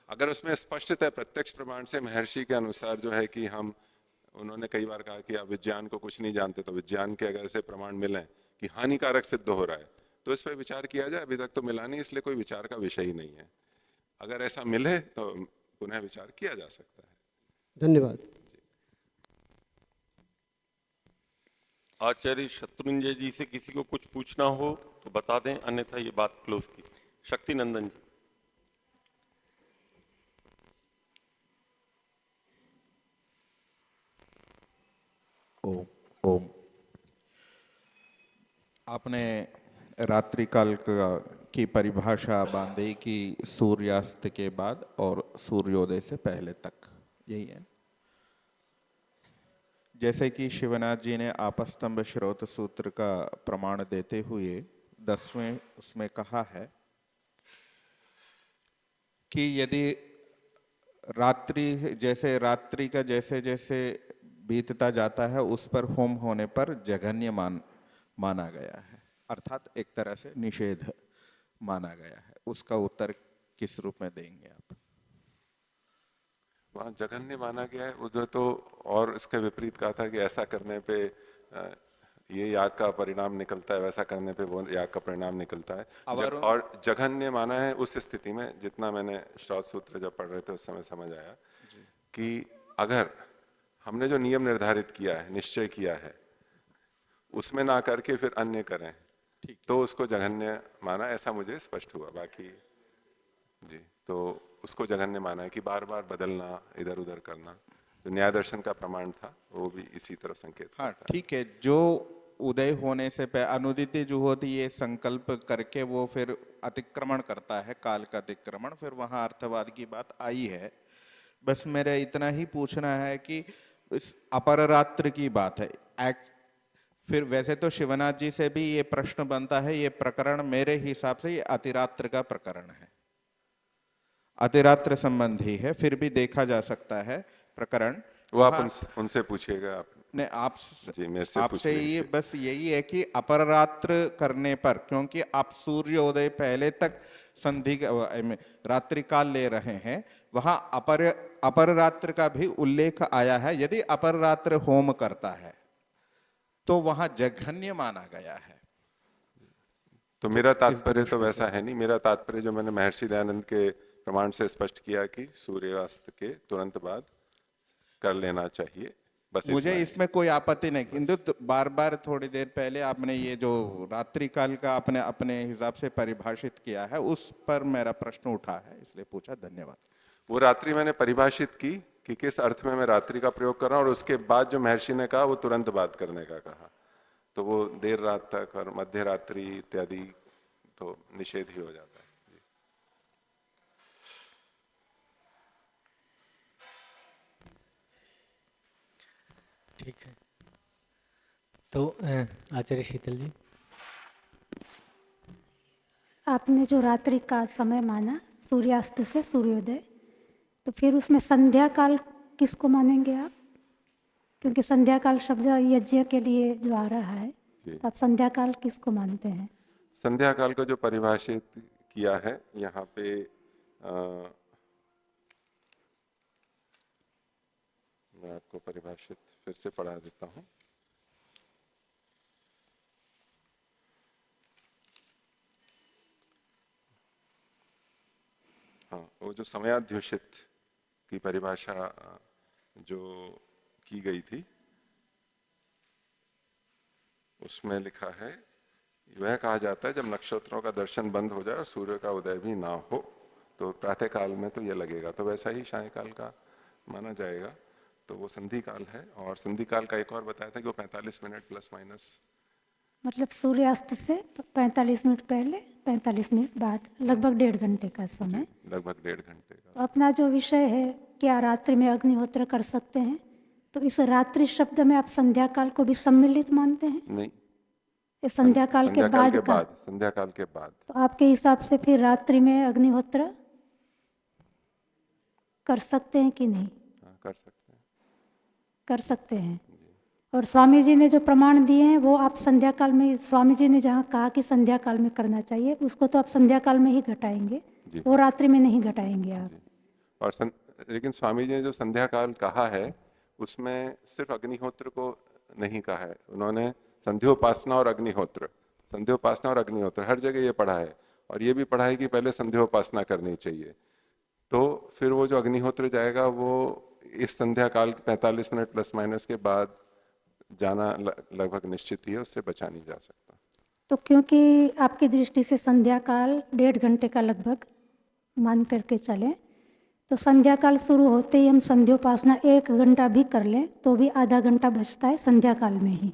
अगर उसमें स्पष्ट है प्रत्यक्ष प्रमाण से, महर्षि के अनुसार जो है कि उन्होंने कई बार कहा कि आप विज्ञान को कुछ नहीं जानते, तो विज्ञान के अगर से प्रमाण मिले कि हानिकारक सिद्ध हो रहा है तो इस पर विचार किया जाए। अभी तक तो मिला नहीं, इसलिए कोई विचार का विषय ही नहीं है। अगर ऐसा मिले तो पुनः विचार किया जा सकता है। धन्यवाद। आचार्य शत्रुंजय जी से किसी को कुछ पूछना हो तो बता दें, अन्यथा ये बात क्लोज की। शक्ति नंदन जी। ओम। आपने रात्रि काल की परिभाषा बांधी कि सूर्यास्त के बाद और सूर्योदय से पहले तक, यही है। जैसे कि शिवनाथ जी ने आपस्तंभ श्रोत सूत्र का प्रमाण देते हुए 10वें उसमें कहा है कि यदि रात्रि का जैसे जैसे बीतता जाता है उस पर होम होने पर जघन्य माना गया है, अर्थात एक तरह से निषेध माना गया है। उसका उत्तर किस रूप में देंगे आप? वहाँ जघन्य माना गया है, उधर तो और इसके विपरीत कहा था कि ऐसा करने पे ये याग का परिणाम निकलता है, वैसा करने पे वो याग का परिणाम निकलता है। और जघन्य माना है उस स्थिति में, जितना मैंने श्रौत सूत्र जब पढ़ रहे थे उस समय समझ आया कि अगर हमने जो नियम निर्धारित किया है, निश्चय किया है, उसमें ना करके फिर अन्य करें तो उसको जघन्य माना, ऐसा मुझे स्पष्ट हुआ। बाकी जी, तो उसको जघन्य माना है कि बार बार बदलना, इधर उधर करना। जो न्याय दर्शन का प्रमाण था वो भी इसी तरफ संकेत हाँ, ठीक है। जो उदय होने से पहले अनुदिति जुहोति ये संकल्प करके वो फिर अतिक्रमण करता है, काल का अतिक्रमण, फिर वहाँ अर्थवाद की बात आई है। बस मेरा इतना ही पूछना है कि इस अपररात्र की बात है, फिर वैसे तो शिवनाथ जी से भी ये प्रश्न बनता है, ये प्रकरण मेरे हिसाब से ये अतिरात्र का प्रकरण है, अतिरात्र संबंधी है, फिर भी देखा जा सकता है प्रकरण। वो आप उनसे पूछिएगा। आप ने आप जी मेरे से आपसे ये बस यही है कि अपररात्र करने पर, क्योंकि आप सूर्योदय पहले तक संधि रात्रि काल ले रहे हैं, वहां अपररात्र का भी उल्लेख आया है। यदि अपररात्र होम करता है तो वहां जघन्य माना गया है। तो मेरा तात्पर्य तो वैसा है नहीं। मेरा तात्पर्य जो मैंने महर्षि दयानंद के प्रमाण से स्पष्ट किया कि सूर्यास्त के तुरंत बाद कर लेना चाहिए, बस मुझे इसमें कोई आपत्ति नहीं, किंतु बार बार थोड़ी देर पहले आपने ये जो रात्रि काल का आपने अपने हिसाब से परिभाषित किया है, उस पर मेरा प्रश्न उठा है, इसलिए पूछा। धन्यवाद। वो रात्रि मैंने परिभाषित की कि किस अर्थ में मैं रात्रि का प्रयोग कर रहा हूँ, और उसके बाद जो महर्षि ने कहा वो तुरंत बाद करने का कहा, तो वो देर रात तक और मध्य रात्रि इत्यादि तो निषेध ही हो जाता है। ठीक है, तो आचार्य शीतल जी, आपने जो रात्रि का समय माना सूर्यास्त से सूर्योदय, तो फिर उसमें संध्या काल किसको मानेंगे आप? क्योंकि संध्या काल शब्द यज्ञ के लिए जो आ रहा है, तो आप संध्या काल किसको मानते हैं? संध्या काल को जो परिभाषित किया है यहाँ पे मैं आपको परिभाषित फिर से पढ़ा देता हूँ। हाँ, वो जो समयाध्युषित की परिभाषा जो की गई थी उसमें लिखा है, वह कहा जाता है जब नक्षत्रों का दर्शन बंद हो जाए और सूर्य का उदय भी ना हो, तो प्रातः काल में तो ये लगेगा, तो वैसा ही सायंकाल का माना जाएगा, तो वो संधि काल है। और संधि काल का एक और बताया था कि वो 45 मिनट प्लस माइनस, मतलब सूर्यास्त से 45 मिनट पहले 45 मिनट बाद, लगभग 1.5 घंटे का समय, लगभग 1.5 घंटे का। तो अपना जो विषय है क्या रात्रि में अग्निहोत्र कर सकते हैं, तो इस रात्रि शब्द में आप संध्या काल को भी सम्मिलित मानते हैं? नहीं, ये संध्या काल के बाद का, संध्या काल के बाद। तो आपके हिसाब से फिर रात्रि में अग्निहोत्र कर सकते हैं कि नहीं? हाँ, कर सकते हैं। कर सकते हैं। और स्वामी जी ने जो प्रमाण दिए हैं वो आप संध्या काल में, स्वामी जी ने जहाँ कहा कि संध्या काल में करना चाहिए, उसको तो आप संध्या काल में ही घटाएंगे, वो रात्रि में नहीं घटाएंगे आप। और लेकिन स्वामी जी ने जो संध्या काल कहा है उसमें सिर्फ अग्निहोत्र को नहीं कहा है, उन्होंने संध्योपासना और अग्निहोत्र, संध्योपासना और अग्निहोत्र हर जगह ये पढ़ा है, और ये भी पढ़ा है कि पहले संध्योपासना करनी चाहिए, तो फिर वो जो अग्निहोत्र जाएगा वो इस संध्या काल 45 मिनट प्लस माइनस के बाद जाना लगभग निश्चित ही है, उससे बचा नहीं जा सकता। तो क्योंकि आपकी दृष्टि से संध्या काल 1.5 घंटे का लगभग मान करके चलें, तो संध्या काल शुरू होते ही हम संध्योपासना 1 घंटा भी कर लें तो भी आधा घंटा बचता है संध्या काल में ही,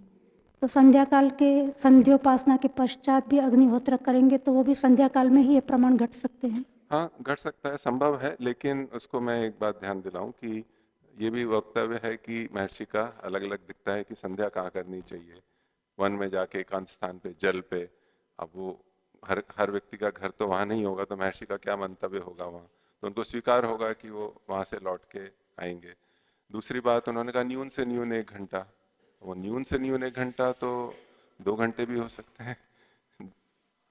तो संध्या काल के संध्योपासना के पश्चात भी अग्निहोत्र करेंगे तो वो भी संध्या काल में ही ये प्रमाण घट सकते हैं? हाँ, घट सकता है, संभव है, लेकिन उसको मैं एक बात ध्यान दिलाऊं कि ये भी वक्तव्य है कि महर्षि का अलग अलग दिखता है कि संध्या कहाँ करनी चाहिए, वन में जाके एकांत स्थान पे, जल पे। अब वो हर व्यक्ति का घर तो वहाँ नहीं होगा, तो महर्षि का क्या मंतव्य होगा वहाँ, तो उनको स्वीकार होगा कि वो वहाँ से लौट के आएंगे। दूसरी बात, उन्होंने कहा न्यून से न्यून 1 घंटा, वो न्यून से न्यून 1 घंटा तो 2 घंटे भी हो सकते हैं,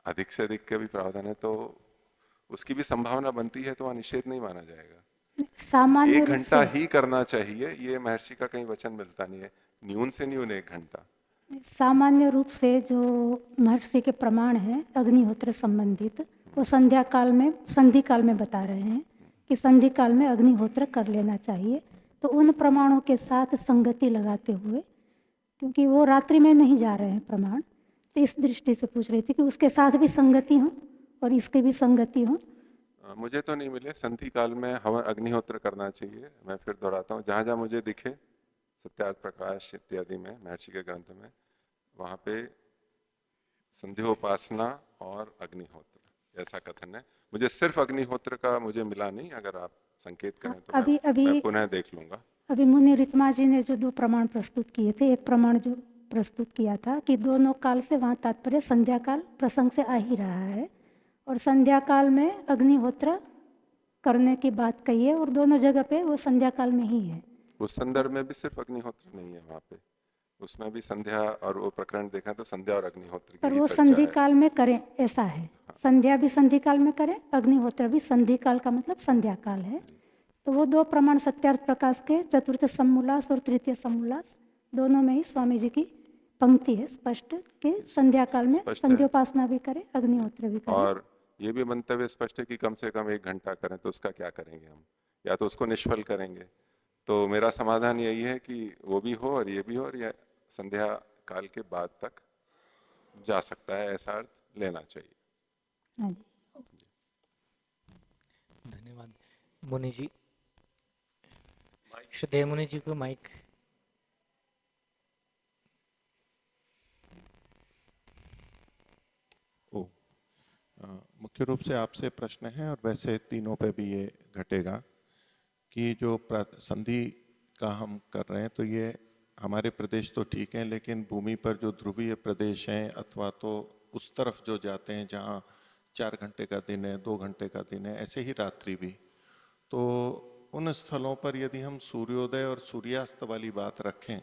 अधिक से अधिक के भी प्रावधान है, तो उसकी भी संभावना बनती है, तो वहाँ निषेध नहीं माना जाएगा। सामान्य 1 घंटा ही करना चाहिए, ये महर्षि का कहीं वचन मिलता नहीं है, न्यून से न्यून 1 घंटा। सामान्य रूप से जो महर्षि के प्रमाण हैं अग्निहोत्र संबंधित, वो संध्या काल में, संधि काल में बता रहे हैं कि संधि काल में अग्निहोत्र कर लेना चाहिए, तो उन प्रमाणों के साथ संगति लगाते हुए, क्योंकि वो रात्रि में नहीं जा रहे हैं प्रमाण, तो इस दृष्टि से पूछ रही थी कि उसके साथ भी संगति हो और इसकी भी संगति हो। मुझे तो नहीं मिले, संधि काल में हवन अग्निहोत्र करना चाहिए। मैं फिर दोहराता हूँ, जहाँ जहाँ मुझे दिखे सत्यार्थ प्रकाश इत्यादि में, महर्षि के ग्रंथ में, वहाँ पे संध्योपासना और अग्निहोत्र ऐसा कथन है। मुझे सिर्फ अग्निहोत्र का मुझे मिला नहीं, अगर आप संकेत करें तो मैं पुनः देख लूंगा। अभी मुनि रितमा जी ने जो 2 प्रमाण प्रस्तुत किए थे, एक प्रमाण जो प्रस्तुत किया था कि दोनों काल से वहाँ तात्पर्य संध्या काल प्रसंग से आ ही रहा है, और संध्या काल में अग्निहोत्र करने की बात कही है, और दोनों जगह पे वो संध्या काल में ही है। उस संदर्भ में भी सिर्फ अग्निहोत्र नहीं है वहाँ पे, उसमें भी संध्या, और वो प्रकरण देखा तो संध्या और अग्निहोत्र की पर ही वो चर्चा संधि है। काल में करें ऐसा है, संध्या भी संधि काल में करें, अग्निहोत्र भी संधि काल का मतलब संध्या काल है। तो वो 2 प्रमाण सत्यार्थ प्रकाश के चतुर्थ समोल्लास और तृतीय समोल्लास दोनों में ही स्वामी जी की पंक्ति है स्पष्ट कि संध्या काल में संध्योपासना भी करें, अग्निहोत्र भी करें। और ये भी मंतव्य स्पष्ट है कि कम से कम 1 घंटा करें, तो उसका क्या करेंगे हम, या तो उसको निष्फल करेंगे। तो मेरा समाधान यही है कि वो भी हो और ये भी हो, और यह संध्या काल के बाद तक जा सकता है, ऐसा अर्थ लेना चाहिए। धन्यवाद मुनि जी। श्रद्धेय मुनि जी को माइक। मुख्य रूप से आपसे प्रश्न है, और वैसे तीनों पे भी ये घटेगा कि जो संधि का हम कर रहे हैं, तो ये हमारे प्रदेश तो ठीक है, लेकिन भूमि पर जो ध्रुवीय प्रदेश हैं अथवा तो उस तरफ जो जाते हैं जहाँ 4 घंटे का दिन है, 2 घंटे का दिन है, ऐसे ही रात्रि भी, तो उन स्थलों पर यदि हम सूर्योदय और सूर्यास्त वाली बात रखें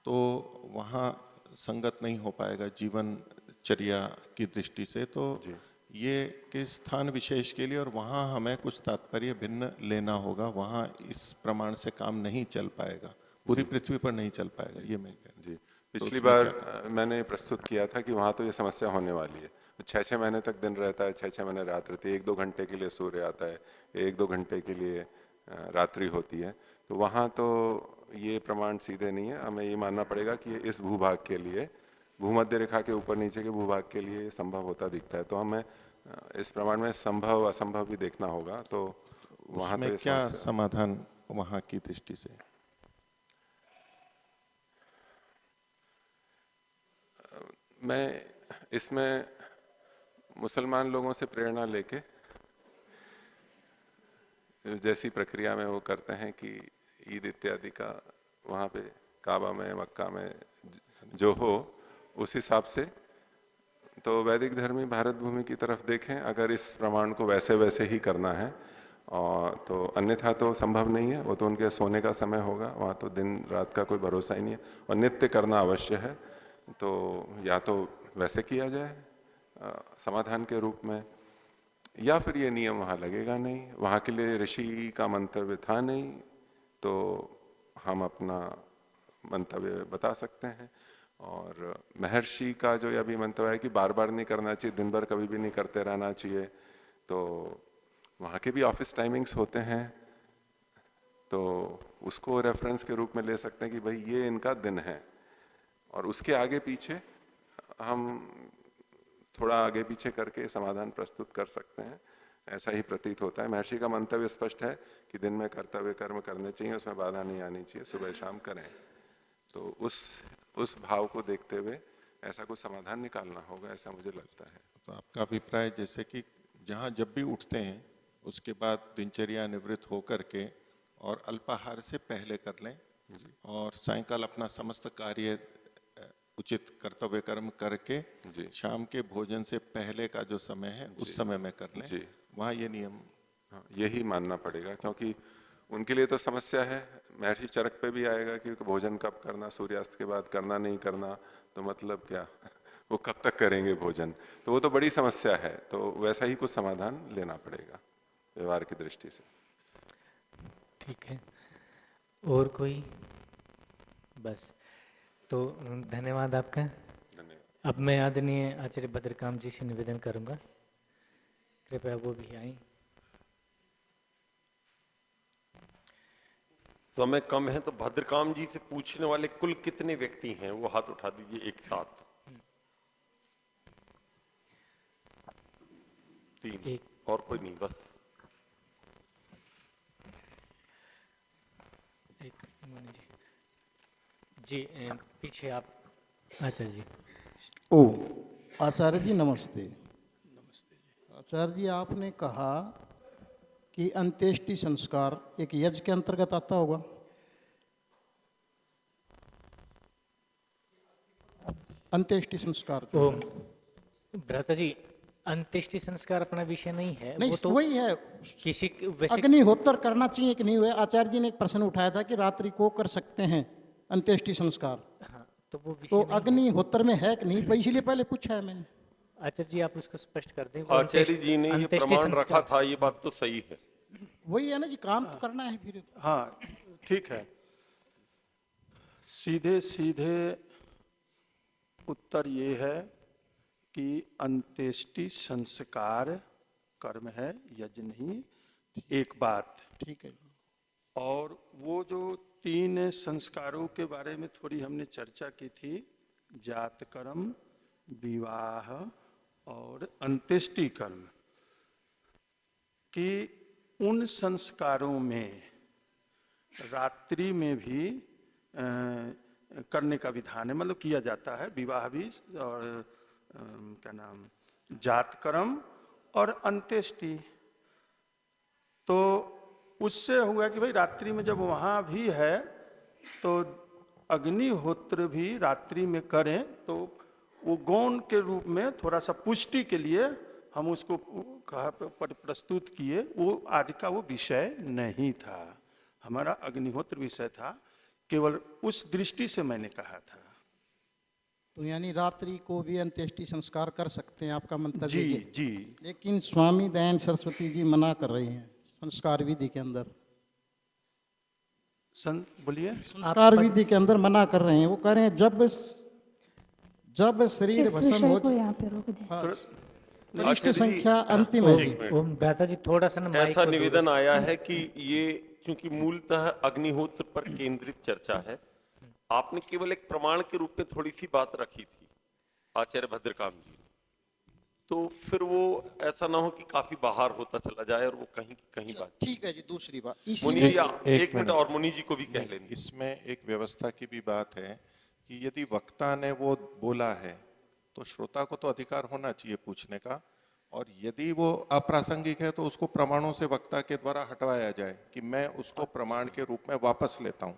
तो वहाँ संगत नहीं हो पाएगा जीवनचर्या की दृष्टि से। तो ये कि स्थान विशेष के लिए, और वहाँ हमें कुछ तात्पर्य भिन्न लेना होगा, वहाँ इस प्रमाण से काम नहीं चल पाएगा, पूरी पृथ्वी पर नहीं चल पाएगा, ये मैं कह रहा हूँ। पिछली बार मैंने प्रस्तुत किया था कि वहाँ तो ये समस्या होने वाली है, 6-6 महीने तक दिन रहता है, 6-6 महीने रात रहती है, 1-2 घंटे के लिए सूर्य आता है, 1-2 घंटे के लिए रात्रि होती है। तो वहाँ तो ये प्रमाण सीधे नहीं है, हमें ये मानना पड़ेगा कि ये इस भूभाग के लिए, भूमध्य रेखा के ऊपर नीचे के भूभाग के लिए संभव होता दिखता है। तो हमें इस प्रमाण में संभव असंभव भी देखना होगा। तो वहाँ तो क्या समाधान वहाँ की दृष्टि से? मैं इसमें मुसलमान लोगों से प्रेरणा लेके, जैसी प्रक्रिया में वो करते हैं कि ईद इत्यादि का वहाँ पे काबा में, मक्का में जो हो, उस हिसाब से तो वैदिक धर्मी भारत भूमि की तरफ देखें, अगर इस प्रमाण को वैसे वैसे ही करना है, और तो अन्यथा तो संभव नहीं है। वो तो उनके सोने का समय होगा, वहाँ तो दिन रात का कोई भरोसा ही नहीं है, और नित्य करना अवश्य है। तो या तो वैसे किया जाए समाधान के रूप में, या फिर ये नियम वहाँ लगेगा नहीं, वहाँ के लिए ऋषि का मंतव्य था नहीं, तो हम अपना मंतव्य बता सकते हैं। और महर्षि का जो यह भी मंतव्य है कि बार बार नहीं करना चाहिए, दिन भर कभी भी नहीं करते रहना चाहिए, तो वहाँ के भी ऑफिस टाइमिंग्स होते हैं, तो उसको रेफरेंस के रूप में ले सकते हैं कि भाई ये इनका दिन है, और उसके आगे पीछे हम थोड़ा आगे पीछे करके समाधान प्रस्तुत कर सकते हैं, ऐसा ही प्रतीत होता है। महर्षि का मंतव्य स्पष्ट है कि दिन में कर्तव्य कर्म करने चाहिए, उसमें बाधा नहीं आनी चाहिए, सुबह शाम करें। तो उस भाव को देखते हुए ऐसा कुछ समाधान निकालना होगा, ऐसा मुझे लगता है। तो आपका अभिप्राय जैसे कि जहाँ जब भी उठते हैं उसके बाद दिनचर्या निवृत्त होकर के और अल्पाहार से पहले कर लें, और सायंकाल अपना समस्त कार्य उचित कर्तव्य कर्म करके शाम के भोजन से पहले का जो समय है उस समय में कर लें, वहाँ ये नियम यही मानना पड़ेगा, क्योंकि उनके लिए तो समस्या है। महर्षि चरक पे भी आएगा कि भोजन कब करना, सूर्यास्त के बाद करना नहीं करना, तो मतलब क्या वो कब तक करेंगे भोजन, तो वो तो बड़ी समस्या है। तो वैसा ही कुछ समाधान लेना पड़ेगा व्यवहार की दृष्टि से। ठीक है, और कोई? बस, तो धन्यवाद आपका। अब मैं आदरणीय आचार्य भद्रकाम जी से निवेदन करूंगा, कृपया वो भी आए। समय कम है तो भद्रकाम जी से पूछने वाले कुल कितने व्यक्ति हैं, वो हाथ उठा दीजिए एक साथ। 3, और कोई नहीं, बस एक जी, पीछे आप आचार्य जी। ओ आचार्य जी नमस्ते। आचार्य जी आपने कहा कि अंत्येष्टि संस्कार एक यज्ञ के अंतर्गत आता होगा। अंत्येष्टि संस्कार ओ भ्राता जी, अंत्येष्टि संस्कार अपना विषय नहीं है। नहीं वो तो वही है। किसी वैसे अग्निहोत्र करना चाहिए कि नहीं हुआ। आचार्य जी ने एक प्रश्न उठाया था कि रात्रि को कर सकते हैं अंत्येष्टि संस्कार। हाँ, तो वो विषय तो नहीं है। अग्निहोत्र में है कि नहीं, तो इसीलिए पहले पूछा है मैंने। आचार्य जी आप उसको स्पष्ट कर दें। वो आचार्य जी ने ये अंत्येष्टि प्रमाण रखा संस्कार- था, ये बात तो सही है। वही है ना जी, काम तो करना है फिर। हाँ ठीक है। सीधे सीधे उत्तर ये है कि अंत्येष्टि संस्कार कर्म है, यज्ञ नहीं। एक बात ठीक है। और वो जो 3 संस्कारों के बारे में थोड़ी हमने चर्चा की थी, जात कर्म, विवाह और अंत्येष्टि कर्म, कि उन संस्कारों में रात्रि में भी करने का विधान है, मतलब किया जाता है। विवाह भी और क्या नाम, जात कर्म और अंत्येष्टि। तो उससे हुआ कि भाई रात्रि में जब वहाँ भी है तो अग्निहोत्र भी रात्रि में करें, तो वो गौण के रूप में थोड़ा सा पुष्टि के लिए हम उसको कहा प्रस्तुत किए। वो आज का वो विषय नहीं था, हमारा अग्निहोत्र विषय था। केवल उस दृष्टि से मैंने कहा था। तो यानी रात्रि को भी अंत्येष्टि संस्कार कर सकते हैं, आपका मंतव्य जी ये। जी। लेकिन स्वामी दयानंद सरस्वती जी मना कर रही हैं संस्कार विधि के अंदर। बोलिए। संस्कार विधि के अंदर मना कर रहे हैं। वो कह रहे हैं जब शरीर इस भस्म विषय हो को यहाँ पे रोक दें। हाँ, तो आचार्य इसकी जी, संख्या अंतिम है जी। वो भ्राता जी थोड़ा सा ना माइक ऐसा को दूर निवेदन रखें। आया है कि ये चूंकि मूलतः अग्निहोत्र पर केंद्रित चर्चा है, आपने केवल एक प्रमाण के रूप में थोड़ी सी बात रखी थी आचार्य भद्रकाम जी ने। तो फिर वो ऐसा ना हो कि काफी बाहर होता चला जाए और वो कहीं की कहीं बात। ठीक है जी। दूसरी बात मुनि जी एक मिनट और मुनि जी को भी कह लेंगे। इसमें एक व्यवस्था की भी बात है कि यदि वक्ता ने वो बोला है तो श्रोता को तो अधिकार होना चाहिए पूछने का, और यदि वो अप्रासंगिक है तो उसको प्रमाणों से वक्ता के द्वारा हटवाया जाए कि मैं उसको प्रमाण के रूप में वापस लेता हूं।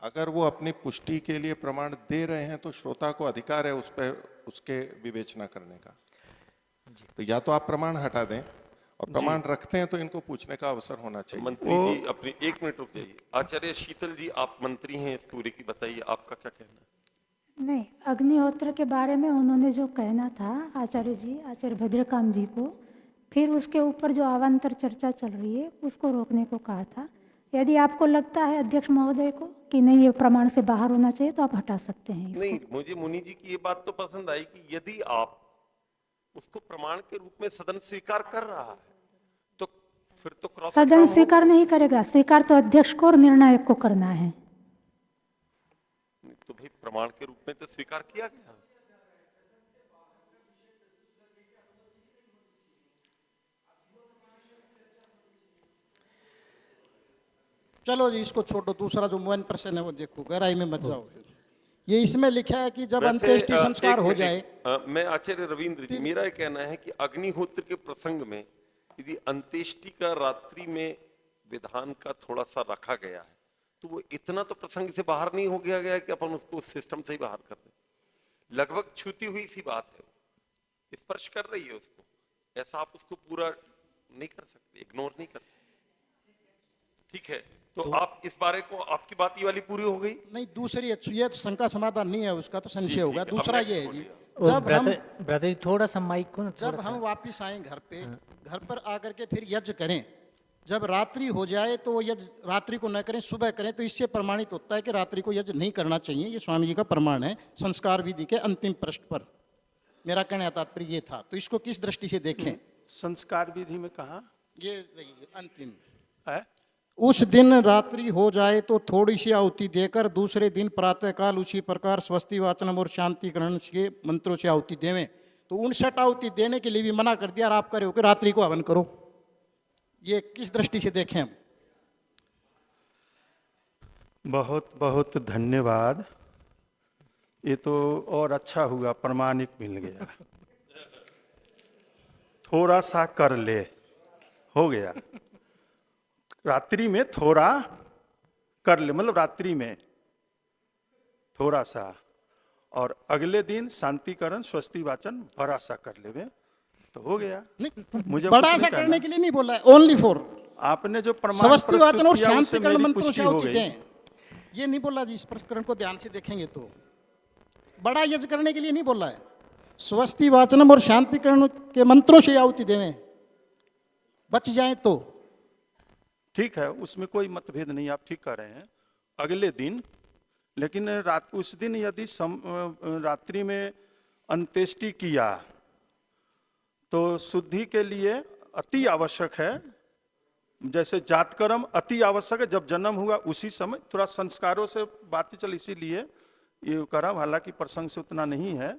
अगर वो अपनी पुष्टि के लिए प्रमाण दे रहे हैं तो श्रोता को अधिकार है उस पर उसके विवेचना करने का। तो या तो आप प्रमाण हटा दें, और प्रमाण रखते हैं तो इनको पूछने का अवसर होना चाहिए। मंत्री जी अपनी 1 मिनट रुक जाइए। आचार्य शीतल जी आप मंत्री हैं इस पूरे की, बताइए आपका क्या कहना है। नहीं, अग्निहोत्र के बारे में उन्होंने जो कहना था आचार्य जी, आचार्य भद्रकाम जी को, फिर उसके ऊपर जो अवान्तर चर्चा चल रही है उसको रोकने को कहा था। यदि आपको लगता है अध्यक्ष महोदय को कि नहीं ये प्रमाण से बाहर होना चाहिए तो आप हटा सकते हैं इसको। नहीं, मुझे मुनि जी की ये बात तो पसंद आई कि यदि आप उसको प्रमाण के रूप में सदन स्वीकार कर रहा है तो फिर तो क्रॉस सदन स्वीकार नहीं करेगा, स्वीकार तो अध्यक्ष को और निर्णायक को करना है। तो भाई प्रमाण के रूप में तो स्वीकार किया गया। चलो जी इसको छोड़ो। दूसरा जो मोहन प्रश्न है वो देखो, गहराई में मत जाओ। ये इसमें लिखा है कि जब अंत्येष्टि संस्कार हो जाए। मैं आचार्य रविंद्र जी, मेरा ये कहना है कि अग्निहोत्र के प्रसंग में यदि अंत्येष्टि का रात्रि में विधान का थोड़ा सा रखा गया है तो वो इतना तो प्रसंग से बाहर नहीं हो गया कि अपन उसको सिस्टम से ही बाहर कर दें। लगभग छूती हुई सी बात है, स्पर्श कर रही है उसको। ऐसा आप उसको पूरा नहीं कर सकते, इग्नोर नहीं कर सकते। ठीक है, तो आप इस बारे को, आपकी बात ये वाली पूरी हो गई। नहीं, दूसरी ये शंका समाधान नहीं है उसका, तो संशय होगा। दूसरा ये है जी, जब हम ब्रदर थोड़ा सा माइक को ना जब हम वापिस आए घर पे, घर पर आकर के फिर यज्ञ करें, जब रात्रि हो जाए तो वो यज्ञ रात्रि को न करें, सुबह करें, तो इससे प्रमाणित होता है कि रात्रि को यज्ञ नहीं करना चाहिए। ये स्वामी जी का प्रमाण है संस्कार विधि के अंतिम पृष्ठ पर। मेरा कहने का तात्पर्य ये था। तो इसको किस दृष्टि से देखें? संस्कार विधि में कहा ये अंतिम है। उस दिन रात्रि हो जाए तो थोड़ी सी आहुति देकर दूसरे दिन प्रातःकाल उसी प्रकार स्वस्ति वाचनम और शांति ग्रहण के मंत्रों से आहुति देवें। तो 59 आहुति देने के लिए भी मना कर दिया, और आप करे कि रात्रि को हवन करो। ये किस दृष्टि से देखें हम? बहुत बहुत धन्यवाद। ये तो और अच्छा हुआ, प्रमाणिक मिल गया। थोड़ा सा कर ले, हो गया। रात्रि में थोड़ा कर ले, मतलब रात्रि में थोड़ा सा, और अगले दिन शांतिकरण स्वस्ति वाचन बड़ा सा कर लेवे तो हो गया। मुझे बड़ा कुछ नहीं सा कहना। करने के लिए नहीं बोला है, ओनली फॉर आपने जो प्रमाण स्वस्ति प्रस्तुत वाचन और किया, उससे शांतिकरण मेरी मंत्रों से पुष्टि हो आहुति गई। दें, ये नहीं बोला जी। इस प्रकरण को ध्यान से देखेंगे तो बड़ा यज्ञ करने के लिए नहीं बोला है। स्वस्ति वाचनम और शांतिकरण के मंत्रों से आहुति देवें, बच जाए तो ठीक है, उसमें कोई मतभेद नहीं, आप ठीक कह रहे हैं। अगले दिन, लेकिन रात उस दिन यदि रात्रि में अंत्येष्टि किया तो शुद्धि के लिए अति आवश्यक है। जैसे जातकर्म अति आवश्यक है, जब जन्म हुआ उसी समय थोड़ा संस्कारों से बातें चल, इसीलिए ये कर्म, हालांकि प्रसंग से उतना नहीं है।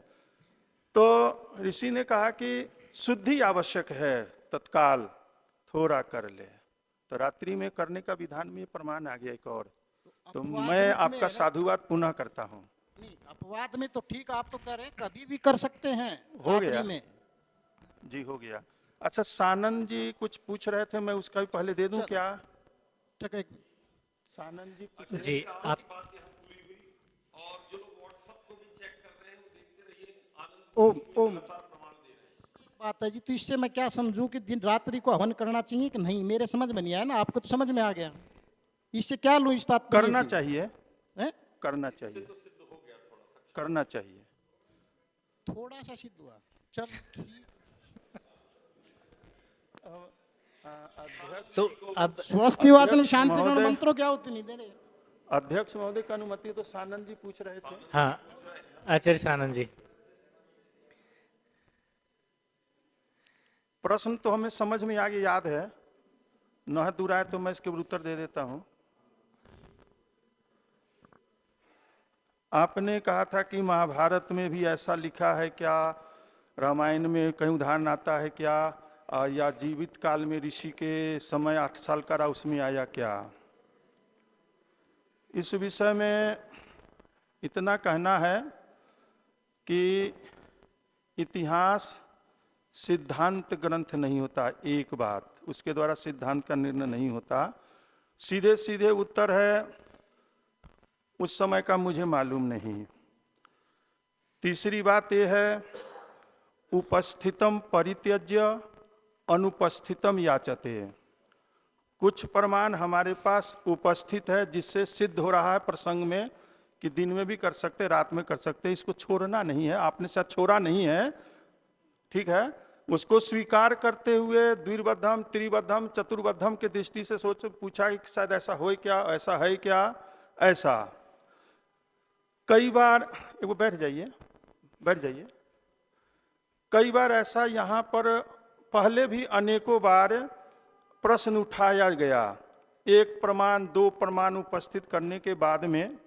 तो ऋषि ने कहा कि शुद्धि आवश्यक है, तत्काल थोड़ा कर ले, तो रात्रि में करने का विधान में प्रमाण आ गया एक और। तो मैं आपका साधुवाद पुनः करता हूँ। नहीं, अपवाद में तो ठीक, आप तो कह रहे हैं कभी भी कर सकते हैं हो रात्रि गया में। जी, हो गया। अच्छा, सानंद जी कुछ पूछ रहे थे, मैं उसका भी पहले दे दूं क्या? ठीक है, सानंद जी पूछ रहे जी, थे। आप ओम ओम बात है जी। तो इससे मैं क्या समझूं कि दिन रात्रि को हवन करना चाहिए कि नहीं? मेरे समझ में नहीं आया ना, आपको तो समझ में आ गया। इससे क्या लूं इस तात्पर्य करना से? चाहिए, हैं? करना चाहिए, करना चाहिए। थोड़ा सा सिद्ध हुआ, चल ठीक। तो अब स्वस्ति वाचन अध्यक्ष शांतिकरण महोदय- मंत्रों क्या होती नहीं दे रहे। अध्यक्ष महोदय का अनुमति तो सानंद जी पूछ रहे थे। हाँ, आचार्य सानंद जी। प्रश्न तो हमें समझ में आगे याद है, न है दूर आए तो मैं इसके उत्तर दे देता हूं। आपने कहा था कि महाभारत में भी ऐसा लिखा है क्या, रामायण में कहीं उदाहरण आता है क्या, या जीवित काल में ऋषि के समय 8 साल का रहा उसमें आया क्या? इस विषय में इतना कहना है कि इतिहास सिद्धांत ग्रंथ नहीं होता, एक बात, उसके द्वारा सिद्धांत का निर्णय नहीं होता। सीधे सीधे उत्तर है उस समय का मुझे मालूम नहीं। तीसरी बात यह है, उपस्थितम परित्यज्य अनुपस्थितम याचते। कुछ प्रमाण हमारे पास उपस्थित है जिससे सिद्ध हो रहा है प्रसंग में कि दिन में भी कर सकते, रात में कर सकते, इसको छोड़ना नहीं है। आपने शायद छोड़ा नहीं है, ठीक है, उसको स्वीकार करते हुए द्विबद्धम त्रिबद्धम चतुर्बद्धम के दृष्टि से सोच पूछा कि शायद ऐसा हो क्या, ऐसा है क्या, ऐसा। कई बार, एक बैठ जाइए, बैठ जाइए। कई बार ऐसा यहाँ पर पहले भी अनेकों बार प्रश्न उठाया गया, एक प्रमाण दो प्रमाण उपस्थित करने के बाद में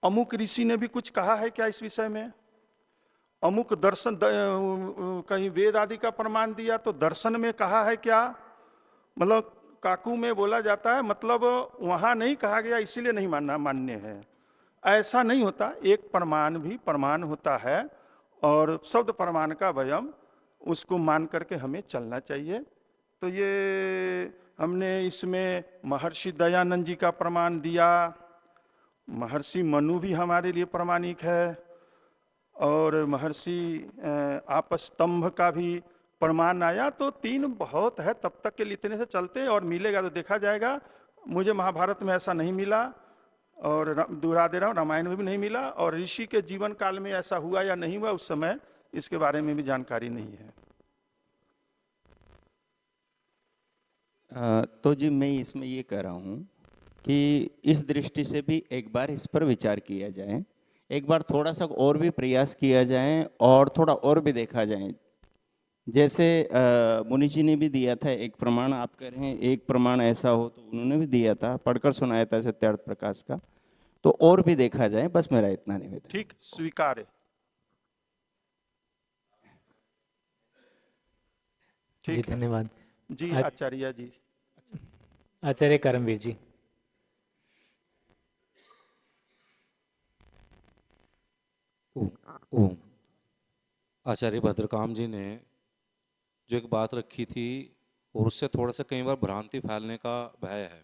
अमुक ऋषि ने भी कुछ कहा है क्या इस विषय में, अमुक दर्शन कहीं वेद आदि का प्रमाण दिया तो दर्शन में कहा है क्या, मतलब काकू में बोला जाता है, मतलब वहां नहीं कहा गया इसीलिए नहीं मानना मान्य है, ऐसा नहीं होता। एक प्रमाण भी प्रमाण होता है और शब्द प्रमाण का वयम उसको मान करके हमें चलना चाहिए। तो ये हमने इसमें महर्षि दयानंद जी का प्रमाण दिया, महर्षि मनु भी हमारे लिए प्रमाणिक है, और महर्षि आपस्तंभ का भी प्रमाण आया। तो 3 बहुत है, तब तक के लिए इतने से चलते, और मिलेगा तो देखा जाएगा। मुझे महाभारत में ऐसा नहीं मिला, और दोहरा दे रहा हूँ, रामायण में भी नहीं मिला, और ऋषि के जीवन काल में ऐसा हुआ या नहीं हुआ उस समय इसके बारे में भी जानकारी नहीं है। तो जी मैं इसमें ये कह रहा हूँ कि इस दृष्टि से भी एक बार इस पर विचार किया जाए, एक बार थोड़ा सा और भी प्रयास किया जाए और थोड़ा और भी देखा जाए। जैसे मुनि जी ने भी दिया था एक प्रमाण, आप कह रहे हैं एक प्रमाण ऐसा हो, तो उन्होंने भी दिया था, पढ़कर सुनाया था सत्यार्थ प्रकाश का, तो और भी देखा जाए, बस मेरा इतना निवेदन। ठीक, स्वीकार है। जी, धन्यवाद जी। आचार्य जी, आचार्य कर्मवीर जी। ओम। आचार्य भद्रकाम जी ने जो एक बात रखी थी और उससे थोड़ा सा कई बार भ्रांति फैलने का भय है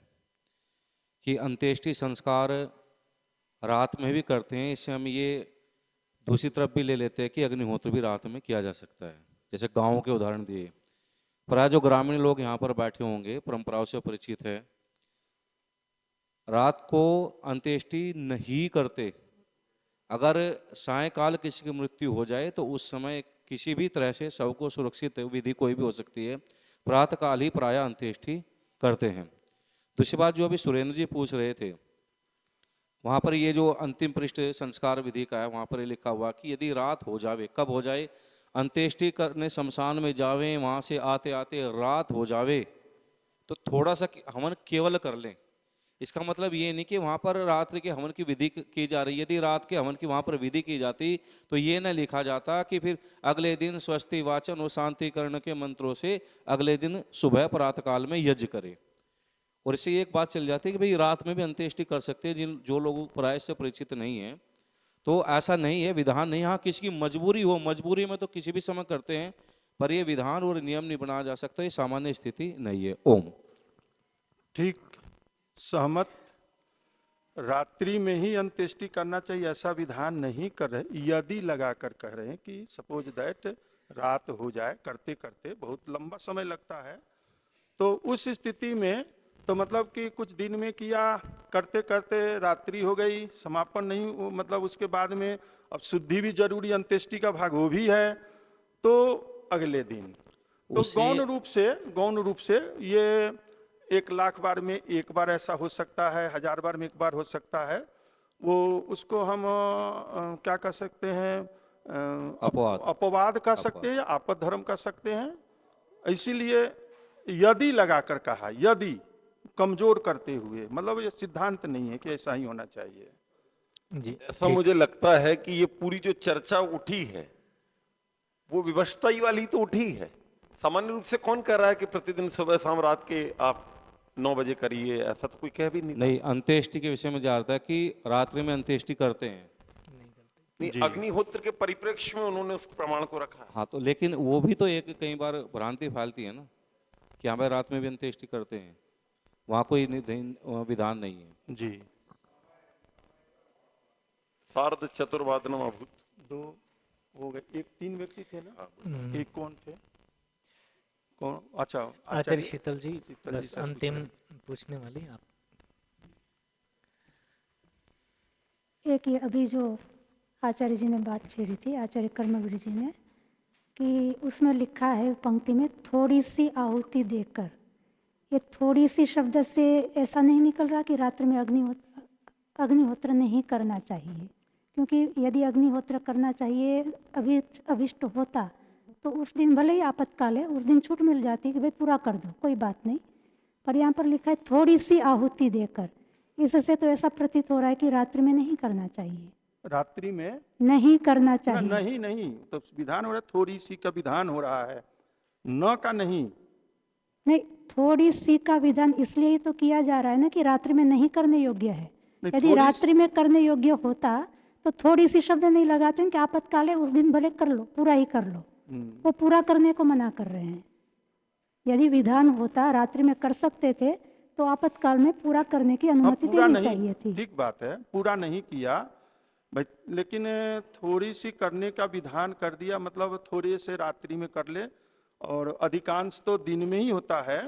कि अंत्येष्टि संस्कार रात में भी करते हैं। इससे हम ये दूसरी तरफ भी ले लेते हैं कि अग्निहोत्र भी रात में किया जा सकता है, जैसे गाँव के उदाहरण दिए। प्राय जो ग्रामीण लोग यहाँ पर बैठे होंगे परंपराओं से परिचित है, रात को अंत्येष्टि नहीं करते। अगर सायंकाल किसी की मृत्यु हो जाए तो उस समय किसी भी तरह से शव को सुरक्षित विधि कोई भी हो सकती है, प्रातःकाल ही प्राय अंत्येष्टि करते हैं। दूसरी बात जो अभी सुरेंद्र जी पूछ रहे थे, वहाँ पर ये जो अंतिम पृष्ठ संस्कार विधि का है वहाँ पर ये लिखा हुआ कि यदि रात हो जावे, कब हो जाए, अंत्येष्टि करने शमशान में जावें, वहाँ से आते आते रात हो जावे तो थोड़ा सा हवन केवल कर लें। इसका मतलब ये नहीं कि वहाँ पर रात्रि के हवन की विधि की जा रही है। यदि रात के हवन की वहाँ पर विधि की जाती तो ये न लिखा जाता कि फिर अगले दिन स्वस्ति वाचन और शांतिकरण के मंत्रों से अगले दिन सुबह प्रातःकाल में यज्ञ करें। और इससे एक बात चल जाती है कि भाई रात में भी अंत्येष्टि कर सकते हैं जो लोग प्राय से परिचित नहीं है। तो ऐसा नहीं है, विधान नहीं। हाँ, किसी की मजबूरी हो, मजबूरी में तो किसी भी समय करते हैं, पर ये विधान और नियम नहीं बनाया जा सकता, ये सामान्य स्थिति नहीं है। ओम। ठीक, सहमत। रात्रि में ही अंत्येष्टि करना चाहिए ऐसा विधान नहीं कर रहे, यदि लगा कर कह रहे हैं कि सपोज दैट रात हो जाए, करते करते बहुत लंबा समय लगता है, तो उस स्थिति में तो मतलब कि कुछ दिन में किया, करते करते रात्रि हो गई, समापन नहीं, मतलब उसके बाद में अब शुद्धि भी जरूरी, अंत्येष्टि का भाग वो भी है, तो अगले दिन तो गौण रूप से ये 1,00,000 बार में एक बार ऐसा हो सकता है, 1000 बार में एक बार हो सकता है। वो उसको हम क्या कह सकते हैं, अपवाद कह सकते हैं या आपद धर्म कह सकते हैं। इसीलिए यदि लगाकर कहा, यदि कमजोर करते हुए, मतलब ये सिद्धांत नहीं है कि ऐसा ही होना चाहिए जी। ऐसा मुझे लगता है कि ये पूरी जो चर्चा उठी है वो विवशता ही वाली तो उठी है। सामान्य रूप से कौन कह रहा है कि प्रतिदिन सुबह शाम रात के आप 9 बजे करिए, ऐसा तो कोई कह भी नहीं। अंत्येष्टि के विषय में जा रहा था कि रात्रि में अंत्येष्टि करते हैं, नहीं, अग्निहोत्र के परिप्रेक्ष्य में उन्होंने उस प्रमाण को रखा। हाँ, तो लेकिन वो भी तो एक कई बार भ्रांति फैलती है ना कि हाँ भाई रात में भी अंत्येष्टि करते हैं, वहाँ कोई विधान नहीं है जी। सार्ध चतुर्वादनम अभूत। 2 हो गए, 3 व्यक्ति थे ना, एक कौन थे, कौन? अच्छा, आचार्य शीतल जी बस अंतिम पूछने वाली आप। एक ये अभी जो आचार्य जी ने बात छेड़ी थी, आचार्य कर्मवीर जी ने, कि उसमें लिखा है पंक्ति में थोड़ी सी आहुति देकर। ये थोड़ी सी शब्द से ऐसा नहीं निकल रहा कि रात्रि में अग्निहोत्र नहीं करना चाहिए, क्योंकि यदि अग्निहोत्र करना चाहिए अभिष्ट होता तो उस दिन भले ही आपातकाल है, उस दिन छूट मिल जाती कि भाई पूरा कर दो, कोई बात नहीं। पर यहाँ पर लिखा है थोड़ी सी आहुति देकर, इससे तो ऐसा प्रतीत हो रहा है कि रात्रि में नहीं करना चाहिए। रात्रि में नहीं करना चाहिए। नहीं, तो विधान हो रहा है, थोड़ी सी का विधान हो रहा है, न का नहीं। नहीं, थोड़ी सी का विधान इसलिए ही तो किया जा रहा है ना कि रात्रि में नहीं करने योग्य है। यदि रात्रि में करने योग्य होता तो थोड़ी सी शब्द नहीं लगाते हैं कि आपातकाल है, उस दिन भले कर लो, पूरा ही कर लो। वो पूरा करने को मना कर रहे हैं। यदि विधान होता रात्रि में कर सकते थे तो आपातकाल में पूरा करने की अनुमति देनी चाहिए थी। ठीक बात है, पूरा नहीं किया, लेकिन थोड़ी सी करने का विधान कर दिया, मतलब थोड़े से रात्रि में कर ले, और अधिकांश तो दिन में ही होता है।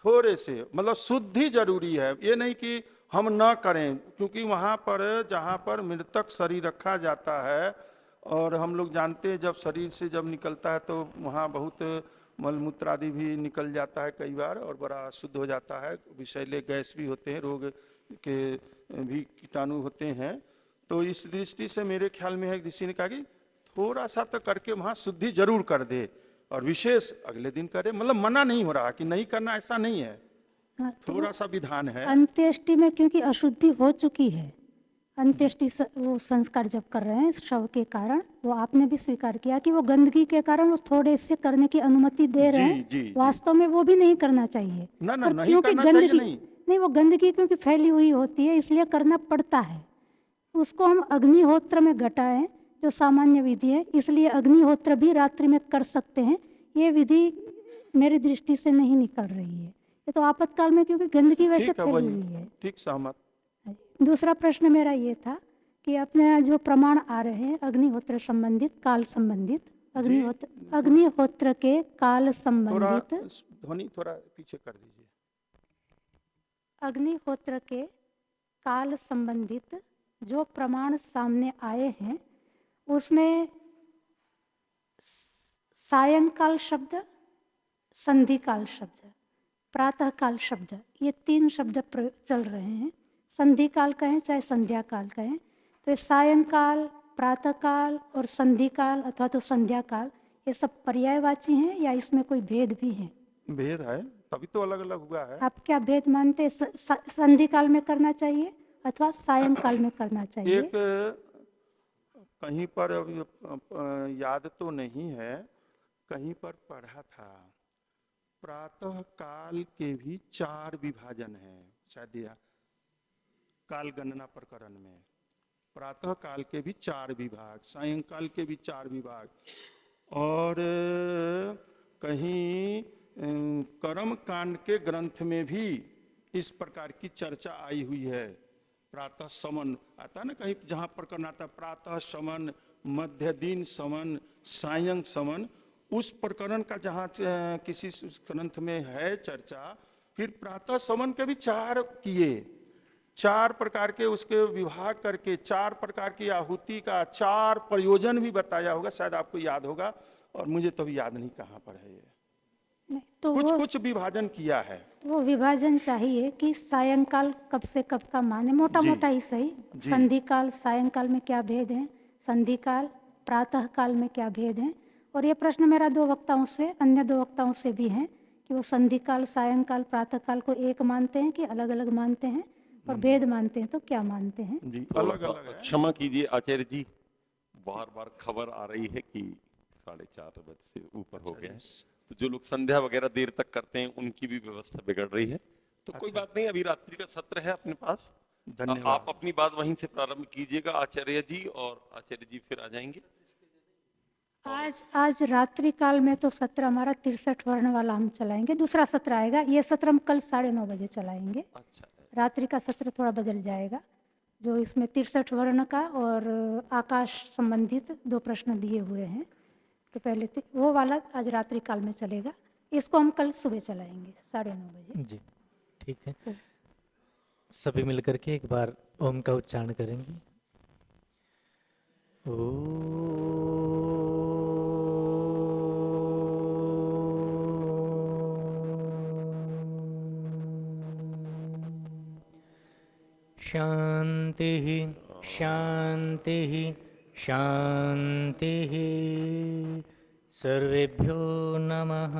थोड़े से मतलब शुद्धि जरूरी है, ये नहीं कि हम न करें, क्योंकि वहाँ पर जहाँ पर मृतक शरीर रखा जाता है, और हम लोग जानते हैं जब शरीर से जब निकलता है तो वहाँ बहुत मलमूत्र आदि भी निकल जाता है कई बार, और बड़ा शुद्ध हो जाता है, विषैले गैस भी होते हैं, रोग के भी कीटाणु होते हैं। तो इस दृष्टि से मेरे ख्याल में है, ऋषि ने कहा कि थोड़ा सा तो करके वहाँ शुद्धि जरूर कर दे, और विशेष अगले दिन करे, मतलब मना नहीं हो रहा कि नहीं करना, ऐसा नहीं है। हाँ, थोड़ा सा विधान है। अंत्येष्टि में क्योंकि अशुद्धि हो चुकी है, अंत्येष्टि वो संस्कार जब कर रहे हैं शव के कारण, वो आपने भी स्वीकार किया कि वो गंदगी के कारण वो थोड़े से करने की अनुमति दे रहे हैं। वास्तव में वो भी नहीं करना चाहिए, नहीं क्योंकि करना चाहिए, नहीं, वो गंदगी क्योंकि फैली हुई होती है, इसलिए करना पड़ता है। उसको हम अग्निहोत्र में घटाएं जो सामान्य विधि है, इसलिए अग्निहोत्र भी रात्रि में कर सकते हैं। ये विधि मेरी दृष्टि से नहीं निकल रही है। ये तो आपातकाल में क्योंकि गंदगी वैसे ठीक है, फैली वही हुई है। ठीक, सहमत। दूसरा प्रश्न मेरा ये था कि अपने यहाँ जो प्रमाण आ रहे हैं अग्निहोत्र संबंधित, काल संबंधित, अग्निहोत्र के काल थोड़ा संबंधित, ध्वनि थोड़ा पीछे कर दीजिए। अग्निहोत्र के काल संबंधित जो प्रमाण सामने आए हैं उसमें सायंकाल शब्द, संधिकाल शब्द, प्रातःकाल शब्द, ये 3 शब्द चल रहे हैं। संधिकाल कहें चाहे संध्या काल कहें, तो ये सायंकाल, प्रातःकाल और संधिकाल अथवा तो संध्या काल, ये सब पर्यायवाची हैं या इसमें कोई भेद भी है? भेद है, तभी तो अलग अलग हुआ है। आप क्या भेद मानते हैं? संधिकाल में करना चाहिए अथवा सायंकाल में करना चाहिए? एक कहीं पर अभी याद तो नहीं है, कहीं पर पढ़ा था प्रातः काल के भी 4 विभाजन हैं, शायद या काल गणना प्रकरण में प्रातः काल के भी 4 विभाग, सायंकाल के भी 4 विभाग, और कहीं कर्म कांड के ग्रंथ में भी इस प्रकार की चर्चा आई हुई है। प्रातः समन आता है ना, कहीं जहाँ प्रकरण आता है प्रातः समन, मध्य दिन समन, सायं समन, उस प्रकरण का जहाँ किसी ग्रंथ में है चर्चा, फिर प्रातः समन के भी 4 किए, 4 प्रकार के उसके विभाग करके 4 प्रकार की आहुति का 4 प्रयोजन भी बताया होगा, शायद आपको याद होगा, और मुझे तो भी याद नहीं कहाँ पर है ये। तो कुछ विभाजन किया है। वो विभाजन चाहिए कि सायंकाल कब से कब का माने, मोटा मोटा ही सही। संधिकाल, सायंकाल में क्या भेद है, संधिकाल, प्रातः काल में क्या भेद है? और ये प्रश्न मेरा 2 वक्ताओं से, अन्य 2 वक्ताओं से भी है कि वो संधिकाल, सायंकाल, प्रातःकाल को एक मानते हैं कि अलग अलग मानते हैं, और भेद मानते हैं तो क्या मानते हैं? अलग अलग है। क्षमा कीजिए आचार्य जी, बार बार खबर आ रही है कि 4:30 बजे से ऊपर हो गए हैं, तो जो लोग संध्या वगैरह देर तक करते हैं उनकी भी व्यवस्था बिगड़ रही है। तो कोई बात नहीं, अभी रात्रि का सत्र है अपने पास। धन्यवाद। आप अपनी बात वहीं से प्रारंभ कीजिएगा आचार्य जी, और आचार्य जी फिर आ जाएंगे। आज रात्रि काल में तो सत्र हमारा 63 वर्ण वाला हम चलाएंगे, दूसरा सत्र आएगा। ये सत्र हम कल 9:30 बजे चलाएंगे। अच्छा, रात्रि का सत्र थोड़ा बदल जाएगा, जो इसमें 63 वर्ण का और आकाश संबंधित 2 प्रश्न दिए हुए हैं, तो पहले वो वाला आज रात्रि काल में चलेगा, इसको हम कल सुबह चलाएंगे 9:30 बजे। जी ठीक है, सभी मिलकर के एक बार ओम का उच्चारण करेंगे। शांति शांति शांति, सर्वेभ्यो नमः।